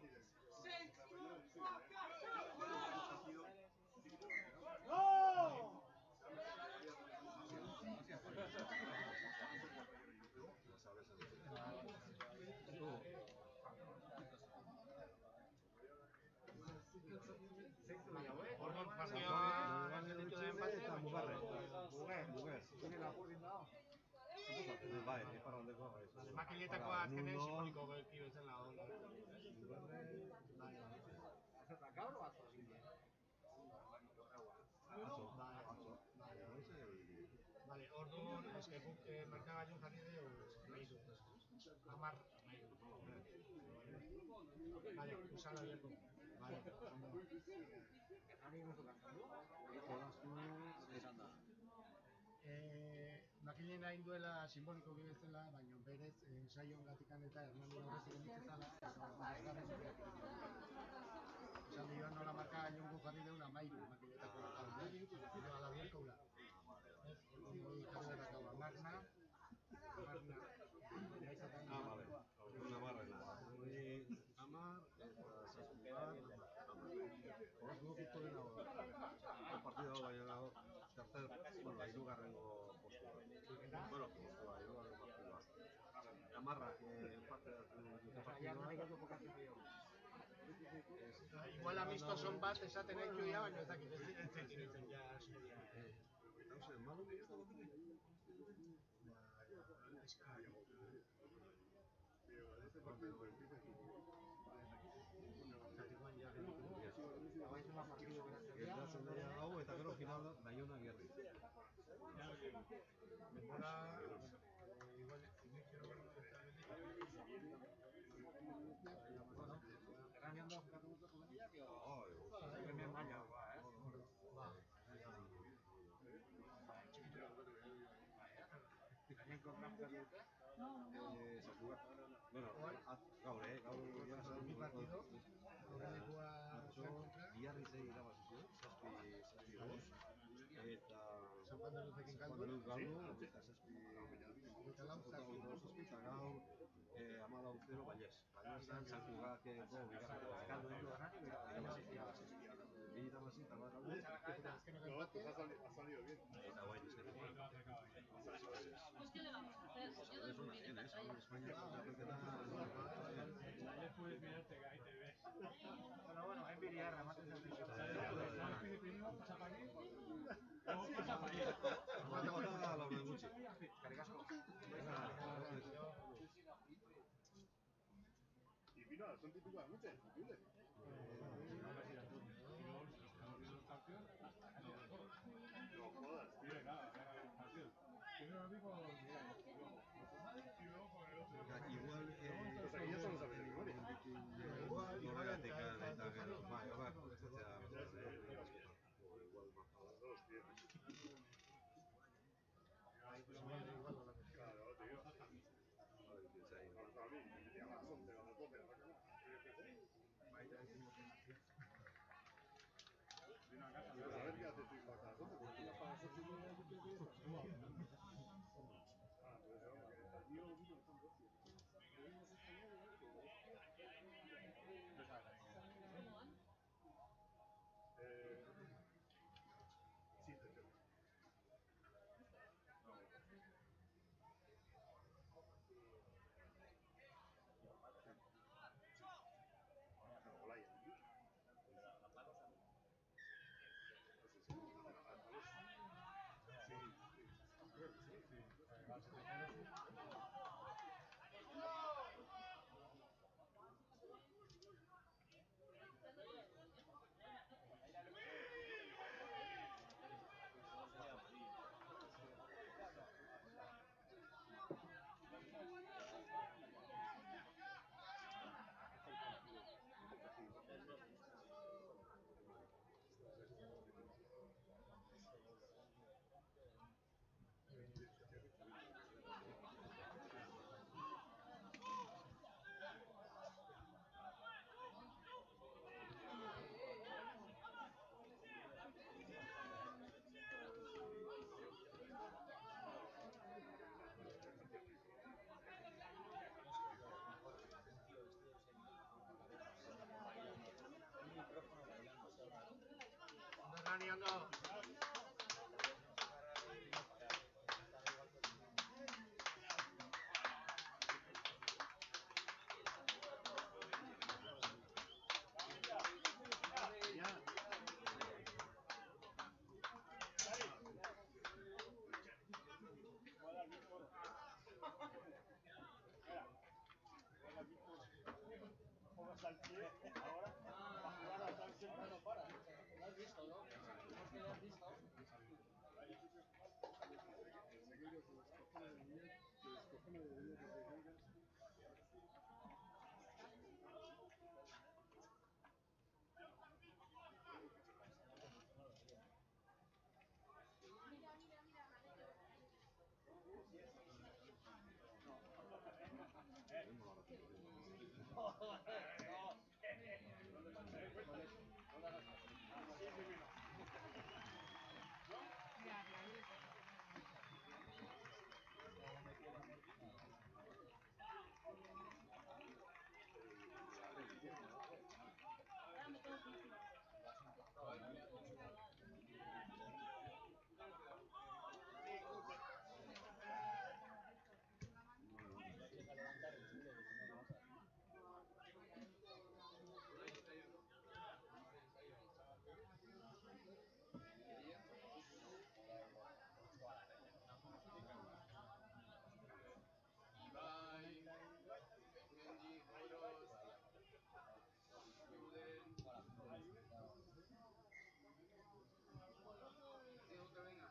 Speaker 7: Orduan partioa gelditu da empate eta Mugarren. Tiene la burdin dao. Bai, iparraldekoa bai. Makiletakoa azkenean simboliko belki bezala hola. Bai. Eta gaur atzo hasi dira. Atzo. Vale, orduan eske guk markagailun jarri dugu nahi du. 10 nahi du. Vale, usala bieko. Vale. Hernani guzu kantatu. Esan da.
Speaker 1: ginen hain duela simboliko bezala, baina berez saio gatikan eta Hernani aurretik genitzezala, esan dio nola marka jongo jarri deun amairu makinetako eta ala bierko ula. Jarri berakau amarna,
Speaker 7: Vale. Una barrena. Amar, eta zazpigar, Horaz dugu piztu dena partida hau baina dago tercer, bueno, hirugarrengo postua. Bueno, postua, hirugarrengo partidua. Amarrak empate hartu dute partidua.
Speaker 1: Igual amistoson bat esaten nahi ja, baina ez dakit, ez iruditzen ja.
Speaker 7: Hauze, malo? Gertatzen daia hau eta gero final da Baiona Gerri.
Speaker 1: Denbora, Erranian da jokatu dut juvenilak edo? Hemen maila. Gainen kontra jokatu dute?
Speaker 7: Bueno, gaur ja
Speaker 1: Bi partido. Aurrekoa
Speaker 7: Biarri zei irabazi zuen, 7-2 eta
Speaker 1: San Pandeluzekin galdu.
Speaker 7: eta 7 eta gaur 14-0 Vallès. Vallèsan San Cugatkeko bigarreko galdu du Hernani irabazi eta galdu.
Speaker 4: Ha salido bien.
Speaker 7: Eta guain izketeko.
Speaker 9: Pues ¿qué le vamos a hacer? Yo doy muy bien en pantalla.
Speaker 4: Ayer puedes mirarte que ahí te ves.
Speaker 1: Bueno, envidiarra, ematen zen
Speaker 4: Pasa para aquí, luego pasa para allá.
Speaker 7: Bota laurden gutxi.
Speaker 1: Eskerrik asko.
Speaker 4: Y vino, son típicos de muchas, increíble. No jodas, tío. Primero lo vi con Miguel, y luego con el otro.
Speaker 7: Igual,
Speaker 4: Pues aquí ya solo sabes de memoria.
Speaker 7: Horregatik eta gero, bai, ez zetzea, igual marcado.
Speaker 4: Dos, tío. Claro, tío. A mí, me metía a las 11, a las 12, a la cama. Pues a ver qué haces tú para las 11, porque tú vas para las 8 y media, yo creo que estás. Ah, pues eso, que el mío vino con 12. Sí, tercero. Olaya.
Speaker 1: Hernani, ondo.
Speaker 2: Al pie, ahora, para jugar al tal siempre no para. Lo has visto, ¿no? ¿Por qué lo has visto?
Speaker 9: Ahora me tengo que ir.
Speaker 8: Ibai, Benji, Jairos, Juden. Digo que venga.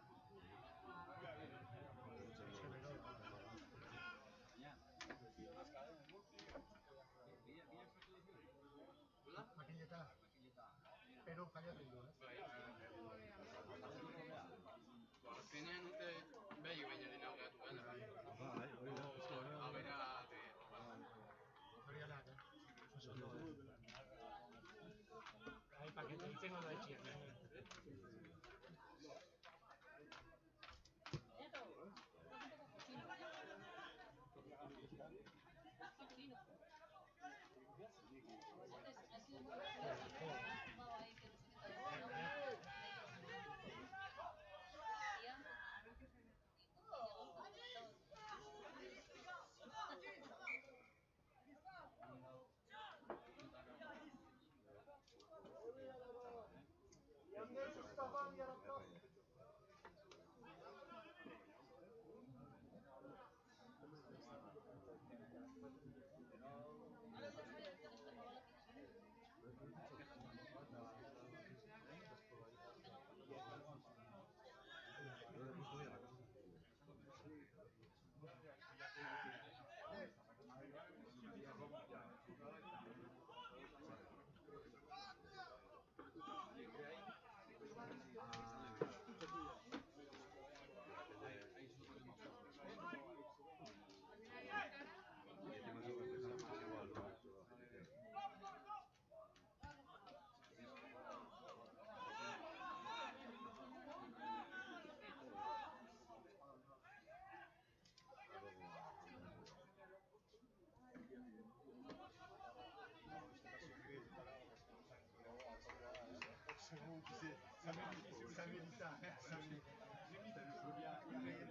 Speaker 1: Makileta. Pero jaiotzen du,
Speaker 8: Azkenean uste behi baina dena aurreatu gana.
Speaker 7: Bai, hori da.
Speaker 8: Abera,
Speaker 1: Horianak, Ahí, pakete itzengo da etxiak.
Speaker 9: Nieto, estás un poco cochino, ¿eh? Cochino. Antes ha sido muy gracioso, ¿no? Te has tumbado ahí que no sé qué tal. Decía, y cuando llegó, pues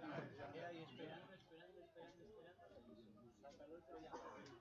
Speaker 9: levantaba el
Speaker 5: Queda ahí esperando y salta el otro y ya.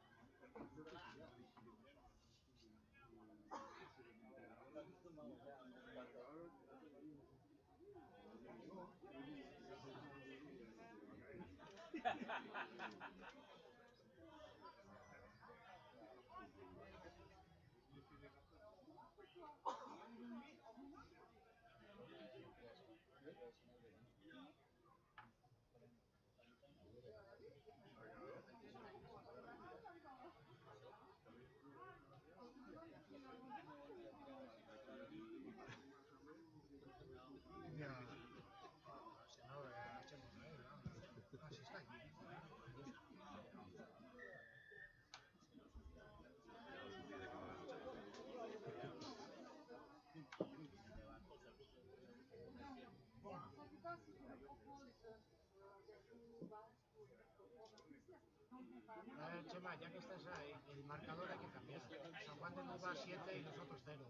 Speaker 1: Chema, ya que estás ahí, el marcador hay que cambiar. San Juan de Luz va 7 y nosotros 0.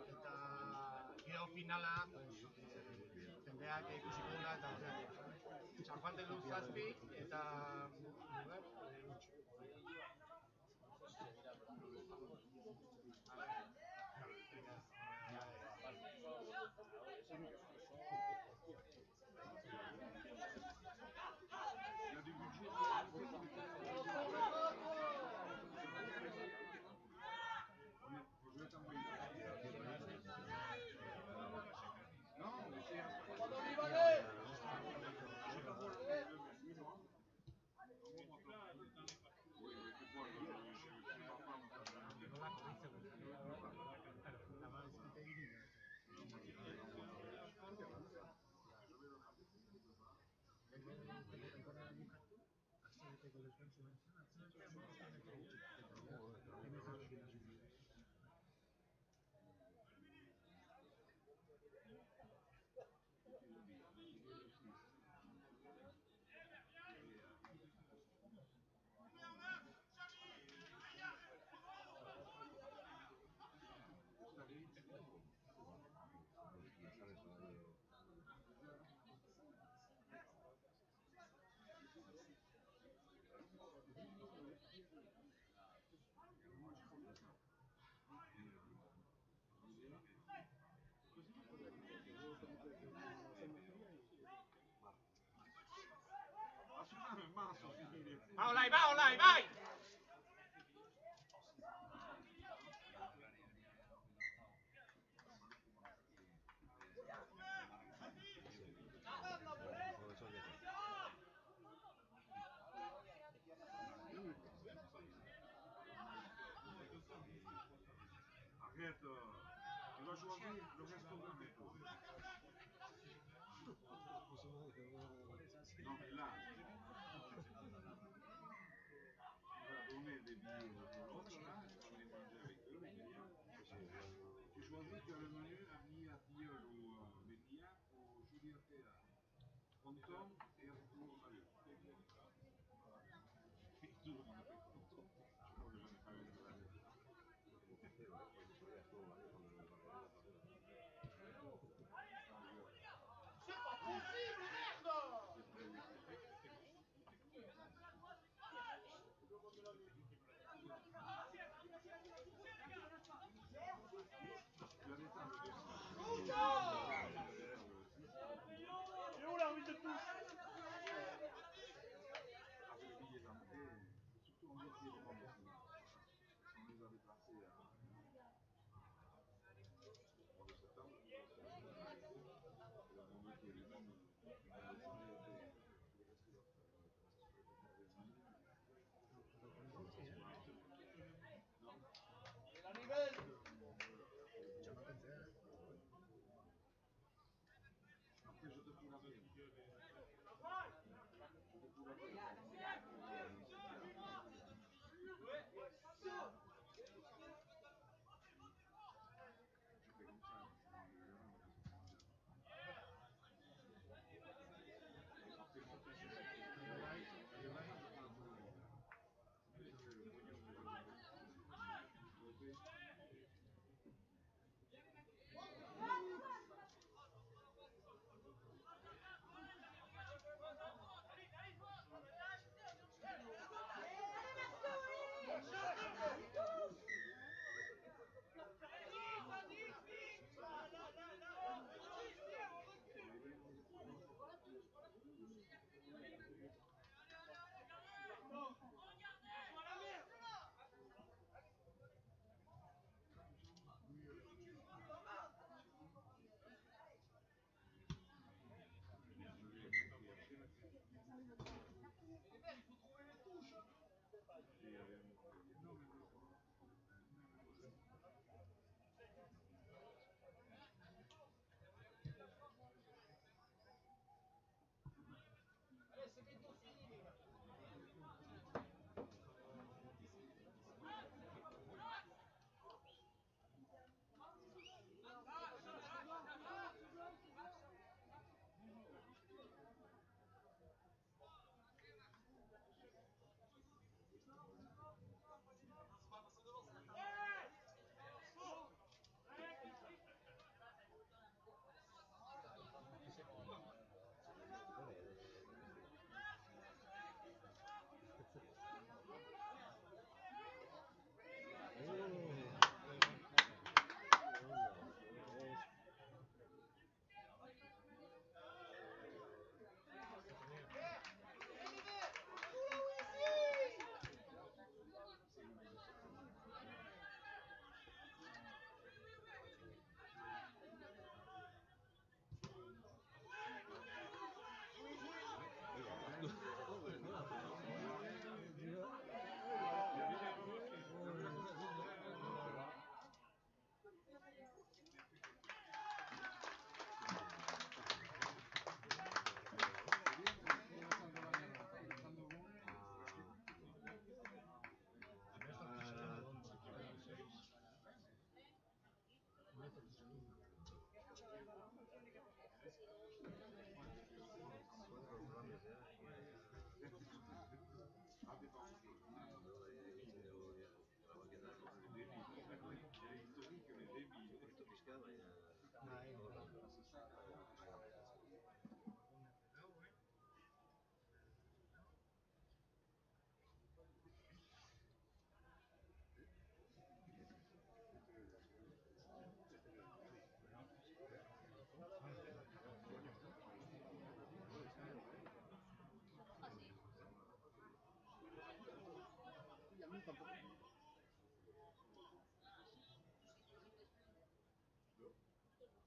Speaker 1: Eta giro finala, pues, jendeak ikusiko dula eta horrean. San Juan de Luz 7 eta Mugar,
Speaker 4: A suonare il masso, sì.
Speaker 1: Va Olai, va Olai, vai!
Speaker 4: Arrête, tu vas choisir le restant de métaux. Non mais là, tu vas donner des billets aux autres là, tu vas aller manger avec eux, derrière. Tu choisis, tu as le menu avenue à Tilleul ou Bénia ou Juliatea. Ponton et retour à Lyon. Et tout le monde a fait Ponton. Je crois que j'en ai pas eu de la vie.
Speaker 1: C'est pas possible, merde!
Speaker 4: Tu as des tables aussi.
Speaker 2: Et où l'arbitre de touche?
Speaker 4: Avec les billets d'entrée, c'est surtout en métier de vente ici. On les a déplacés au mois de septembre. Et le monde était lui-même, le journée était tout le reste de l'autre.
Speaker 2: La nivelle!
Speaker 4: Après, je te fous la paix. Je te fous la paix.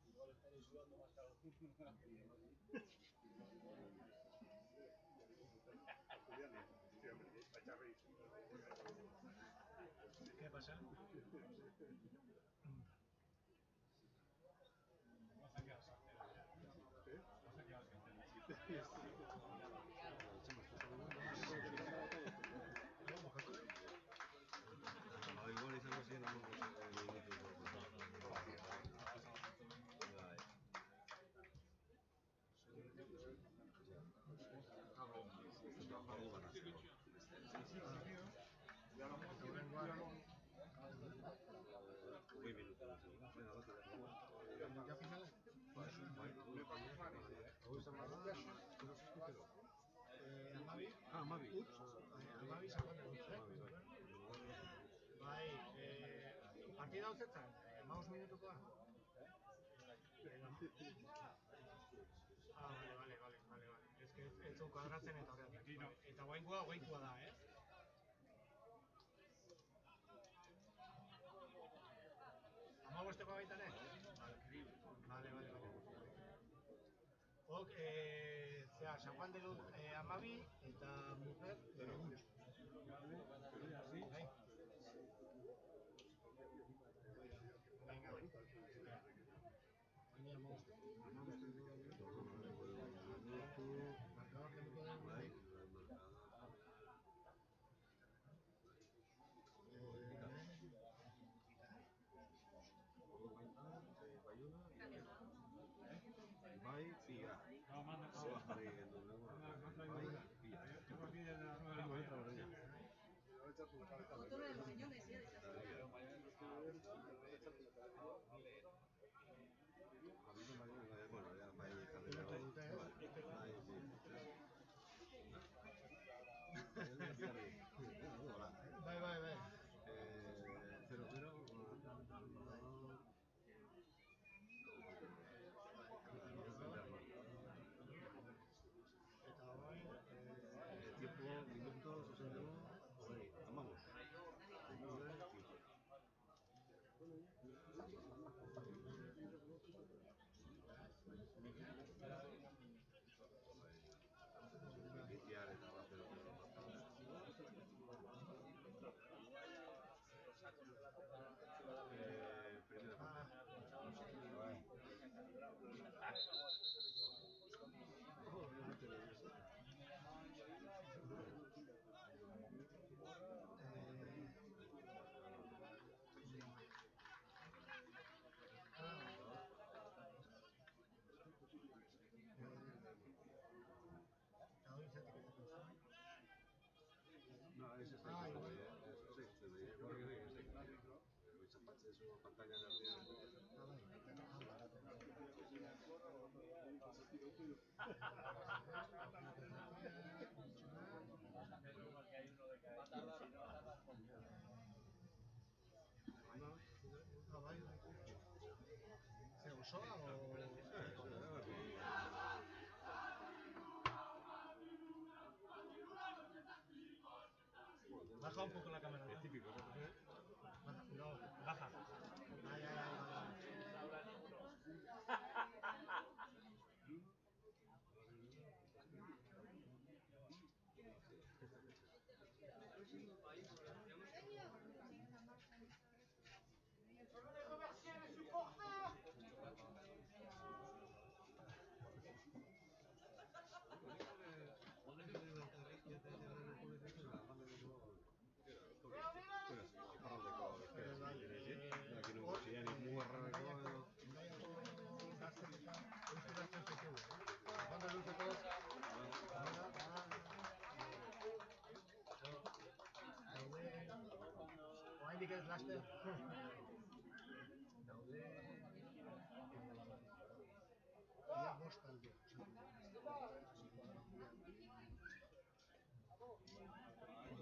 Speaker 2: Igual estaréis sudando más calor. ¿Qué pasa? Vas a quedar soltero ya. Vas a quedar soltero.
Speaker 7: Igual izango ziren Amabi.
Speaker 8: Amabi San Juan de Luz, Bai, partida hau zetzan, 15 minutukoa? Vale. Ez que ez zu kuadratzen eta horretan. Eta guainkoa da, ez? Amabostekoa baita ere? Vale. Ok, San Juan de Luz Amabi eta Mujer gutxi. Bai? Venga.
Speaker 7: Bai, pilla.
Speaker 3: Foto de los riñones, sí, de
Speaker 7: Bueno, ya bai jarri
Speaker 8: Bai.
Speaker 7: 0-0. Tiempo, minutos, 61, amamos.
Speaker 8: ¿Osoa o...? Baja un poco la cámara.
Speaker 7: Es típico, ¿no?
Speaker 8: No, baja. Ay.
Speaker 1: Venez remercier les supporters. Besterik ez laster. Daude... Ia bost talde osatu dira.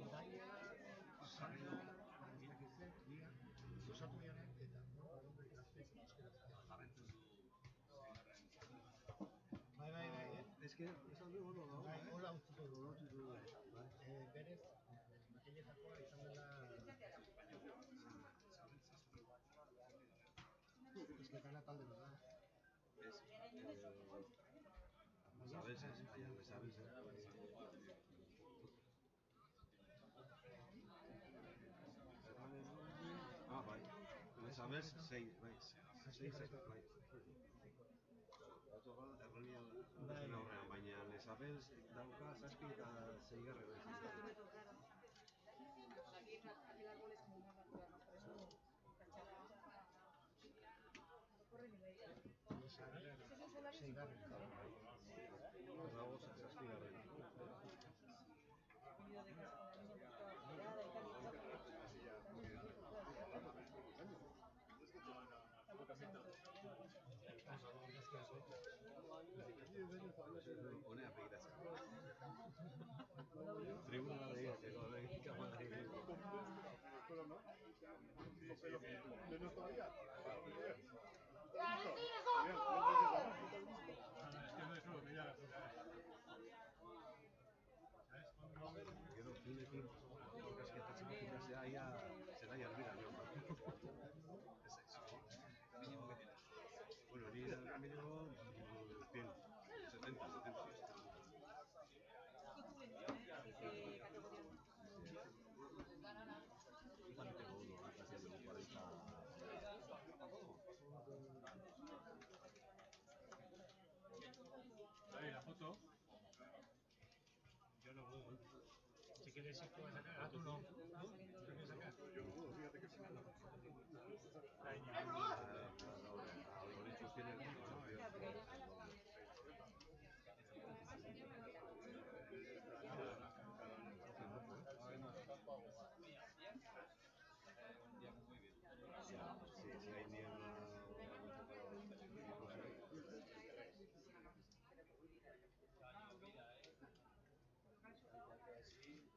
Speaker 1: Ondaia, Sarria, Dia, osatu dianek eta horrek gazteek euskaraz.
Speaker 7: Jarraitzen du seigarren
Speaker 1: Bai,
Speaker 7: Es que esan du ondo dago.
Speaker 1: bai, hola utziko du.
Speaker 7: Bai.
Speaker 1: Berez, makinetakoa izan dela... Ez que kana talde bat da.
Speaker 7: Es ¿sabes? ¿Sabes? Ah, bai. ¿Sabes? Sei, bai. Sei, bai. Otoga erronian aurrean, baina Lesabels dauka zazpi eta seigarren.
Speaker 3: Aquí aquel árbol es como más natural, ¿no? Por eso cacharra no corre ni media.
Speaker 1: Seigarren.
Speaker 7: Dago zazpigarren.
Speaker 3: Venido de casa con la niña porque estaba peleada y tal y cual.
Speaker 7: Honea begiratzen. Tribuna begiratzeko, ikamadari.
Speaker 4: ¿Menos todavía?
Speaker 7: Gero finekin ikasketatzen ikastea ia zera jarbira jo. Mínimo que tienes. Bueno, ni el mínimo 100, 70. Igualmente con uno, casi de 40.
Speaker 1: Ahí, la foto. Yo no puedo. Si quieres ir tú a sacar, tú no. ¿Tú quieres sacar?
Speaker 4: Yo no puedo, fíjate que sí.
Speaker 7: Los tienen si hay niebla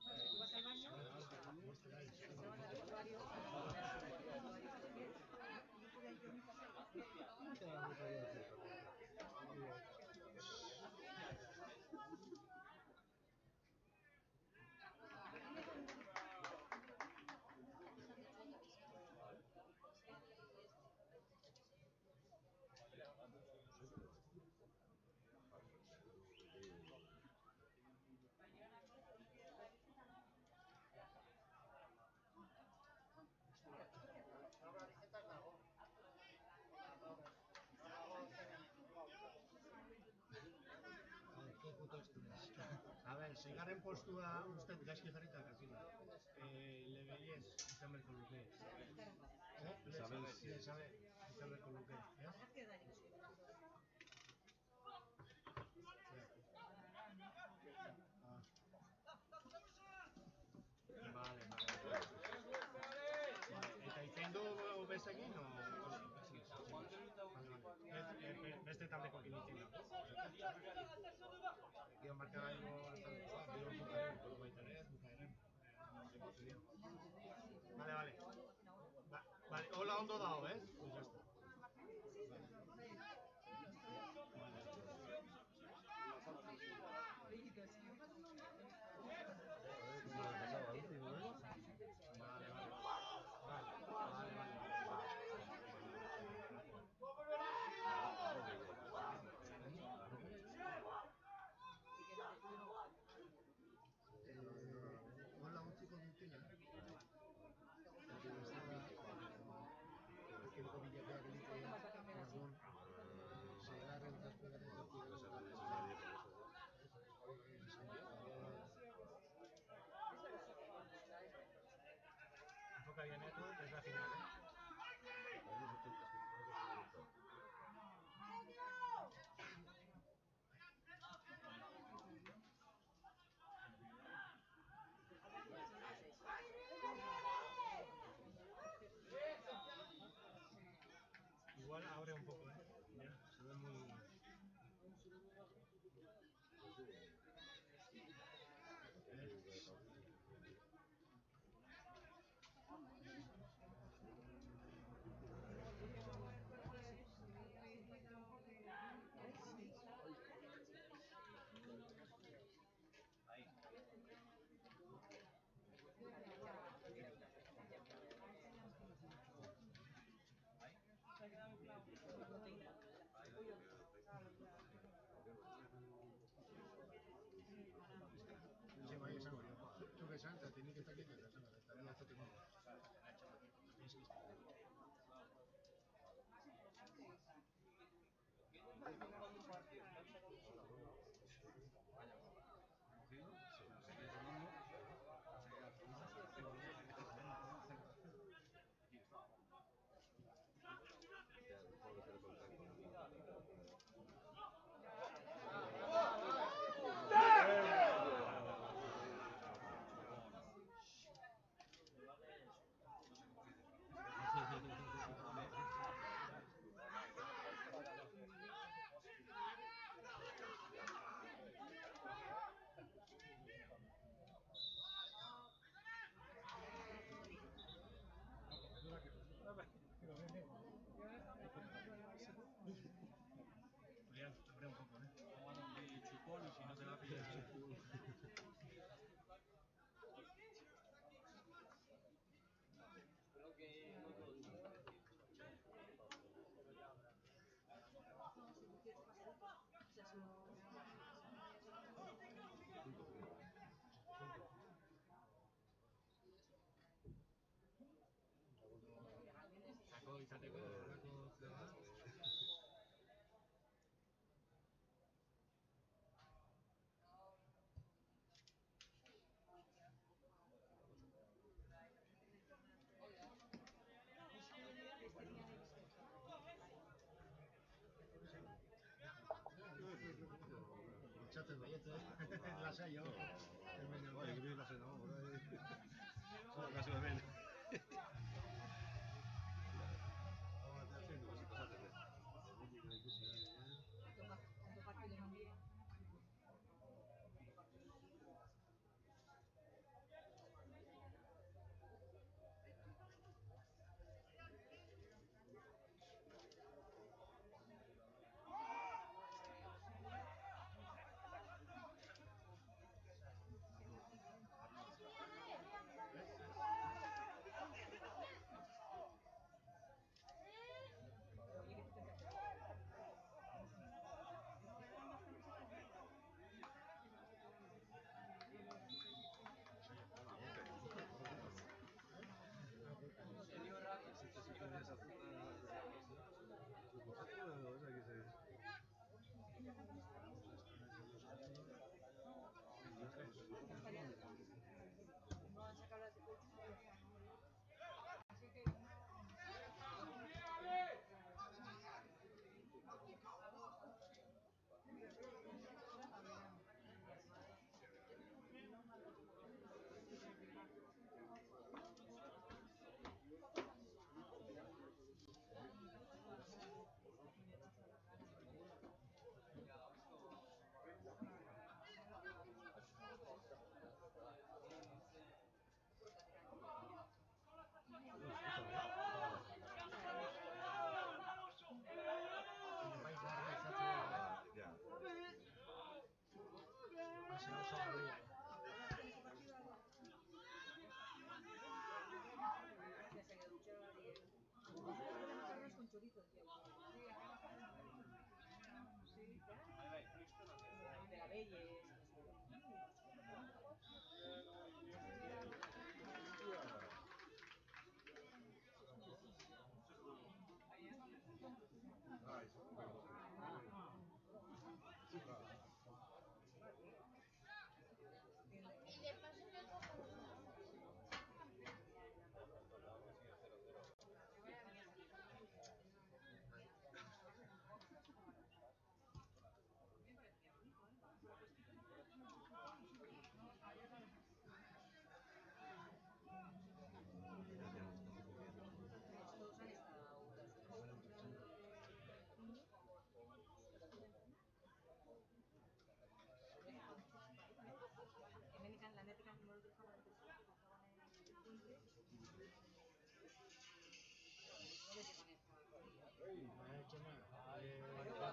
Speaker 3: Tú vas al baño, vas al vestuario,
Speaker 1: A ber, seigarren postua uste gaizki jarrita kasina. Lebeiez izan berko luke. Lesabel izan berko luke. Vale. Eta iten du bezekin, o... Beste taldeko kinitzen da. Gio markagailu azalduko, gio bukaren, kolo baita ere, bukaren. Vale. Vale, hola ondo dago, ez? Pues ya está. Hola utziko dutela.
Speaker 2: poco, ¿eh? Se ve muy... Sí, bai, esango dio. Zuk esan, eta nik ez dakit, eta esango dio. Eta nik ez dut emango. Abre un poco, ¿eh?
Speaker 7: Chupón y si no te la pillas.
Speaker 2: Sako izateko, horreko zeba. Lotxatzen baiete, lasai jo.
Speaker 7: Bai, gure lasai nago, bai. Zora kasu hemen.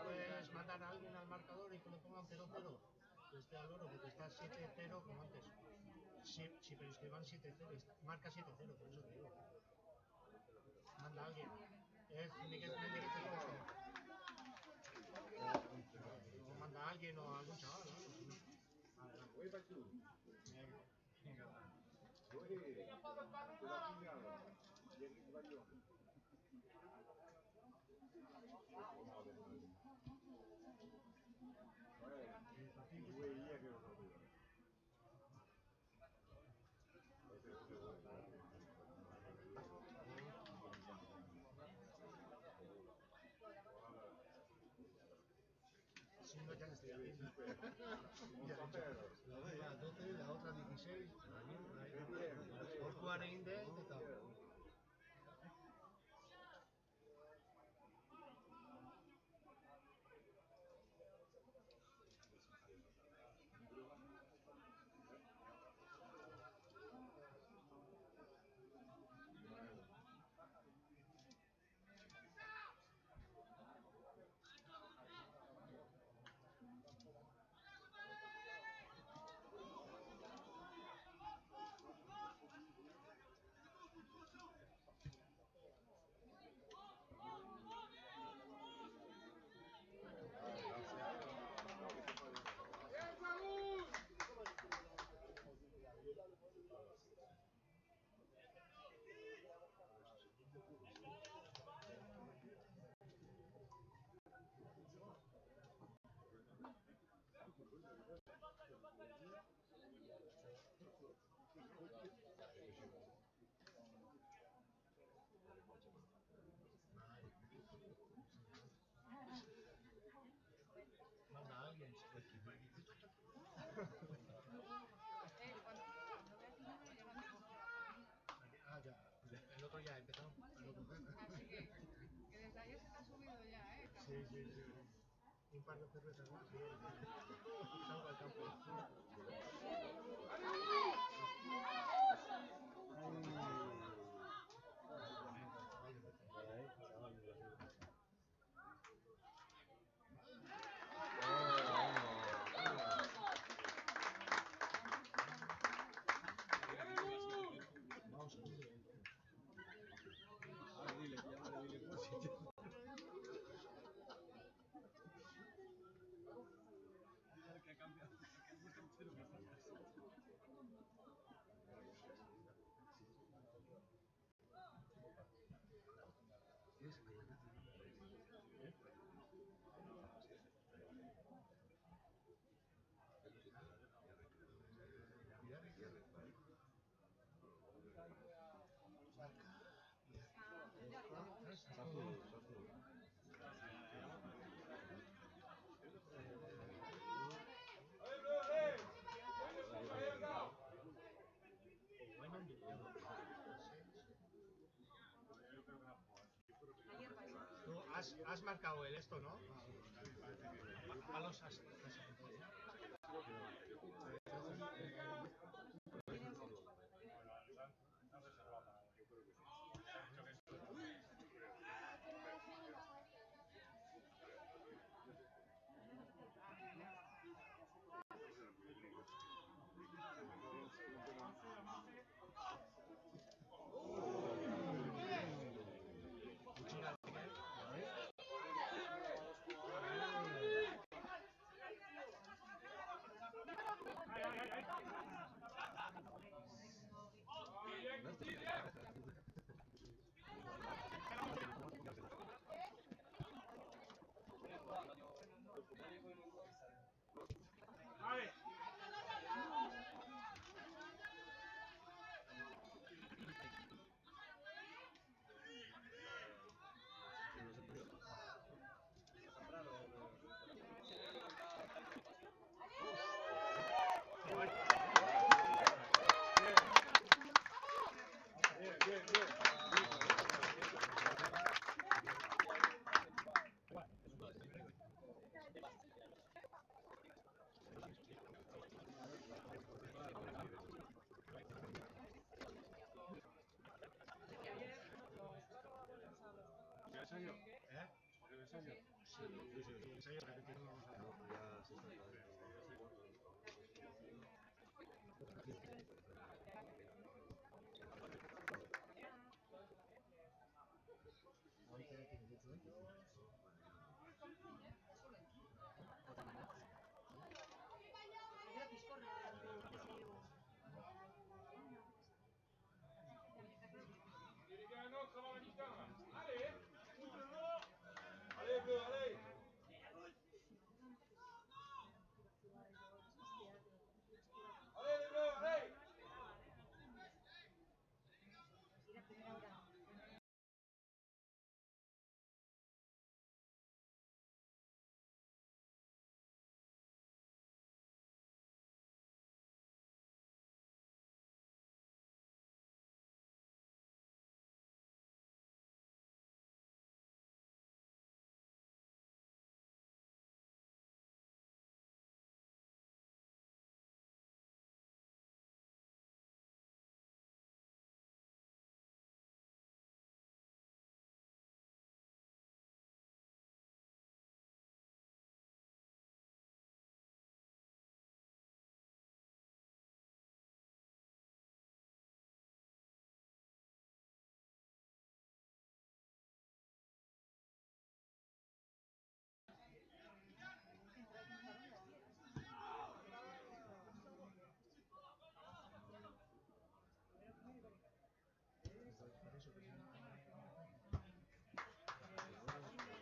Speaker 1: puedes mandar a alguien al marcador y que le pongan 0-0, que esté al oro, porque está 7-0 como antes. Sí, pero es que van 7-0, marca 7-0, por eso te digo. Manda a alguien. Es Miguel Méndez que o manda a alguien o a algún chaval, ¿no?
Speaker 4: Oye, Pachu.
Speaker 1: Venga.
Speaker 4: Oye, te la pillado. Llegué, Pachu.
Speaker 1: Sí, no, ya le estoy haciendo. Ya he dicho, la una 12, la otra 16. Por 40 y tal. Manda a alguien. Ah, ya. El otro ya ha empezado.
Speaker 3: Así que desde ayer se te ha subido ya, ¿eh?
Speaker 1: Sí. Un par de cervezas más. Salgo al campo. Vamos,
Speaker 7: Dile, llámale, dile cómo se llama. Dile que ha cambiado, que es muy entero que faltas. ¿Tienes mañana?
Speaker 1: Tú has marcado el esto, ¿no? Palos has. Sí, ensayo repetido vamos a ver.
Speaker 7: No, ya se está acabando.
Speaker 1: Ahorita ya tiene 18 años.
Speaker 3: Gratis, corre.
Speaker 2: Il y a un autre avant la mi-temps là. Allez, allez bleu, allez. Allez les bleus, allez.
Speaker 3: Ir a primera hora.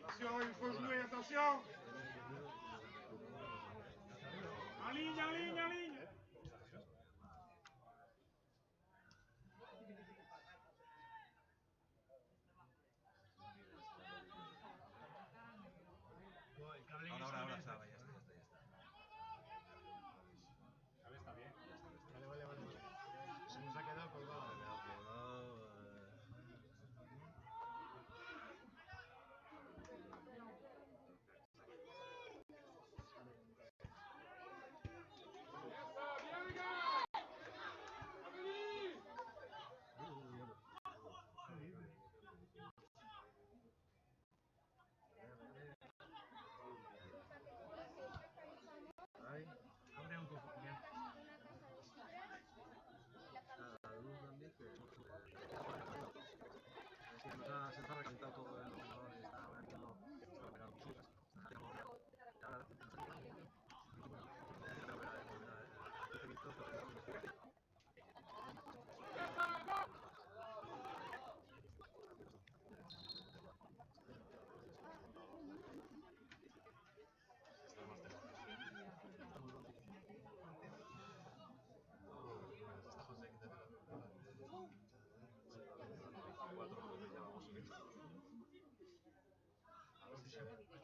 Speaker 2: Attention, il faut jouer, attention. En ligne, en ligne, en ligne.
Speaker 1: El cable
Speaker 7: Ahora estaba, ya está.
Speaker 1: Vale, está bien. Vale. Se nos ha quedado colgado.
Speaker 2: Bien ça, bien les gars. Amélie.
Speaker 1: Ahí. Abre un poco, Julián.
Speaker 7: Se está recalentando todo el ordenador y está viendo, está operando consultas.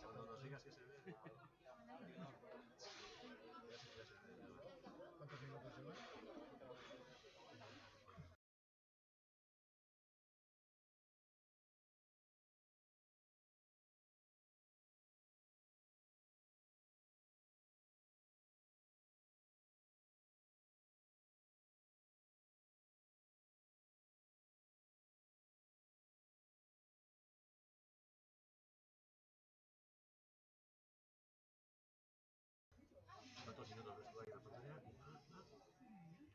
Speaker 7: Cuando nos digas que se ve.
Speaker 1: ¿Cuántos minutos lleva?
Speaker 7: ¿Cuántos minutos ves tú ahí en la pantalla?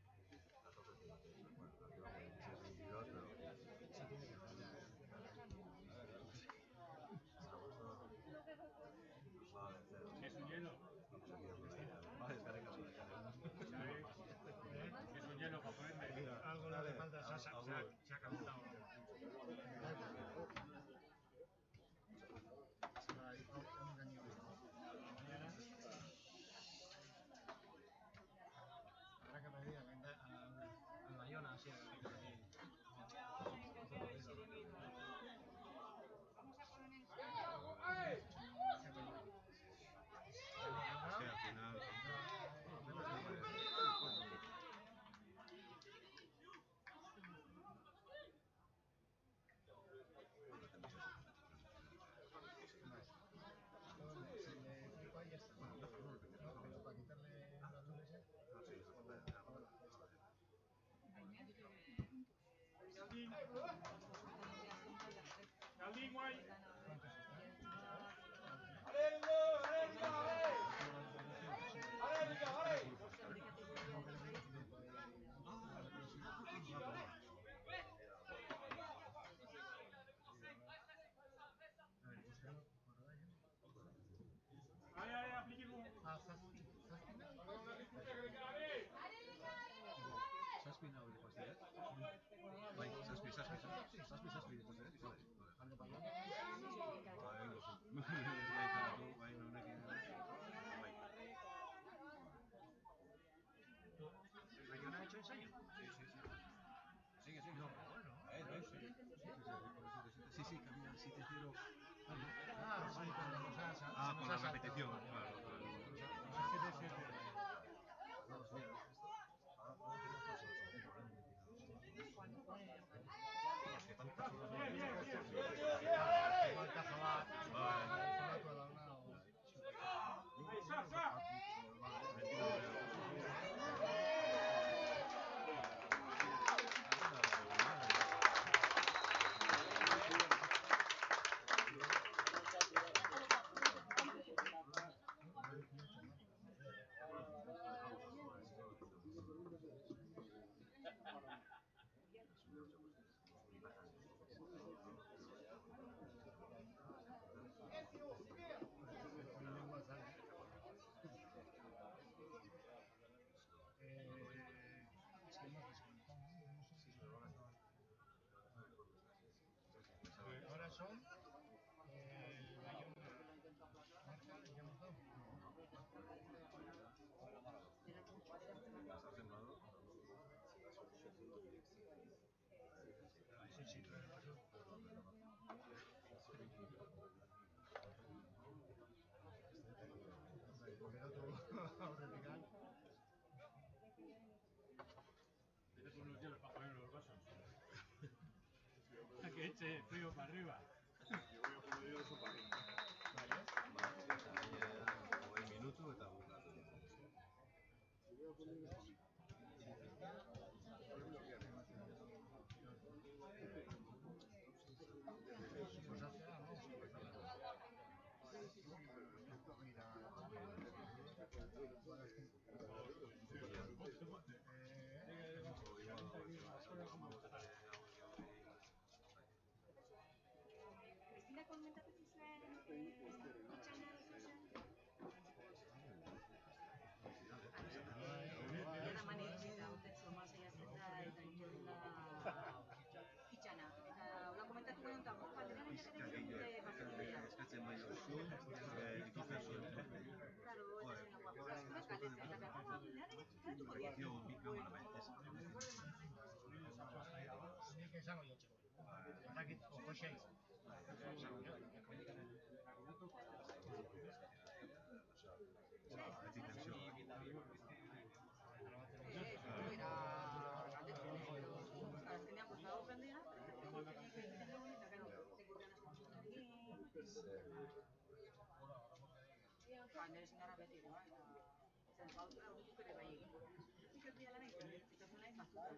Speaker 7: Zazpi nago dikoazte, bai, zazpi dikoazte, vale, vale. Bai, honekin, bai.
Speaker 1: ¿Bayona ha hecho ensayo?
Speaker 7: Sí. No, bueno. Sí, cambia 7-0.
Speaker 1: Ah, sí,
Speaker 7: por la repetición, claro.
Speaker 1: Ahora son el Bayona marca, ya hemos dado. Sí,
Speaker 2: Tienes unos hielos para poner los vasos. Que eche frío para arriba.
Speaker 4: Yo voy a poner yo eso para arriba.
Speaker 7: Hogei minutu eta bukatu.
Speaker 4: Yo voy a poner eso para arriba.
Speaker 3: Cristina komentatzen zuen itxana Eta mani eta urtetxo masaiatzen da eta itxola itxana. Eta hola komentatu guen eta batean egiten dute pasatzen
Speaker 7: eskatzen bai duzu, ikusten zuen.
Speaker 3: Claro, eta zen guapura galdetzen eta galdetuko diet.
Speaker 7: Tío, bi kamera bai, ez.
Speaker 1: Nik esango jo txeko. Ez dakit, ojo xeiz.
Speaker 7: Beti tensio.
Speaker 3: Azkenean, pues, dago jendea, egiten dugu, eta, claro, teko ganas egin. Nire senarra beti doa, eta zen, gauzera horretik ere bai egin. Nik ez dira lan egiten, eta zuen nahi batzutan.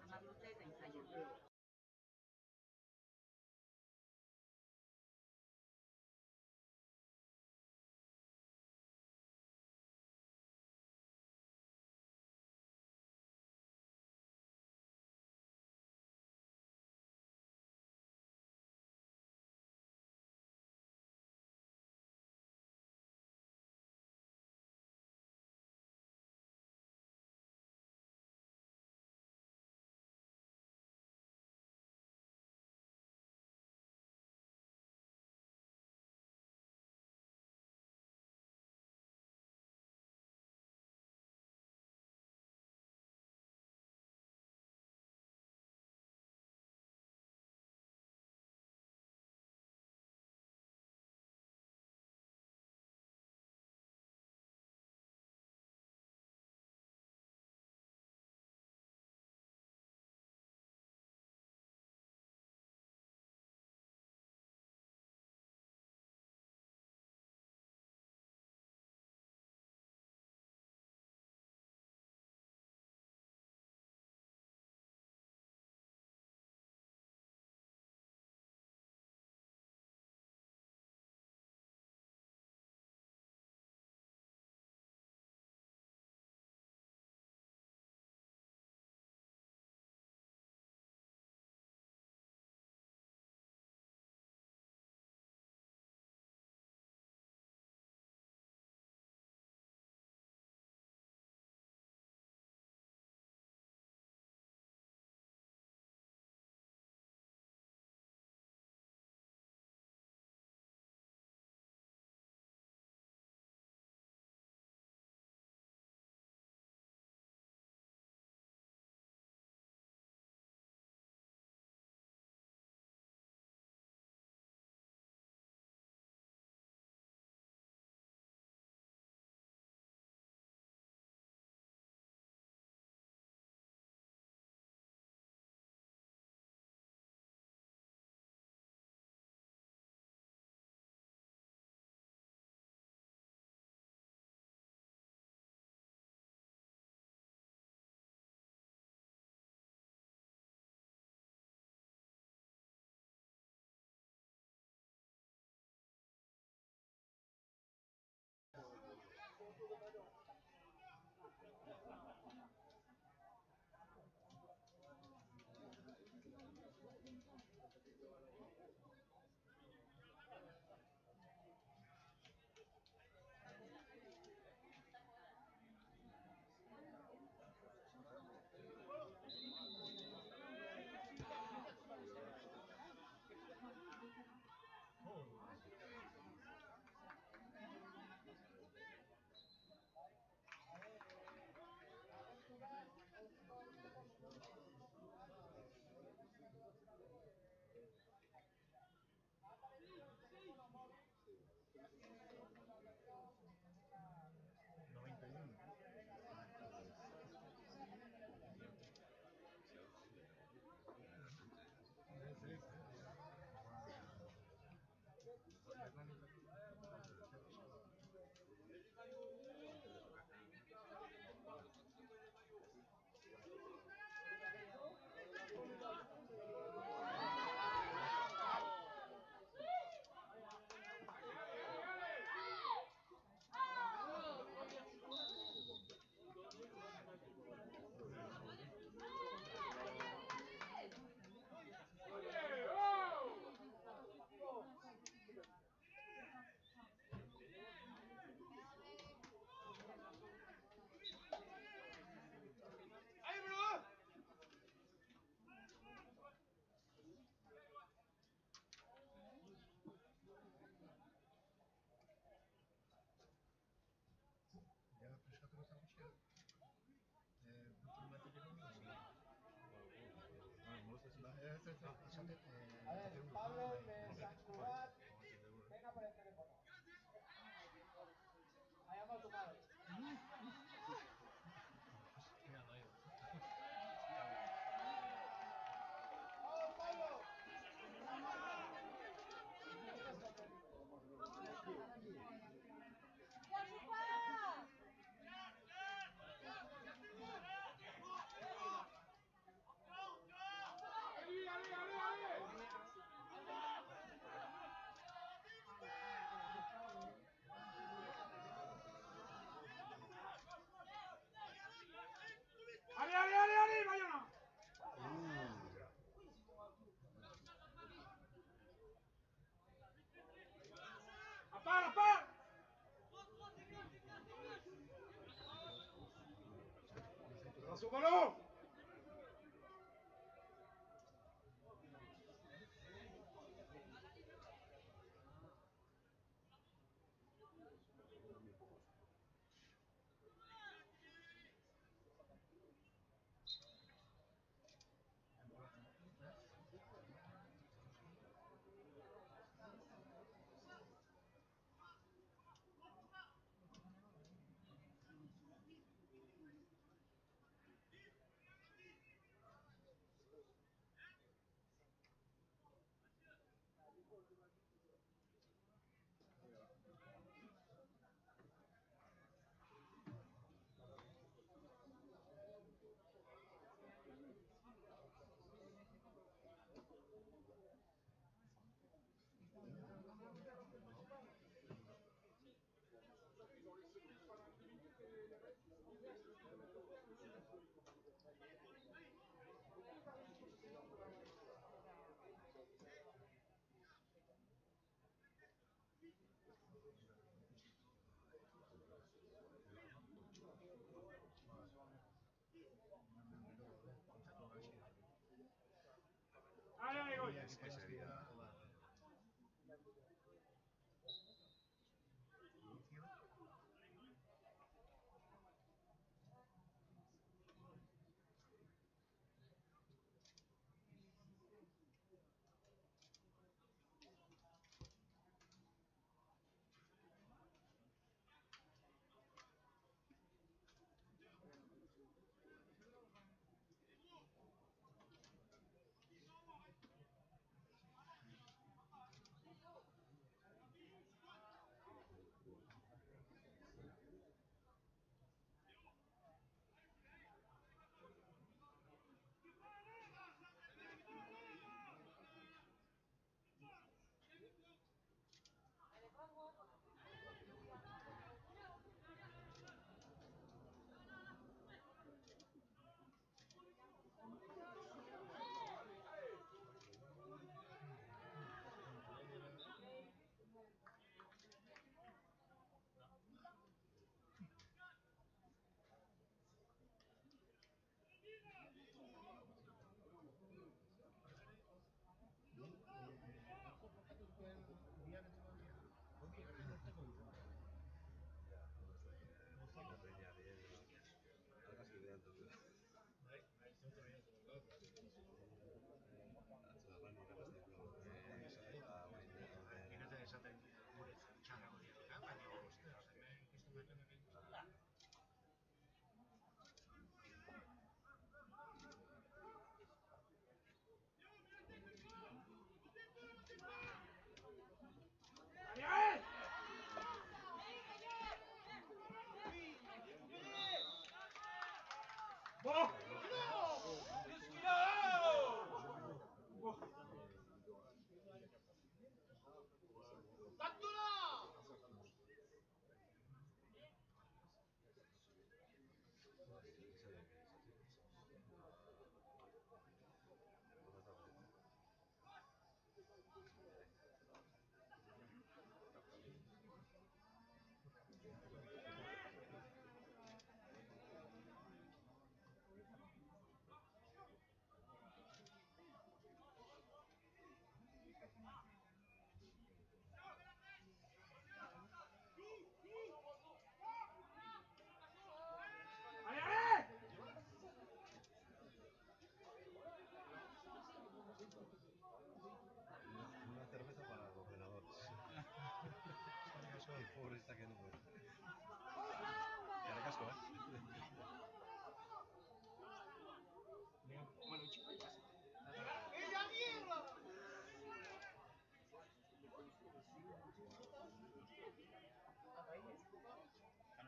Speaker 3: Hamar urte eta intzaila.
Speaker 2: A ver, Pablo de San Cugat, venga por el teléfono. Ha llamado tu madre. ¡Vamos, Pablo!
Speaker 8: ¡Ali, ali, ali, ali, Bayona! ¡A par, a par! ¡Asúmalo! ¡Ale, Goya!
Speaker 7: ¿Qué sería?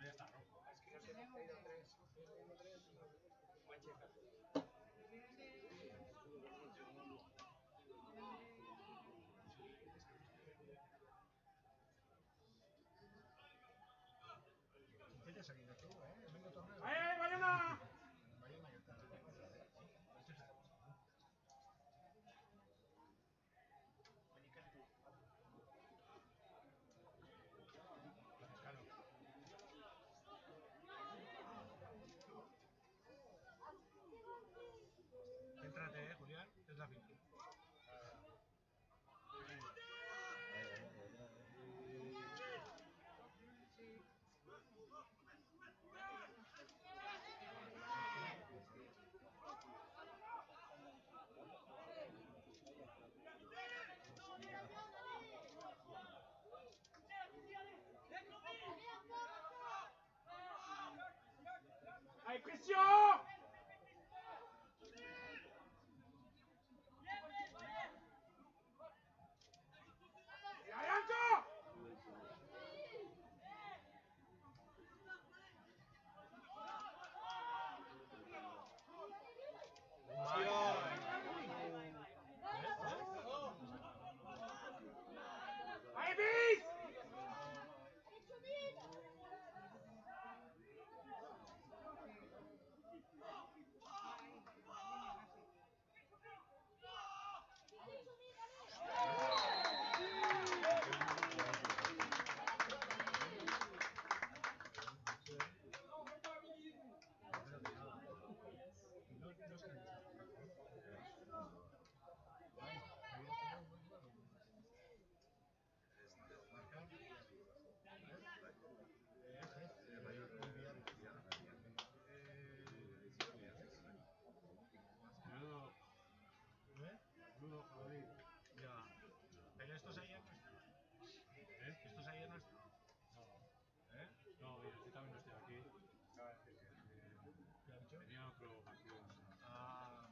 Speaker 8: ya está rojo.
Speaker 1: Es que no sé, he ido 3. Manchester. Tienes aquí de tú, Vengo torneo.
Speaker 2: ¡Ahí, Bayona!
Speaker 1: Bayona ya está. Céntrate, Julián, es la final.
Speaker 2: ¡Hay presión! ¡Ahí, Ancho! ¡Ahí, bis!
Speaker 1: Menudo jabalí. Ya. Pero estos ayer no estaban. Estos ayer no estaban.
Speaker 8: No, yo también no estoy aquí.
Speaker 1: ¿Qué ha dicho?
Speaker 8: Tenía otro partido.
Speaker 1: Ah.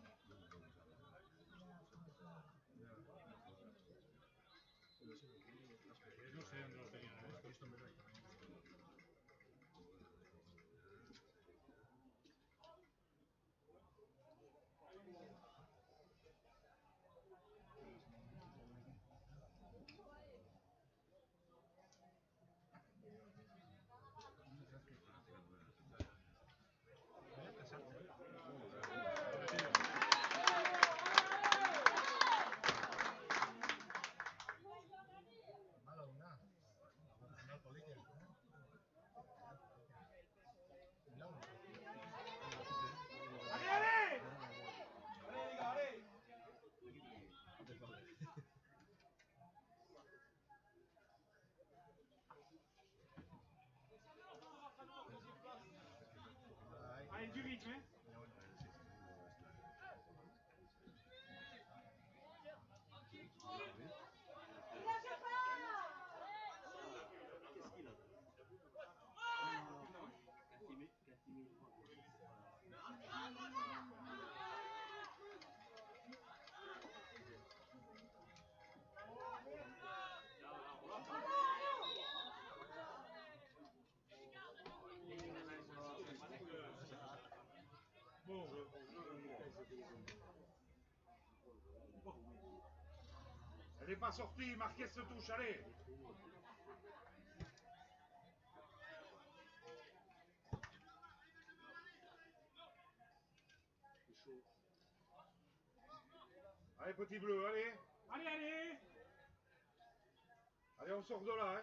Speaker 8: No sé dónde lo tenían.
Speaker 1: Esto me lo está. Voy a casarte. Malo, una. No al político.
Speaker 2: ¡Ariane! ¡Ahí, du rythme,
Speaker 7: Qu'est-ce qu'il a? Catimir,
Speaker 4: Elle n'est pas sortie, Marquez se touche, allez. Allez, petit bleu, allez.
Speaker 2: Allez, allez!
Speaker 4: Allez, on sort de là,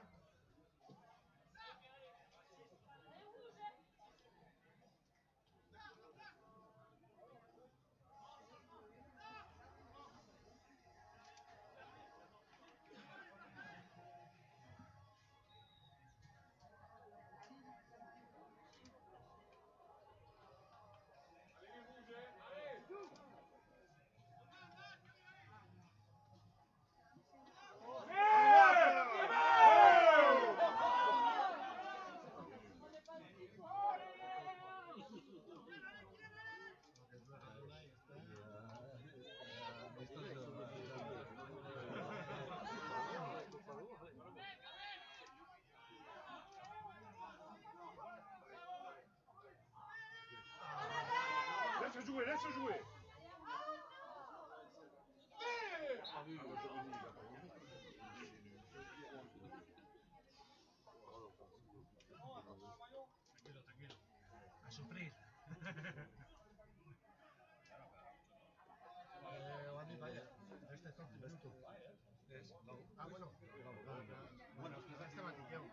Speaker 1: Tranquilo, tranquilo. A sufrir. Oandi, vaya. Este es minuto. Ah, bueno. Bueno, este matilleu.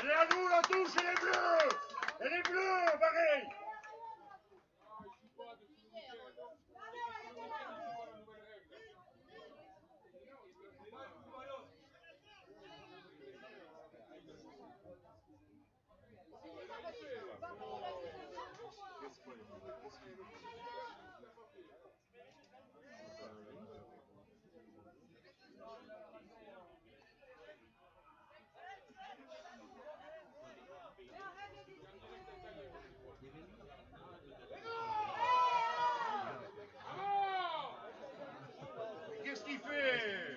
Speaker 4: Regarde-nous la touche et les bleus. Et les bleus, pareil. Qu'est-ce qu'il fait?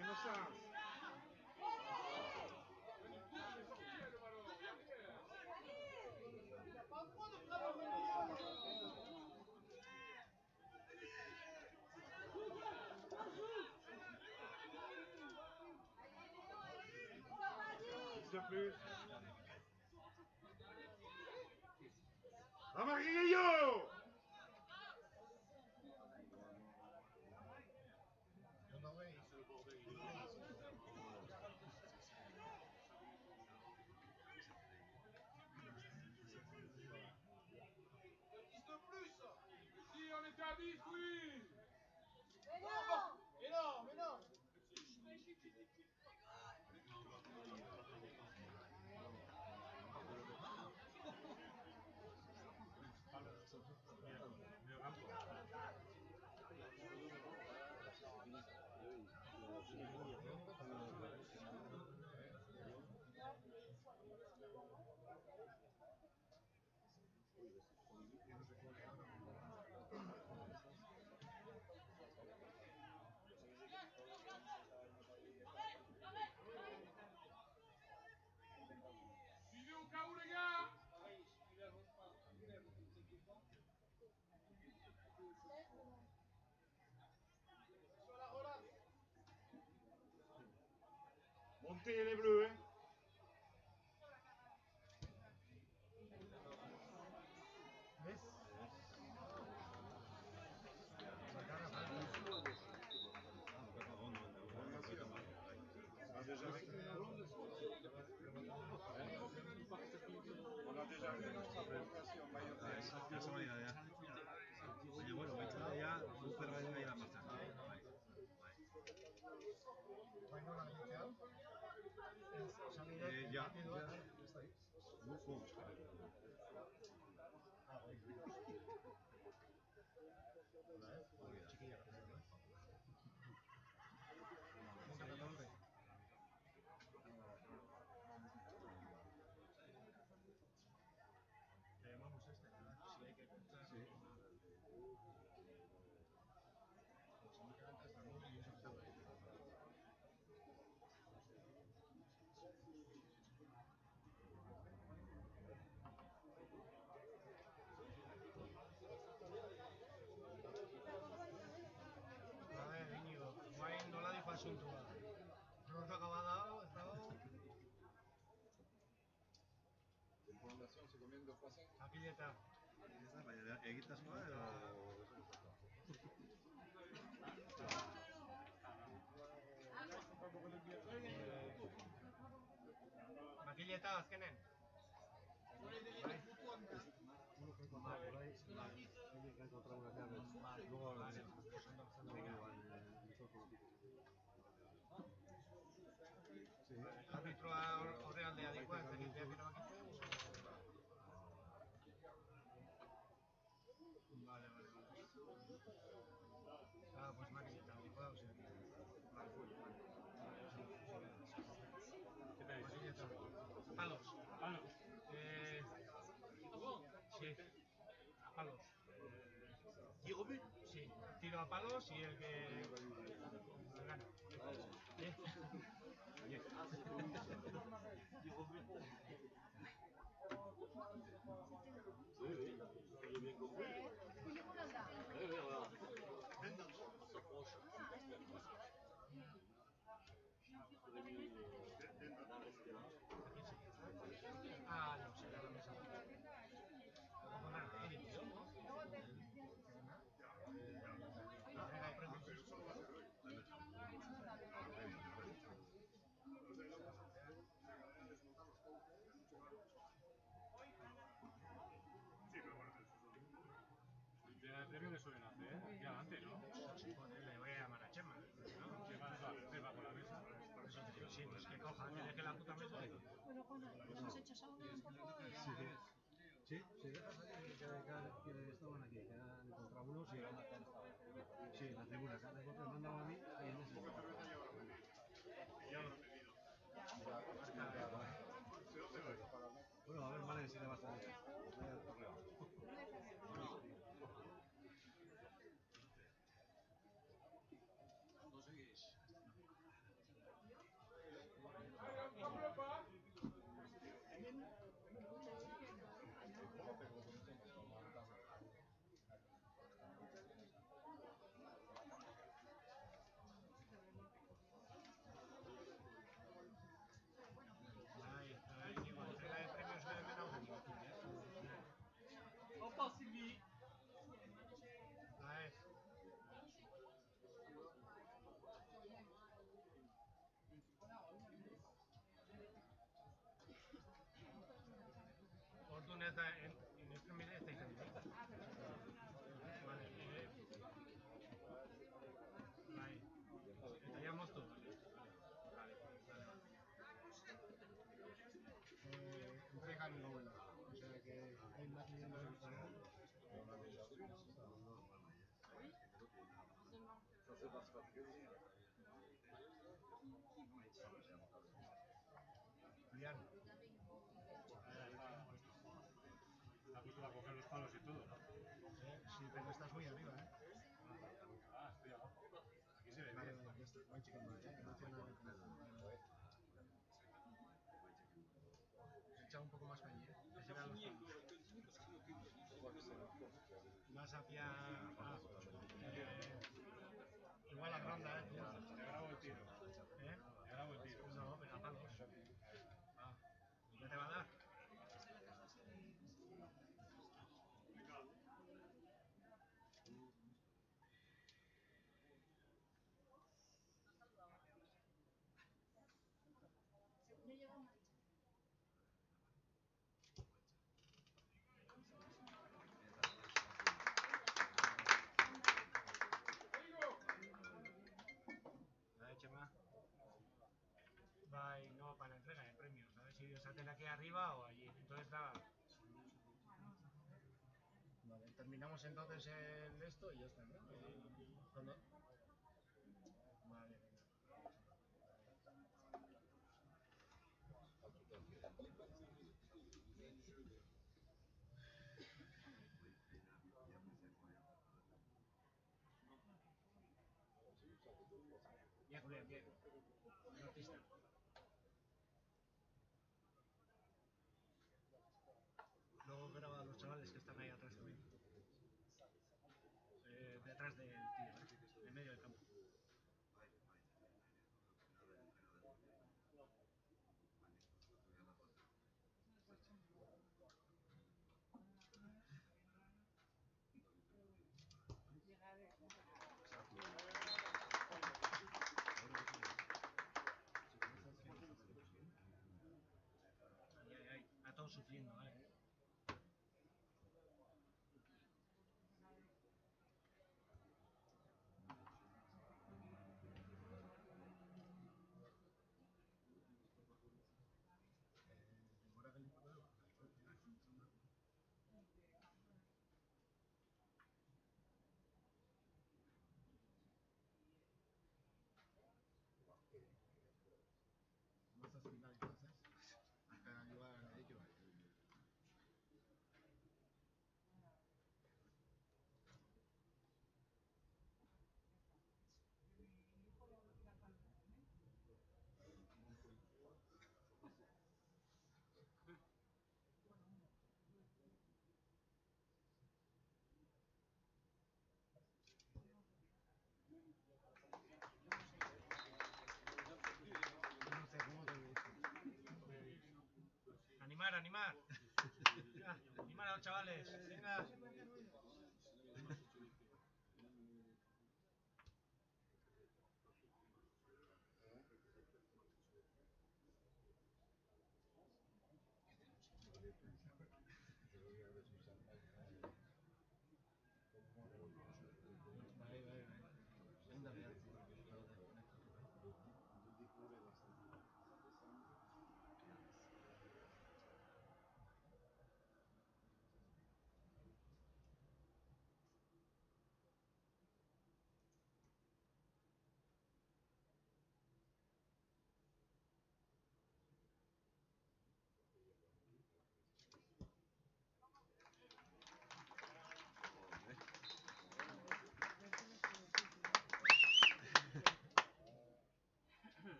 Speaker 4: Menos chance. De plus. Amarillo!
Speaker 1: No veis. Tiene blue, ¿eh? ¿Ves?
Speaker 4: On a déjà vu notre provocation maillotée.
Speaker 7: Kasualitatea. Baina, bueno, baitzara ja, superra gaira martxan.
Speaker 1: Baina nola gelditzea?
Speaker 7: Ja, buko.
Speaker 1: Chiquilla. Nunca te rompe. Le llamamos este, ¿verdad? Si hay que comprar.
Speaker 7: Sí.
Speaker 1: Pues a mí que antes también y eso que estaba ahí. A ver, Íñigo, guain nola dijo asuntua. Pronto acabado, estado...
Speaker 4: Prolongación, se comiendo pase.
Speaker 1: Apileta.
Speaker 7: Baina, egitasmoa edo...
Speaker 1: Makileta azkenen. Bai.
Speaker 7: Uno que he encontrado por ahí, alguien que ha encontrado una llave. Luego sí.
Speaker 1: Arbitroa horrealdea dikoa, ez dakit beak erabakitzen. Vale. Ah, pues makileta dikoa, o sea que... Makileta. Palos.
Speaker 2: Palos.
Speaker 1: Sí. A palos.
Speaker 6: Diego B.
Speaker 1: Sí, tiro a palos y el que gana.
Speaker 6: Diego B.
Speaker 1: Ah, no, será la mesa. Como nadie, tío. Entrega de premios.
Speaker 4: Pero solo va a ser hoy. Sí, pero bueno, eso son...
Speaker 2: Entrega de premio que suelen hacer, ya antes, ¿no?
Speaker 1: Joder, le voy a llamar a Chema. ¿No?
Speaker 2: Chema no sabe hacer, va con la mesa.
Speaker 1: Por eso te digo, sí, pues que coja, que deje la puta mesa.
Speaker 3: Bueno, Juana, nos echas ahora un poco y...
Speaker 7: Sí, si dejas aquí que estaban aquí, que han encontrado unos y... Sí, en la tribuna, que han encontrado, me han dado a mí y en ese...
Speaker 4: Poca cerveza ya habrán bebido. Ya habrán bebido. ¿De dónde vais?
Speaker 7: Bueno, a ver, Mane, si te vas a salir. Voy al correo.
Speaker 1: Ay, Íñigo, entrega de premios que hemen hau.
Speaker 2: Opa, Silvi!
Speaker 1: Aez. Orduan ez da, entremide ez da izan dira. Vale, bai. Eta ja moztu. Entrega ni gauela. O sea que hay más niños de Julián.
Speaker 2: Ha puesto a coger los palos y todo, ¿no?
Speaker 1: Sí, pero estás muy arriba, ¿eh?
Speaker 2: Ah, estoy abajo. Aquí se ve
Speaker 1: Vale,
Speaker 2: bien.
Speaker 1: ya está. Voy checando, echa un poco más para allí, que se vean los palos. Vas hacia... igual a Gronda, tú.
Speaker 2: Te grabo el tiro.
Speaker 1: ¿Eh?
Speaker 2: Te grabo el tiro.
Speaker 1: No, pero a palos. aquí arriba o allí. Entonces nada. Vale, terminamos entonces el esto y ya está, ¿no? Cuando... Vale, venga. Bien, Julián, bien. Un artista. Luego graba a los chavales que están ahí atrás también. Detrás del tío, en medio del campo. Ahí, a todos sufriendo, ¿vale? Animar, animar. Animar a los chavales. Venga.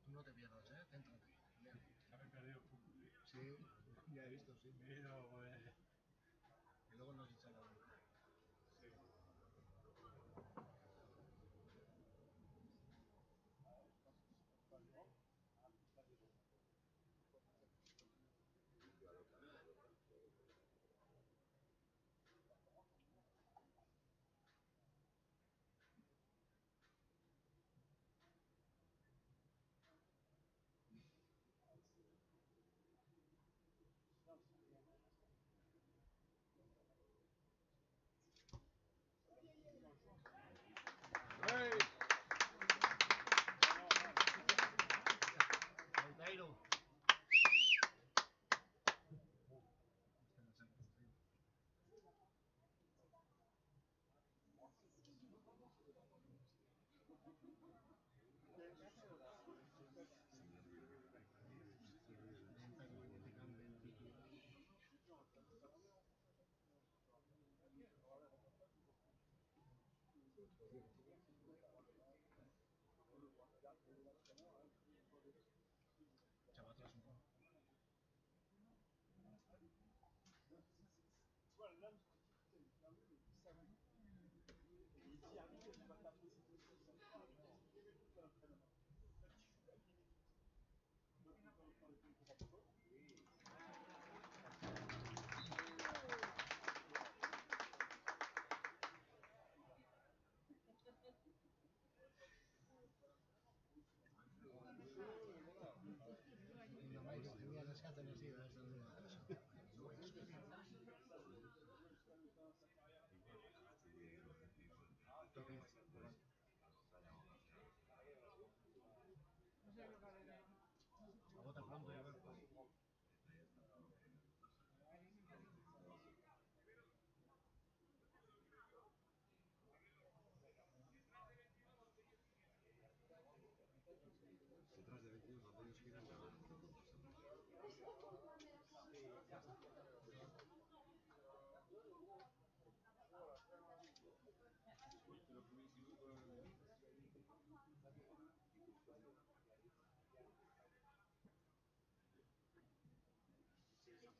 Speaker 1: Tú no te pierdas, céntrate. Sí, ya he visto, sí. Y luego nos echan la boca. Altairo. Echaba atrás un poco. eskatzen hasi da, ez dut Agota pronto, yo creo.
Speaker 7: Detrás de 21 no podéis girar nada.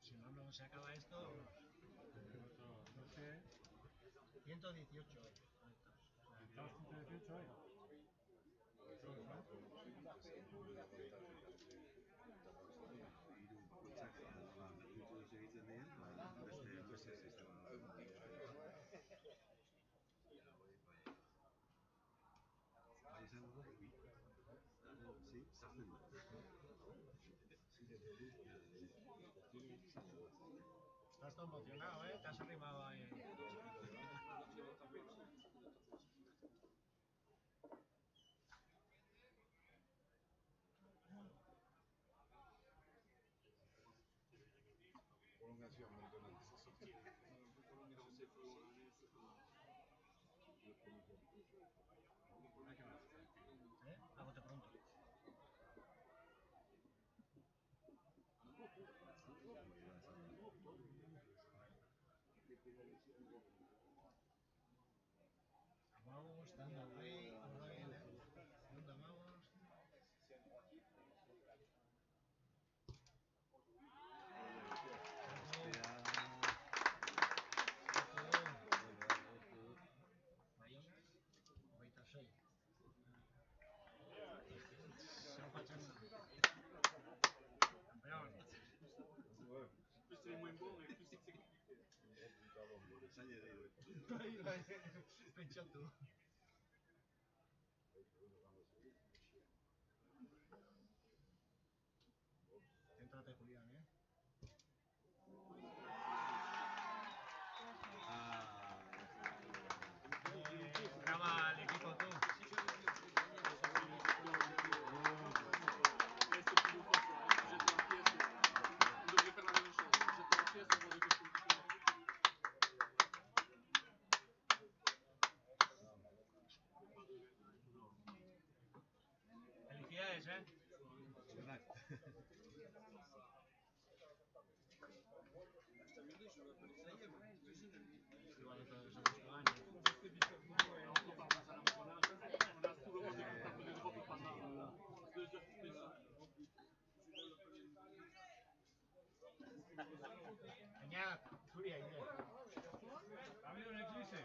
Speaker 1: Si no, no se acaba esto. 118.
Speaker 2: ¿Estás 118 hoy?
Speaker 7: Egiten dien, beste sistema. Bai, izan dugu, sí, sartzen du.
Speaker 1: Estás todo emocionado, ¿eh? Te has arrimado ahí.
Speaker 4: Prolongation maintenant.
Speaker 1: Agote pronto. Vamos, dando ahí, dando vamos. Bayonas, 26. Sao facendo. Campeón. Pentsatu. Céntrate, Julián, ¿eh? Acaba el equipo tú. Felicidades, ¿eh? Baina, zuri aire.
Speaker 2: ¿Ha habido un eclipse?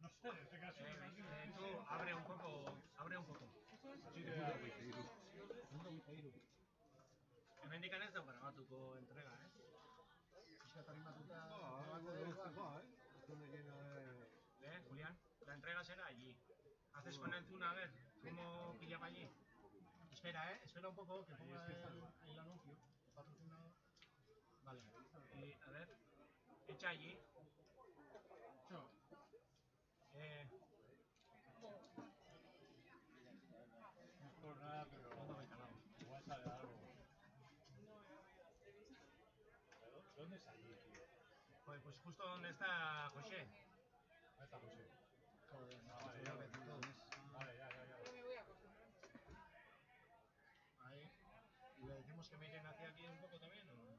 Speaker 2: No sé, en este caso.
Speaker 1: Tú, abre un poco, abre un poco. Hemendik ez da grabatuko entrega, Julián, la entrega será allí. Haces con el Zoom a ver cómo pilla para allí. Espera, espera un poco que ponga el anuncio. Patrocinado. Vale, y a ver, echa allí.
Speaker 2: No es por nada, pero igual sale algo. ¿Dónde es allí, tío?
Speaker 1: Pues justo donde está José.
Speaker 2: Ahí está José.
Speaker 1: Joder,
Speaker 2: Vale, ya. Vale, ya.
Speaker 1: Ahí. ¿Y le decimos que miren hacia aquí un poco también o no?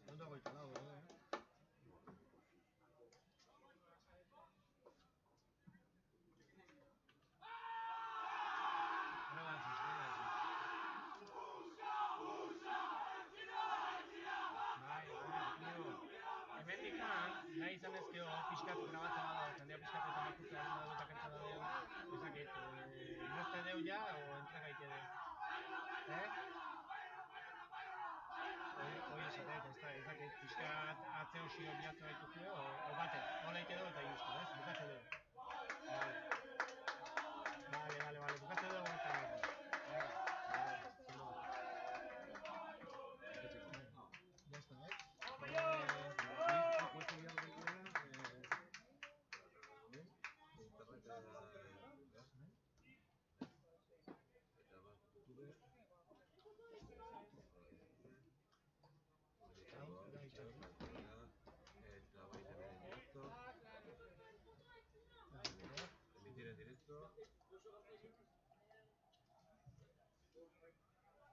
Speaker 1: ¿Dónde voy calado, nahi izan ezkeo pixkat grabatzen bada, jendea pixkat eta makurtzea egin bada eta kentza badeo, ezakit, mozte deu ja, o entrega ite deu. Hoi esatet, ezakit, pixkat atzeo xio bilatzu baitu zio, o bate, hola ite deu eta justu, bukatze deu. Vale, bukatzen dugu eta ya está,
Speaker 7: emitir en directo.